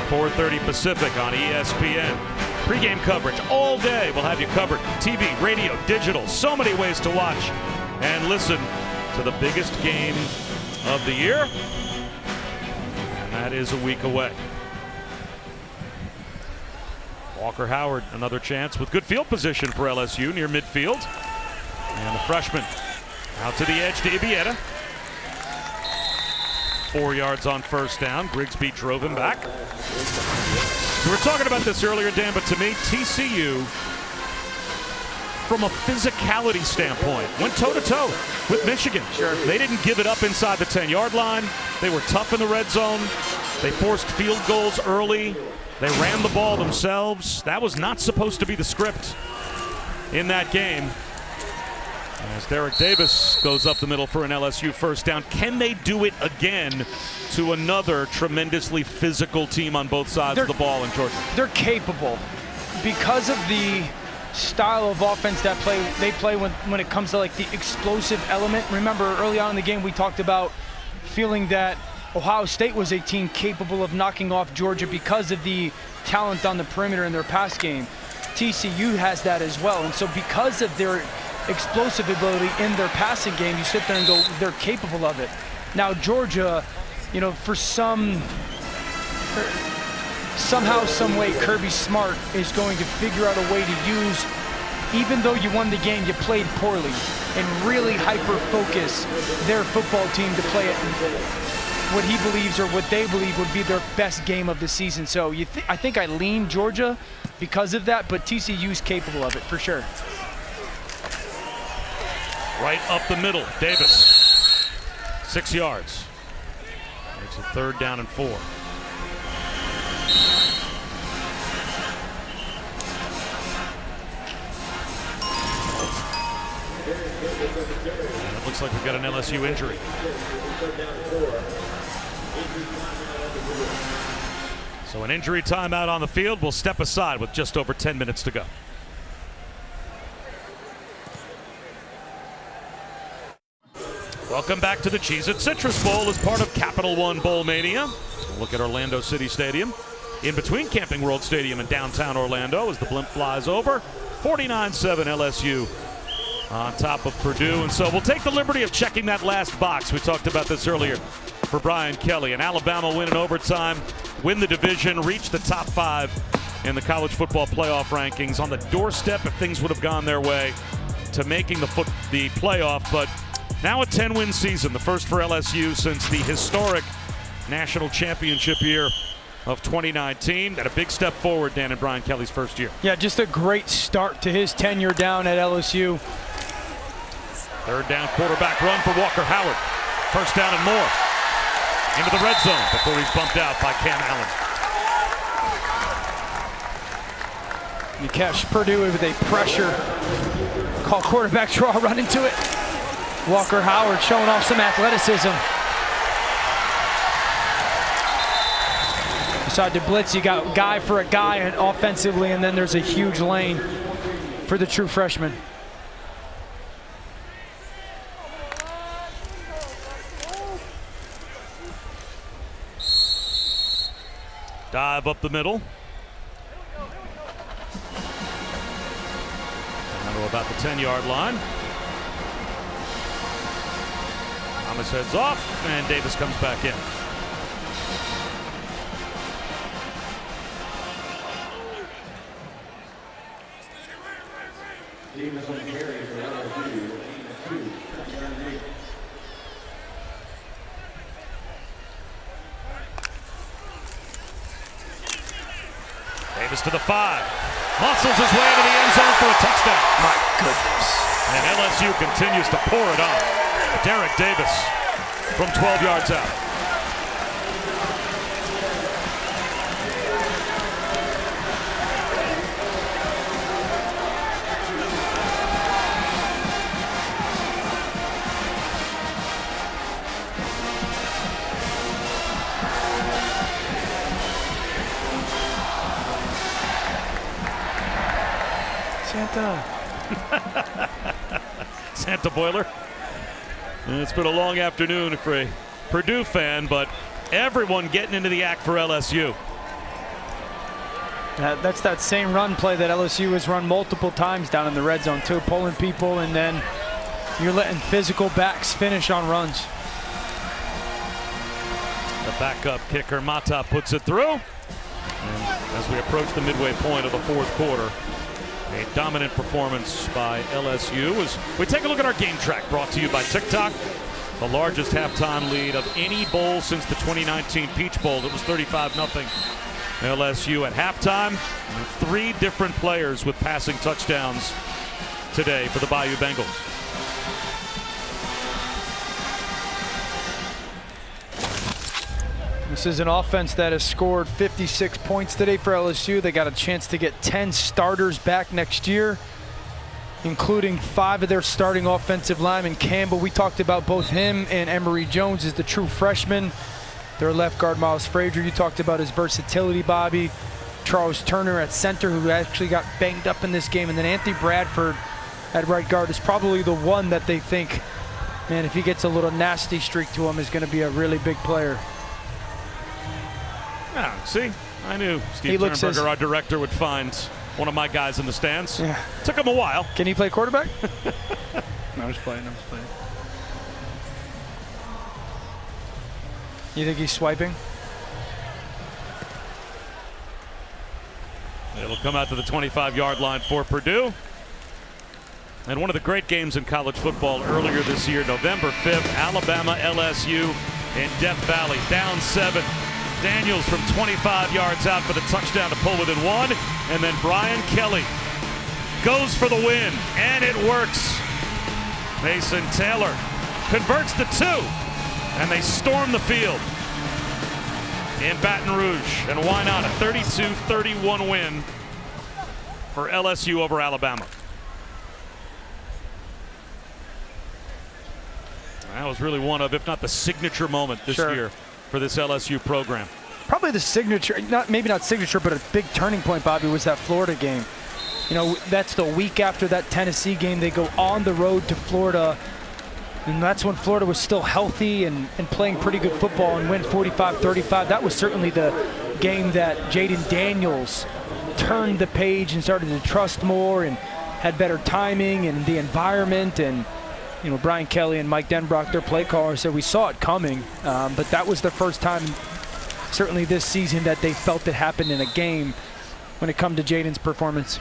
4:30 Pacific on ESPN. Pre-game coverage all day. We'll have you covered. TV, radio, digital, so many ways to watch and listen to the biggest game of the year. And that is a week away. Walker Howard, another chance with good field position for LSU near midfield. And the freshman out to the edge to Ibieta. 4 yards on first down. Grigsby drove him back. We were talking about this earlier, Dan, but to me, TCU, from a physicality standpoint, went toe-to-toe with Michigan. Sure. They didn't give it up inside the 10-yard line. They were tough in the red zone. They forced field goals early. They ran the ball themselves. That was not supposed to be the script in that game. As Derek Davis goes up the middle for an LSU first down. Can they do it again to another tremendously physical team on both sides of the ball in Georgia? They're capable because of the style of offense that they play when it comes to like the explosive element. Remember early on in the game we talked about feeling that Ohio State was a team capable of knocking off Georgia because of the talent on the perimeter in their pass game. TCU has that as well, and so because of their explosive ability in their passing game, you sit there and go, they're capable of it. Now Georgia, you know, for somehow, some way, Kirby Smart is going to figure out a way to use, even though you won the game, you played poorly, and really hyper-focus their football team to play it what he believes or what they believe would be their best game of the season. So I think I lean Georgia because of that, but TCU's capable of it for sure. Right up the middle, Davis, 6 yards. It's a 3rd down and 4. And it looks like we've got an LSU injury. So an injury timeout on the field. We'll step aside with just over 10 minutes to go. Welcome back to the Cheez-It Citrus Bowl as part of Capital One Bowl Mania. We'll look at Orlando City Stadium in between Camping World Stadium and downtown Orlando as the blimp flies over. 49-7 LSU on top of Purdue. And so we'll take the liberty of checking that last box. We talked about this earlier for Brian Kelly. And Alabama win in overtime, win the division, reach the top 5 in the college football playoff rankings, on the doorstep if things would have gone their way to making the playoff. But now a 10-win season, the first for LSU since the historic national championship year of 2019. And a big step forward, Dan, in Brian Kelly's first year. Yeah, just a great start to his tenure down at LSU. 3rd down quarterback run for Walker Howard. 1st down and more. Into the red zone before he's bumped out by Cam Allen. You catch Purdue with a pressure. Call quarterback draw, run into it. Walker Howard showing off some athleticism. Beside the blitz, you got guy for a guy offensively, and then there's a huge lane for the true freshman. Dive up the middle. Down to about the 10-yard line. Thomas heads off, and Davis comes back in. Davis to the 5. Muscles his way into the end zone for a touchdown. My goodness. And LSU continues to pour it on. Derek Davis from 12 yards out. Santa. Santa Boiler. And it's been a long afternoon for a Purdue fan, but everyone getting into the act for LSU. That's that same run play that LSU has run multiple times down in the red zone too, pulling people, and then you're letting physical backs finish on runs. The backup kicker, Mata, puts it through. And as we approach the midway point of the fourth quarter, a dominant performance by LSU as we take a look at our game track, brought to you by TikTok. The largest halftime lead of any bowl since the 2019 Peach Bowl. It was 35-0. LSU at halftime. And 3 different players with passing touchdowns today for the Bayou Bengals. This is an offense that has scored 56 points today for LSU. They got a chance to get 10 starters back next year, including 5 of their starting offensive linemen. Campbell, we talked about both him and Emory Jones as the true freshman. Their left guard, Miles Frazier, you talked about his versatility, Bobby. Charles Turner at center, who actually got banged up in this game. And then Anthony Bradford at right guard is probably the one that they think, man, if he gets a little nasty streak to him, is going to be a really big player. Yeah, see, I knew Steve Turnberger, our director, would find one of my guys in the stands. Yeah. Took him a while. Can he play quarterback? No, I was playing. You think he's swiping? It'll come out to the 25-yard line for Purdue. And one of the great games in college football earlier this year, November 5th, Alabama LSU in Death Valley, down 7. Daniels from 25 yards out for the touchdown to pull within 1. And then Brian Kelly goes for the win, and it works. Mason Taylor converts the 2, and they storm the field in Baton Rouge. And why not? A 32-31 win for LSU over Alabama. That was really one of, if not the signature moment this year for this LSU program. Probably the signature, maybe not signature, but a big turning point, Bobby, was that Florida game. You know, that's the week after that Tennessee game. They go on the road to Florida, and that's when Florida was still healthy and playing pretty good football and win 45-35. That was certainly the game that Jaden Daniels turned the page and started to trust more and had better timing and the environment. And you know, Brian Kelly and Mike Denbrock, their play callers, said we saw it coming, but that was the first time, certainly this season, that they felt it happen in a game when it come to Jaden's performance.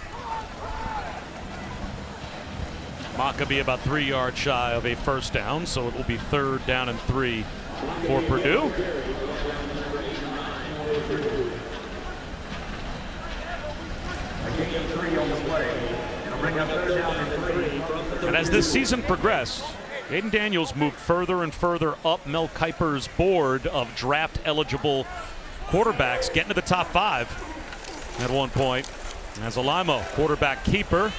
Maccabee about 3 yards shy of a first down, so it will be 3rd down and 3 for Purdue. And as this season progressed, Jaden Daniels moved further and further up Mel Kiper's board of draft-eligible quarterbacks, getting to the top 5 at one point. As Alimo, quarterback keeper,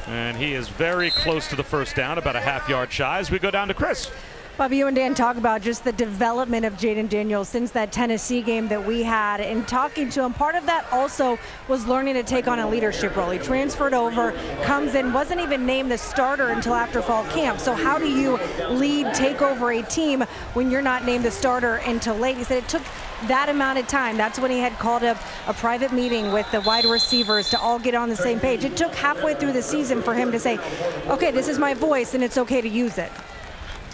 and he is very close to the first down, about a half-yard shy as we go down to Chris. Bobby, you and Dan talk about just the development of Jaden Daniels since that Tennessee game that we had, and talking to him, part of that also was learning to take on a leadership role. He transferred over, comes in, wasn't even named the starter until after fall camp. So how do you lead, take over a team when you're not named the starter until late? He said it took that amount of time. That's when he had called up a private meeting with the wide receivers to all get on the same page. It took halfway through the season for him to say, okay, this is my voice and it's okay to use it.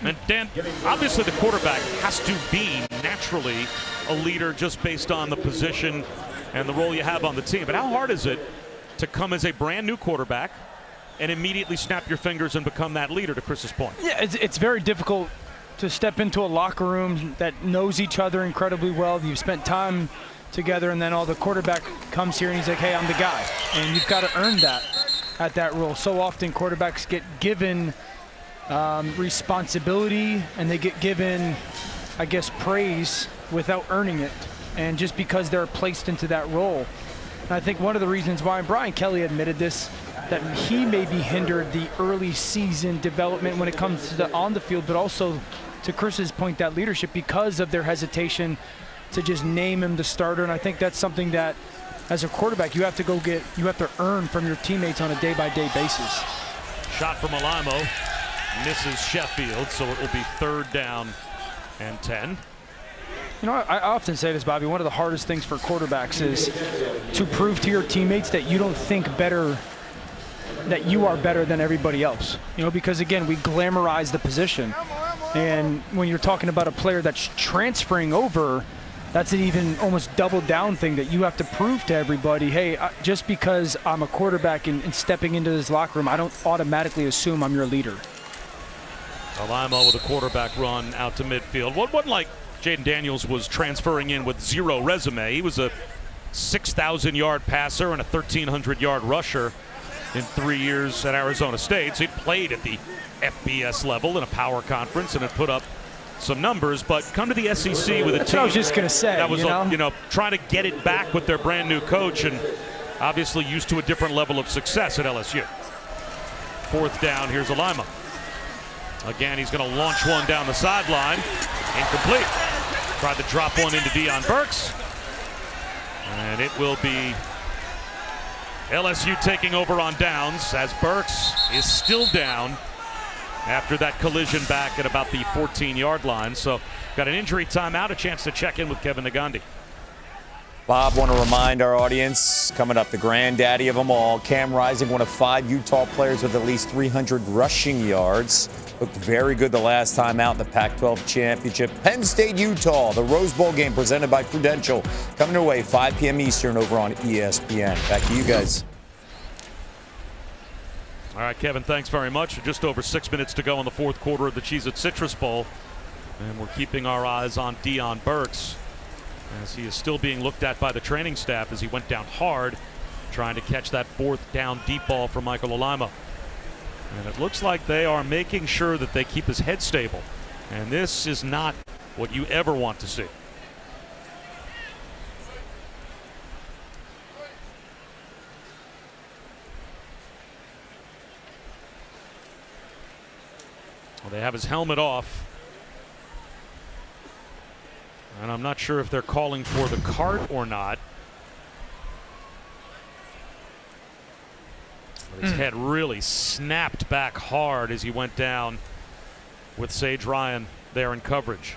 And Dan, obviously the quarterback has to be naturally a leader just based on the position and the role you have on the team. But how hard is it to come as a brand new quarterback and immediately snap your fingers and become that leader, to Chris's point? Yeah, it's very difficult to step into a locker room that knows each other incredibly well. You've spent time together, and then all the quarterback comes here and he's like, hey, I'm the guy. And you've got to earn that at that role. So often quarterbacks get given responsibility, and they get given, I guess, praise without earning it, and just because they're placed into that role. And I think one of the reasons why, and Brian Kelly admitted this, that he maybe hindered the early season development when it comes to the on the field, but also to Chris's point, that leadership, because of their hesitation to just name him the starter. And I think that's something that as a quarterback, you have to earn from your teammates on a day-by-day basis. Shot from Alaimo, misses Sheffield, so it will be 3rd down and 10. You know, I often say this, Bobby, one of the hardest things for quarterbacks is to prove to your teammates that you don't think better, that you are better than everybody else. You know, because again, we glamorize the position. And when you're talking about a player that's transferring over, that's an even almost double down thing that you have to prove to everybody, hey, just because I'm a quarterback and stepping into this locker room, I don't automatically assume I'm your leader. Alaimo with a quarterback run out to midfield. What wasn't like Jaden Daniels was transferring in with 0 resume. He was a 6,000-yard passer and a 1,300-yard rusher in 3 years at Arizona State. So he played at the FBS level in a power conference and had put up some numbers, but come to the SEC with a That's team what I was just going to say, that was trying to get it back with their brand new coach and obviously used to a different level of success at LSU. 4th down, here's Alaimo. Again, he's going to launch one down the sideline. Incomplete. Tried to drop one into Deion Burks. And it will be LSU taking over on downs as Burks is still down after that collision back at about the 14-yard line. So got an injury timeout, a chance to check in with Kevin Nagandi. Bob, want to remind our audience, coming up, the granddaddy of them all, Cam Rising, one of 5 Utah players with at least 300 rushing yards. Looked very good the last time out in the Pac-12 championship. Penn State, Utah, the Rose Bowl game presented by Prudential. Coming your way, 5 p.m. Eastern over on ESPN. Back to you guys. All right, Kevin, thanks very much. Just over 6 minutes to go in the 4th quarter of the Cheez-It Citrus Bowl. And we're keeping our eyes on Deion Burks as he is still being looked at by the training staff as he went down hard trying to catch that 4th down deep ball from Michael Alaimo. And it looks like they are making sure that they keep his head stable. And this is not what you ever want to see. Well, they have his helmet off. And I'm not sure if they're calling for the cart or not. But his head really snapped back hard as he went down with Sage Ryan there in coverage.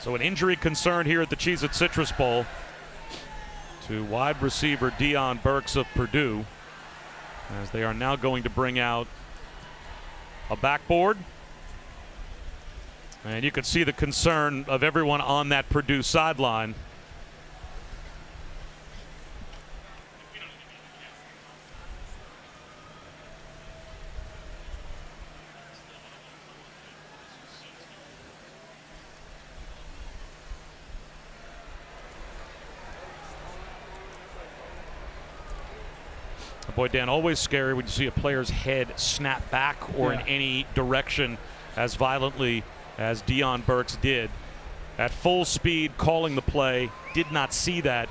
So an injury concern here at the Cheez-It Citrus Bowl to wide receiver Deion Burks of Purdue, as they are now going to bring out a backboard. And you can see the concern of everyone on that Purdue sideline. Boy, Dan, always scary when you see a player's head snap back or in any direction as violently as Deion Burks did. At full speed, calling the play, did not see that,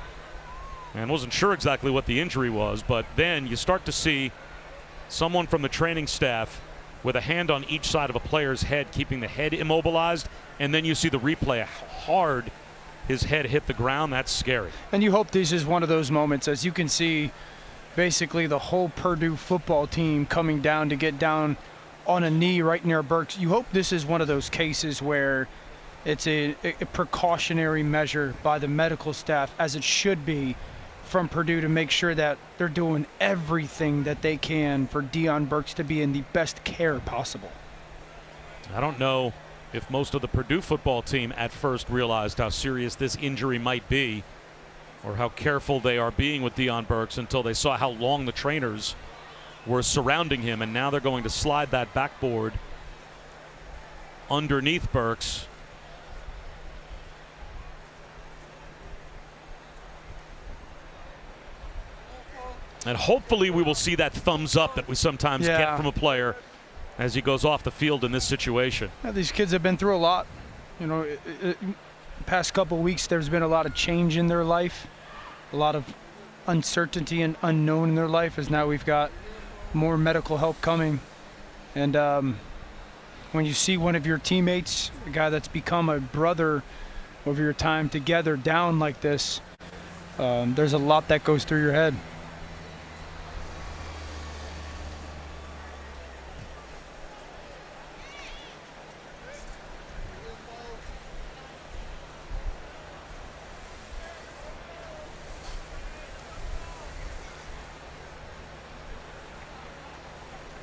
and wasn't sure exactly what the injury was. But then you start to see someone from the training staff with a hand on each side of a player's head, keeping the head immobilized, and then you see the replay, how hard his head hit the ground. That's scary. And you hope this is one of those moments, as you can see basically the whole Purdue football team coming down to get down on a knee right near Burks. You hope this is one of those cases where it's a precautionary measure by the medical staff, as it should be, from Purdue to make sure that they're doing everything that they can for Deion Burks to be in the best care possible. I don't know if most of the Purdue football team at first realized how serious this injury might be, or how careful they are being with Deion Burks, until they saw how long the trainers were surrounding him. And now they're going to slide that backboard underneath Burks. And hopefully we will see that thumbs up that we sometimes get from a player as he goes off the field in this situation. Yeah, these kids have been through a lot. You know, past couple weeks, there's been a lot of change in their life, a lot of uncertainty and unknown in their life, as now we've got more medical help coming. And when you see one of your teammates, a guy that's become a brother over your time together, down like this, there's a lot that goes through your head.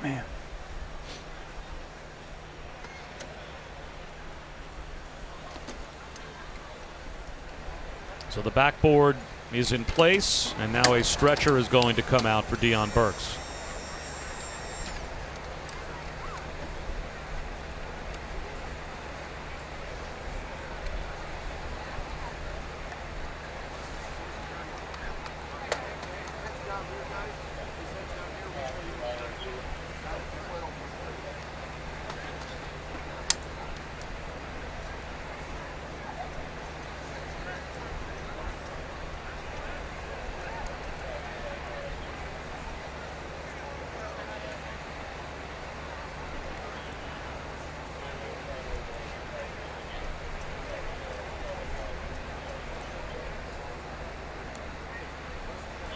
Man. So the backboard is in place, and now a stretcher is going to come out for Deion Burks.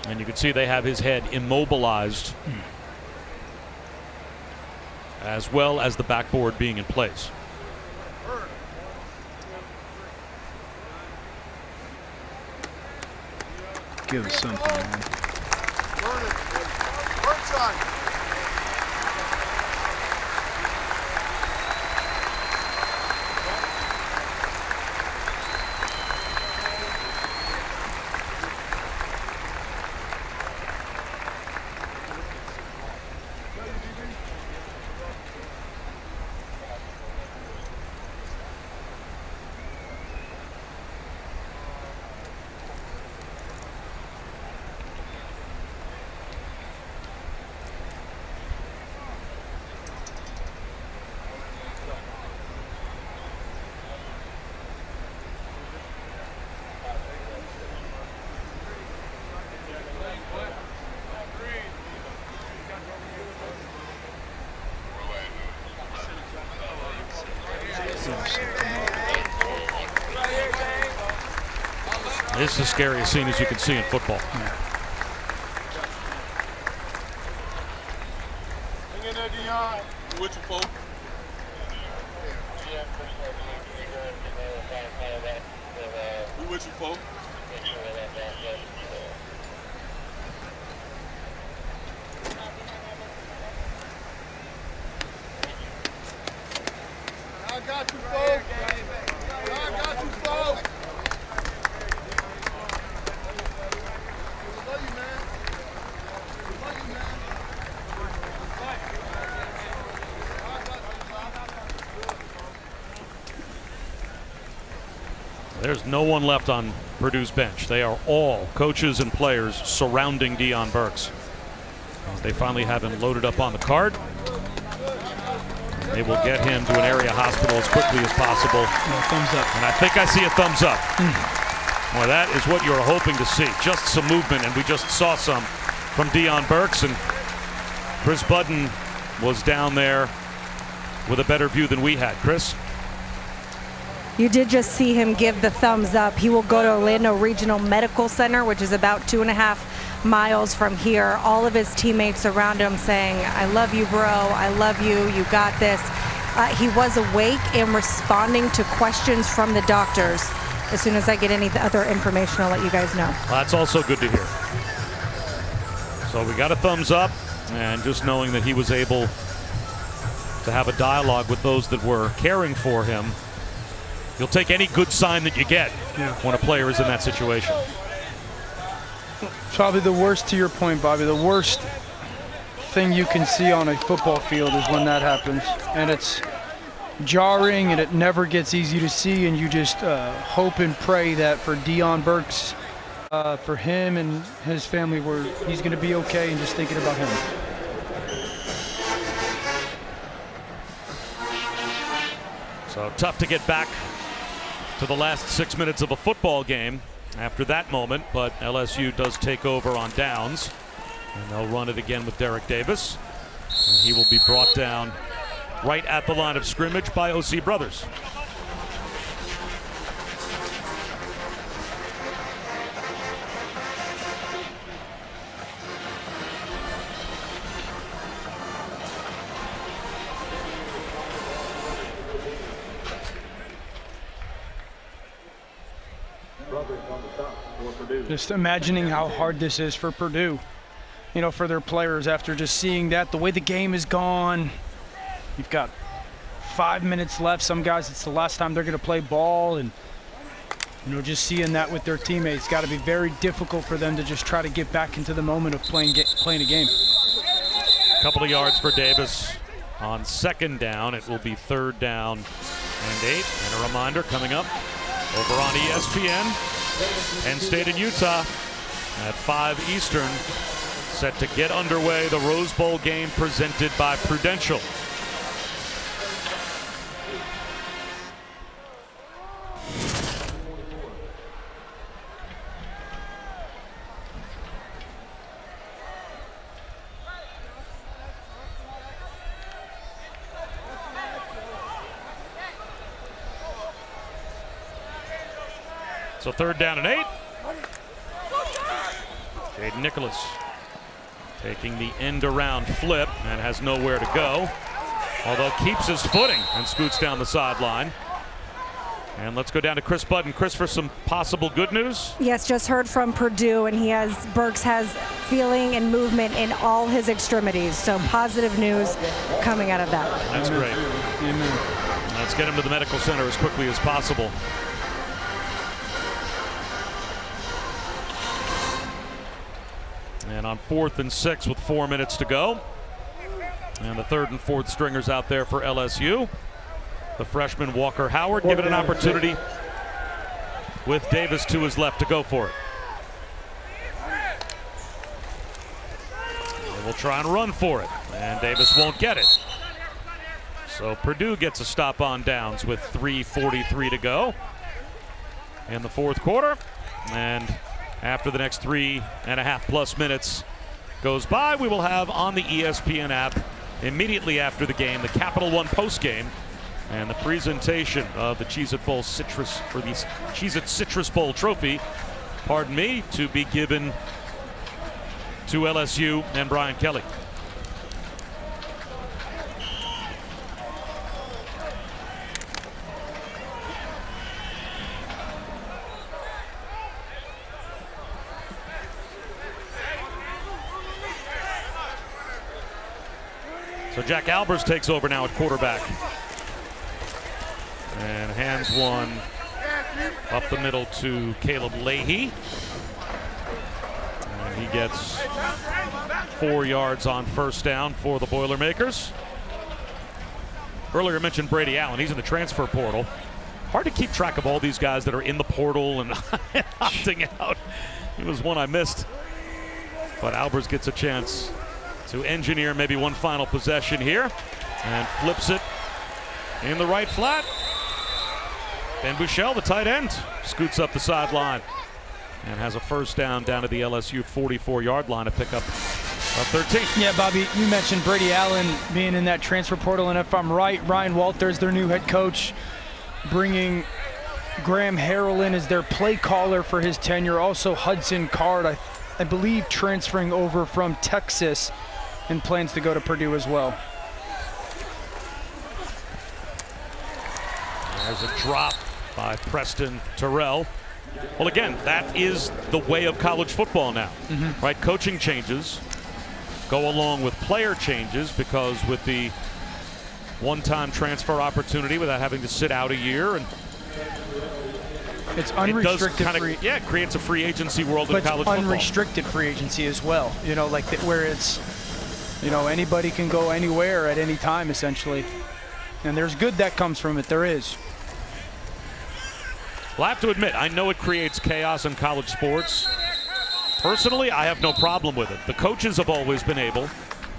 And you can see they have his head immobilized, as well as the backboard being in place. Give us something, man. This is the scariest scene as you can see in football. Hang in there, Deion. You with your folks? We with you, folks. I got you, folks. I got you, folks. Love you, man. Love you, man. There's no one left on Purdue's bench. They are all coaches and players surrounding Deion Burks. They finally have him loaded up on the card. They will get him to an area hospital as quickly as possible. Thumbs up. And I think I see a thumbs up. Well, that is what you're hoping to see. Just some movement, and we just saw some from Deion Burks. And Chris Budden was down there with a better view than we had. Chris? You did just see him give the thumbs up. He will go to Orlando Regional Medical Center, which is about 2.5 miles from here. All of his teammates around him saying, I love you, bro. I love you. You got this. He was awake and responding to questions from the doctors. As soon as I get any other information, I'll let you guys know. Well, that's also good to hear. So we got a thumbs up, and just knowing that he was able to have a dialogue with those that were caring for him. You'll take any good sign that you get when a player is in that situation. Probably the worst, to your point, Bobby, the worst thing you can see on a football field is when that happens. And it's jarring, and it never gets easy to see, and you just hope and pray that for Deion Burks, for him and his family, where he's going to be okay, and just thinking about him. So tough to get back to the last 6 minutes of a football game after that moment, but LSU does take over on downs, and they'll run it again with Derek Davis. And he will be brought down right at the line of scrimmage by O.C. Brothers. Just imagining how hard this is for Purdue, you know, for their players after just seeing that, the way the game is gone. You've got 5 minutes left. Some guys, it's the last time they're going to play ball, and, you know, just seeing that with their teammates, got to be very difficult for them to just try to get back into the moment of playing a game. A couple of yards for Davis on second down. It will be 3rd down and 8. And a reminder coming up over on ESPN. Penn State and Utah at 5 Eastern, set to get underway. The Rose Bowl game presented by Prudential. So 3rd down and 8. Jaden Nicholas taking the end around flip and has nowhere to go, although keeps his footing and scoots down the sideline. And let's go down to Chris Budden. Chris, for some possible good news. Yes, just heard from Purdue, and Burks has feeling and movement in all his extremities. So positive news coming out of that. That's great. Amen. Let's get him to the medical center as quickly as possible. And on 4th and 6 with 4 minutes to go. And the 3rd and 4th stringers out there for LSU. The freshman Walker Howard given an opportunity with Davis to his left to go for it. They will try and run for it, and Davis won't get it. So Purdue gets a stop on downs with 3:43 to go in the 4th quarter. And after the next 3.5+ minutes goes by, we will have on the ESPN app immediately after the game the Capital One postgame and the presentation of the Cheez-It Bowl Citrus, or the Cheez-It Citrus Bowl trophy, pardon me, to be given to LSU and Brian Kelly. So Jack Albers takes over now at quarterback and hands one up the middle to Caleb Leahy. And he gets 4 yards on 1st down for the Boilermakers. Earlier I mentioned Brady Allen. He's in the transfer portal. Hard to keep track of all these guys that are in the portal and opting out. He was one I missed. But Albers gets a chance to engineer maybe one final possession here and flips it in the right flat. Ben Buechele, the tight end, scoots up the sideline and has a 1st down to the LSU 44-yard line to pick up a 13. Yeah, Bobby, you mentioned Brady Allen being in that transfer portal, and if I'm right, Ryan Walters, their new head coach, bringing Graham Harrell in as their play caller for his tenure. Also Hudson Card, I believe, transferring over from Texas and plans to go to Purdue as well. There's a drop by Preston Terrell. Well, again, that is the way of college football now, right? Coaching changes go along with player changes, because with the one-time transfer opportunity without having to sit out a year, and it's unrestricted it creates a free agency world but in college football. Unrestricted free agency as well, you know, like where it's, you know, anybody can go anywhere at any time essentially, and there's good that comes from it. There is. Well, I have to admit, I know it creates chaos in college sports. Personally, I have no problem with it. The coaches have always been able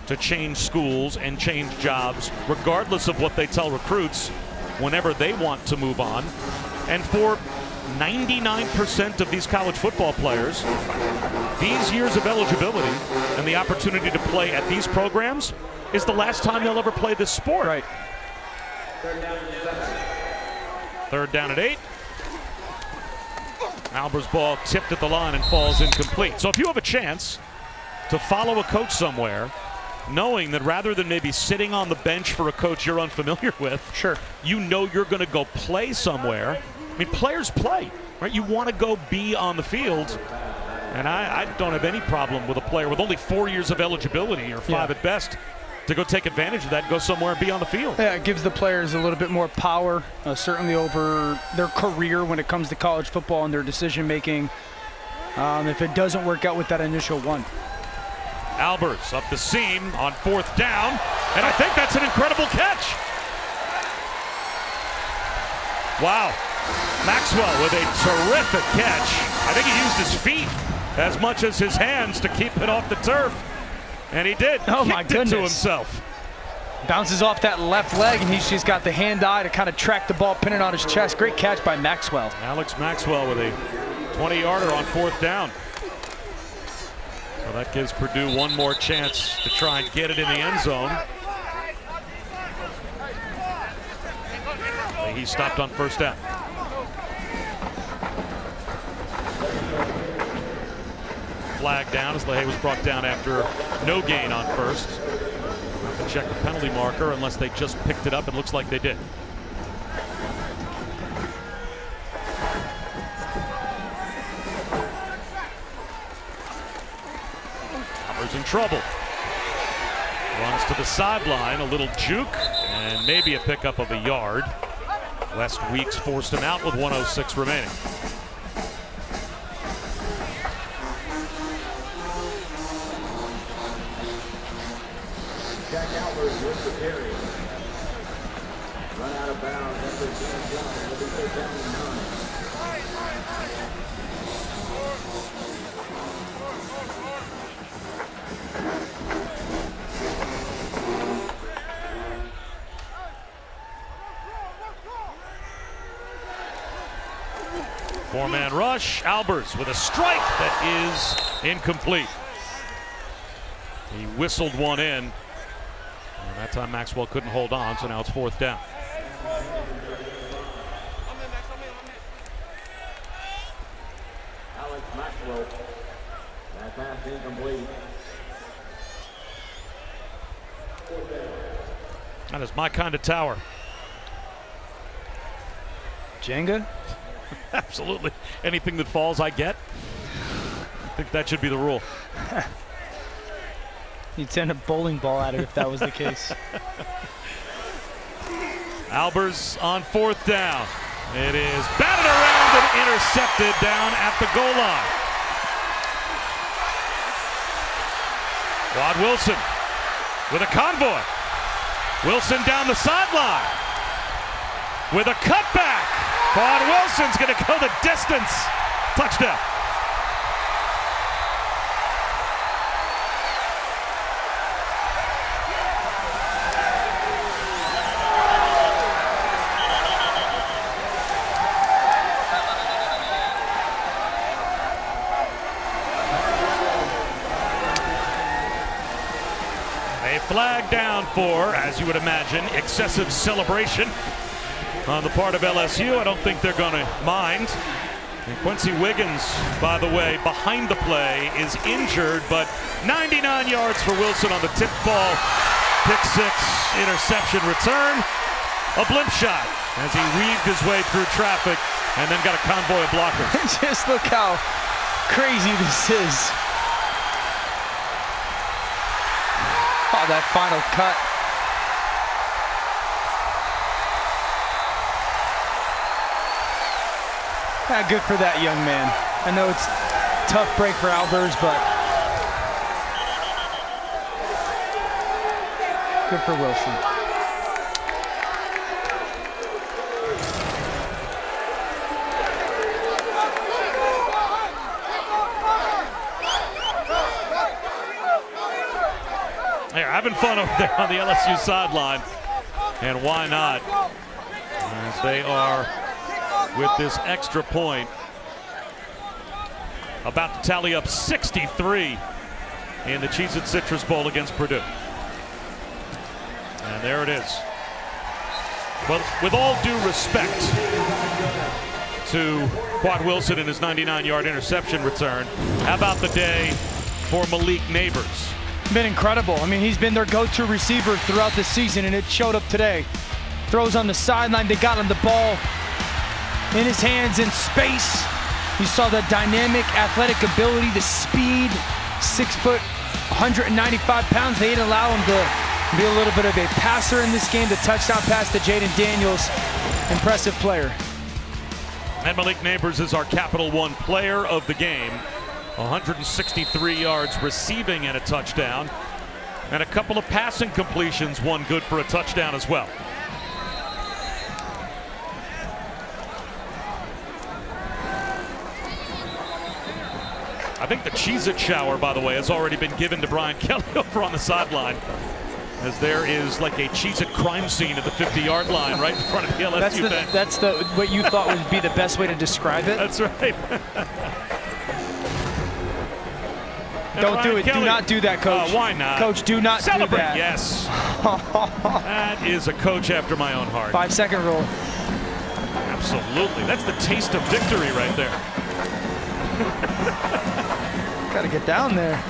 to change schools and change jobs regardless of what they tell recruits whenever they want to move on. And for 99% of these college football players, these years of eligibility and the opportunity to play at these programs is the last time they'll ever play this sport. Right. Third down at 8. Albers' ball tipped at the line and falls incomplete. So if you have a chance to follow a coach somewhere, knowing that rather than maybe sitting on the bench for a coach you're unfamiliar with, sure, you know you're going to go play somewhere. I mean, players play, right? You want to go be on the field. And I don't have any problem with a player with only 4 years of eligibility, or 5 at best, to go take advantage of that, go somewhere and be on the field. Yeah, it gives the players a little bit more power, certainly over their career when it comes to college football and their decision making, if it doesn't work out with that initial one. Albers up the seam on 4th down, and I think that's an incredible catch. Wow. Maxwell with a terrific catch. I think he used his feet as much as his hands to keep it off the turf. And he did. Oh my goodness. To himself. Bounces off that left leg, and he's just got the hand-eye to kind of track the ball, pin it on his chest. Great catch by Maxwell. Alex Maxwell with a 20-yarder on 4th down. So that gives Purdue one more chance to try and get it in the end zone. He stopped on 1st down. Flag down as LaHaye was brought down after no gain on 1st. Have to check the penalty marker unless they just picked it up. It looks like they did. Albers in trouble. Runs to the sideline, a little juke, and maybe a pickup of a yard. West Weeks forced him out with 1:06 remaining. Jack Albers with the carry. Run out of bounds after James Johnson. Will be taken down to 9. Four-man rush. Albers with a strike that is incomplete. He whistled one in. And that time Maxwell couldn't hold on, so now it's 4th down. Alex Maxwell. That pass incomplete. That is my kind of tower. Jenga? Absolutely. Anything that falls, I get. I think that should be the rule. You'd send a bowling ball at it if that was the case. Albers on 4th down. It is batted around and intercepted down at the goal line. Rod Wilson with a convoy. Wilson down the sideline with a cutback. Rod Wilson's going to go the distance. Touchdown. A flag down for, as you would imagine, excessive celebration on the part of LSU. I don't think they're going to mind. And Quincy Wiggins, by the way, behind the play, is injured, but 99 yards for Wilson on the tip ball. Pick 6, interception return. A blimp shot as he weaved his way through traffic and then got a convoy of blockers. Just look how crazy this is. Oh, that final cut. Good for that young man. I know it's a tough break for Albers, but good for Wilson. They're having fun over there on the LSU sideline, and why not? As they are with this extra point. About to tally up 63 in the Cheez-It Citrus Bowl against Purdue. And there it is. But with all due respect to Quad Wilson and his 99-yard interception return, how about the day for Malik Neighbors? Been incredible. I mean, he's been their go-to receiver throughout the season, and it showed up today. Throws on the sideline. They got him the ball in his hands in space. You saw the dynamic, athletic ability, the speed. 6 foot, 195 pounds. They didn't allow him to be a little bit of a passer in this game. The touchdown pass to Jaden Daniels, impressive player. And Malik Neighbors is our Capital One player of the game. 163 yards receiving and a touchdown. And a couple of passing completions, one good for a touchdown as well. I think the Cheez-It shower, by the way, has already been given to Brian Kelly over on the sideline, as there is like a Cheez-It crime scene at the 50-yard line right in front of the LSU bench. That's what you thought would be the best way to describe it? That's right. Don't do it. Do not do that, Coach. Why not? Coach, do not Celebrate. do that. Yes. That is a coach after my own heart. 5-second rule. Absolutely. That's the taste of victory right there. Got to get down there.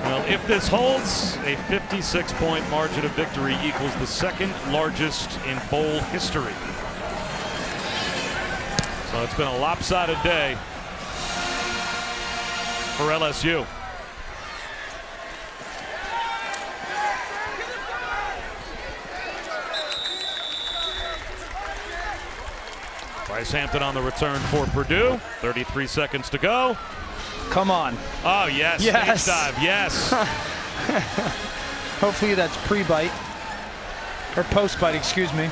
Well, if this holds, a 56-point margin of victory equals the second largest in bowl history. So it's been a lopsided day for LSU. Bryce Hampton on the return for Purdue. 33 seconds to go. Come on. Oh, yes. Yes. Stage dive, yes. Hopefully that's pre-bite. Or post-bite, excuse me.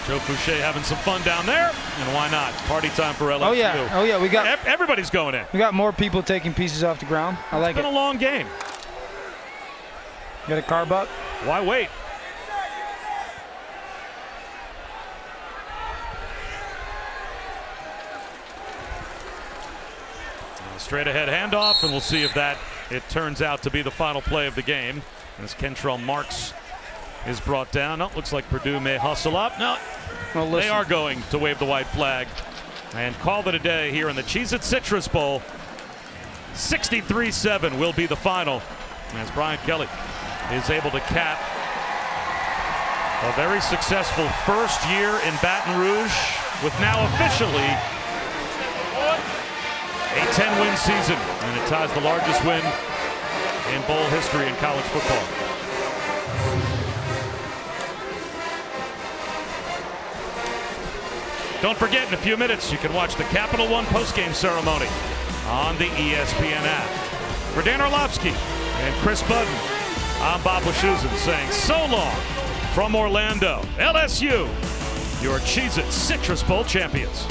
Joe Fouché having some fun down there, and why not? Party time for LSU. Oh yeah, we got everybody's going in. We got more people taking pieces off the ground. I like it. It's been a long game. Got a carb up? Why wait? Straight ahead handoff, and we'll see if it turns out to be the final play of the game. As Kentrell Marks is brought down. No, looks like Purdue may hustle up. No, well, they are going to wave the white flag and call it a day here in the Cheez-It Citrus Bowl. 63-7 will be the final, as Brian Kelly is able to cap a very successful first year in Baton Rouge, with now officially a 10-win season, and it ties the largest win in bowl history in college football. Don't forget, in a few minutes, you can watch the Capital One postgame ceremony on the ESPN app. For Dan Orlovsky and Chris Budden, I'm Bob Wischusen saying so long from Orlando. LSU, your Cheez-It Citrus Bowl champions.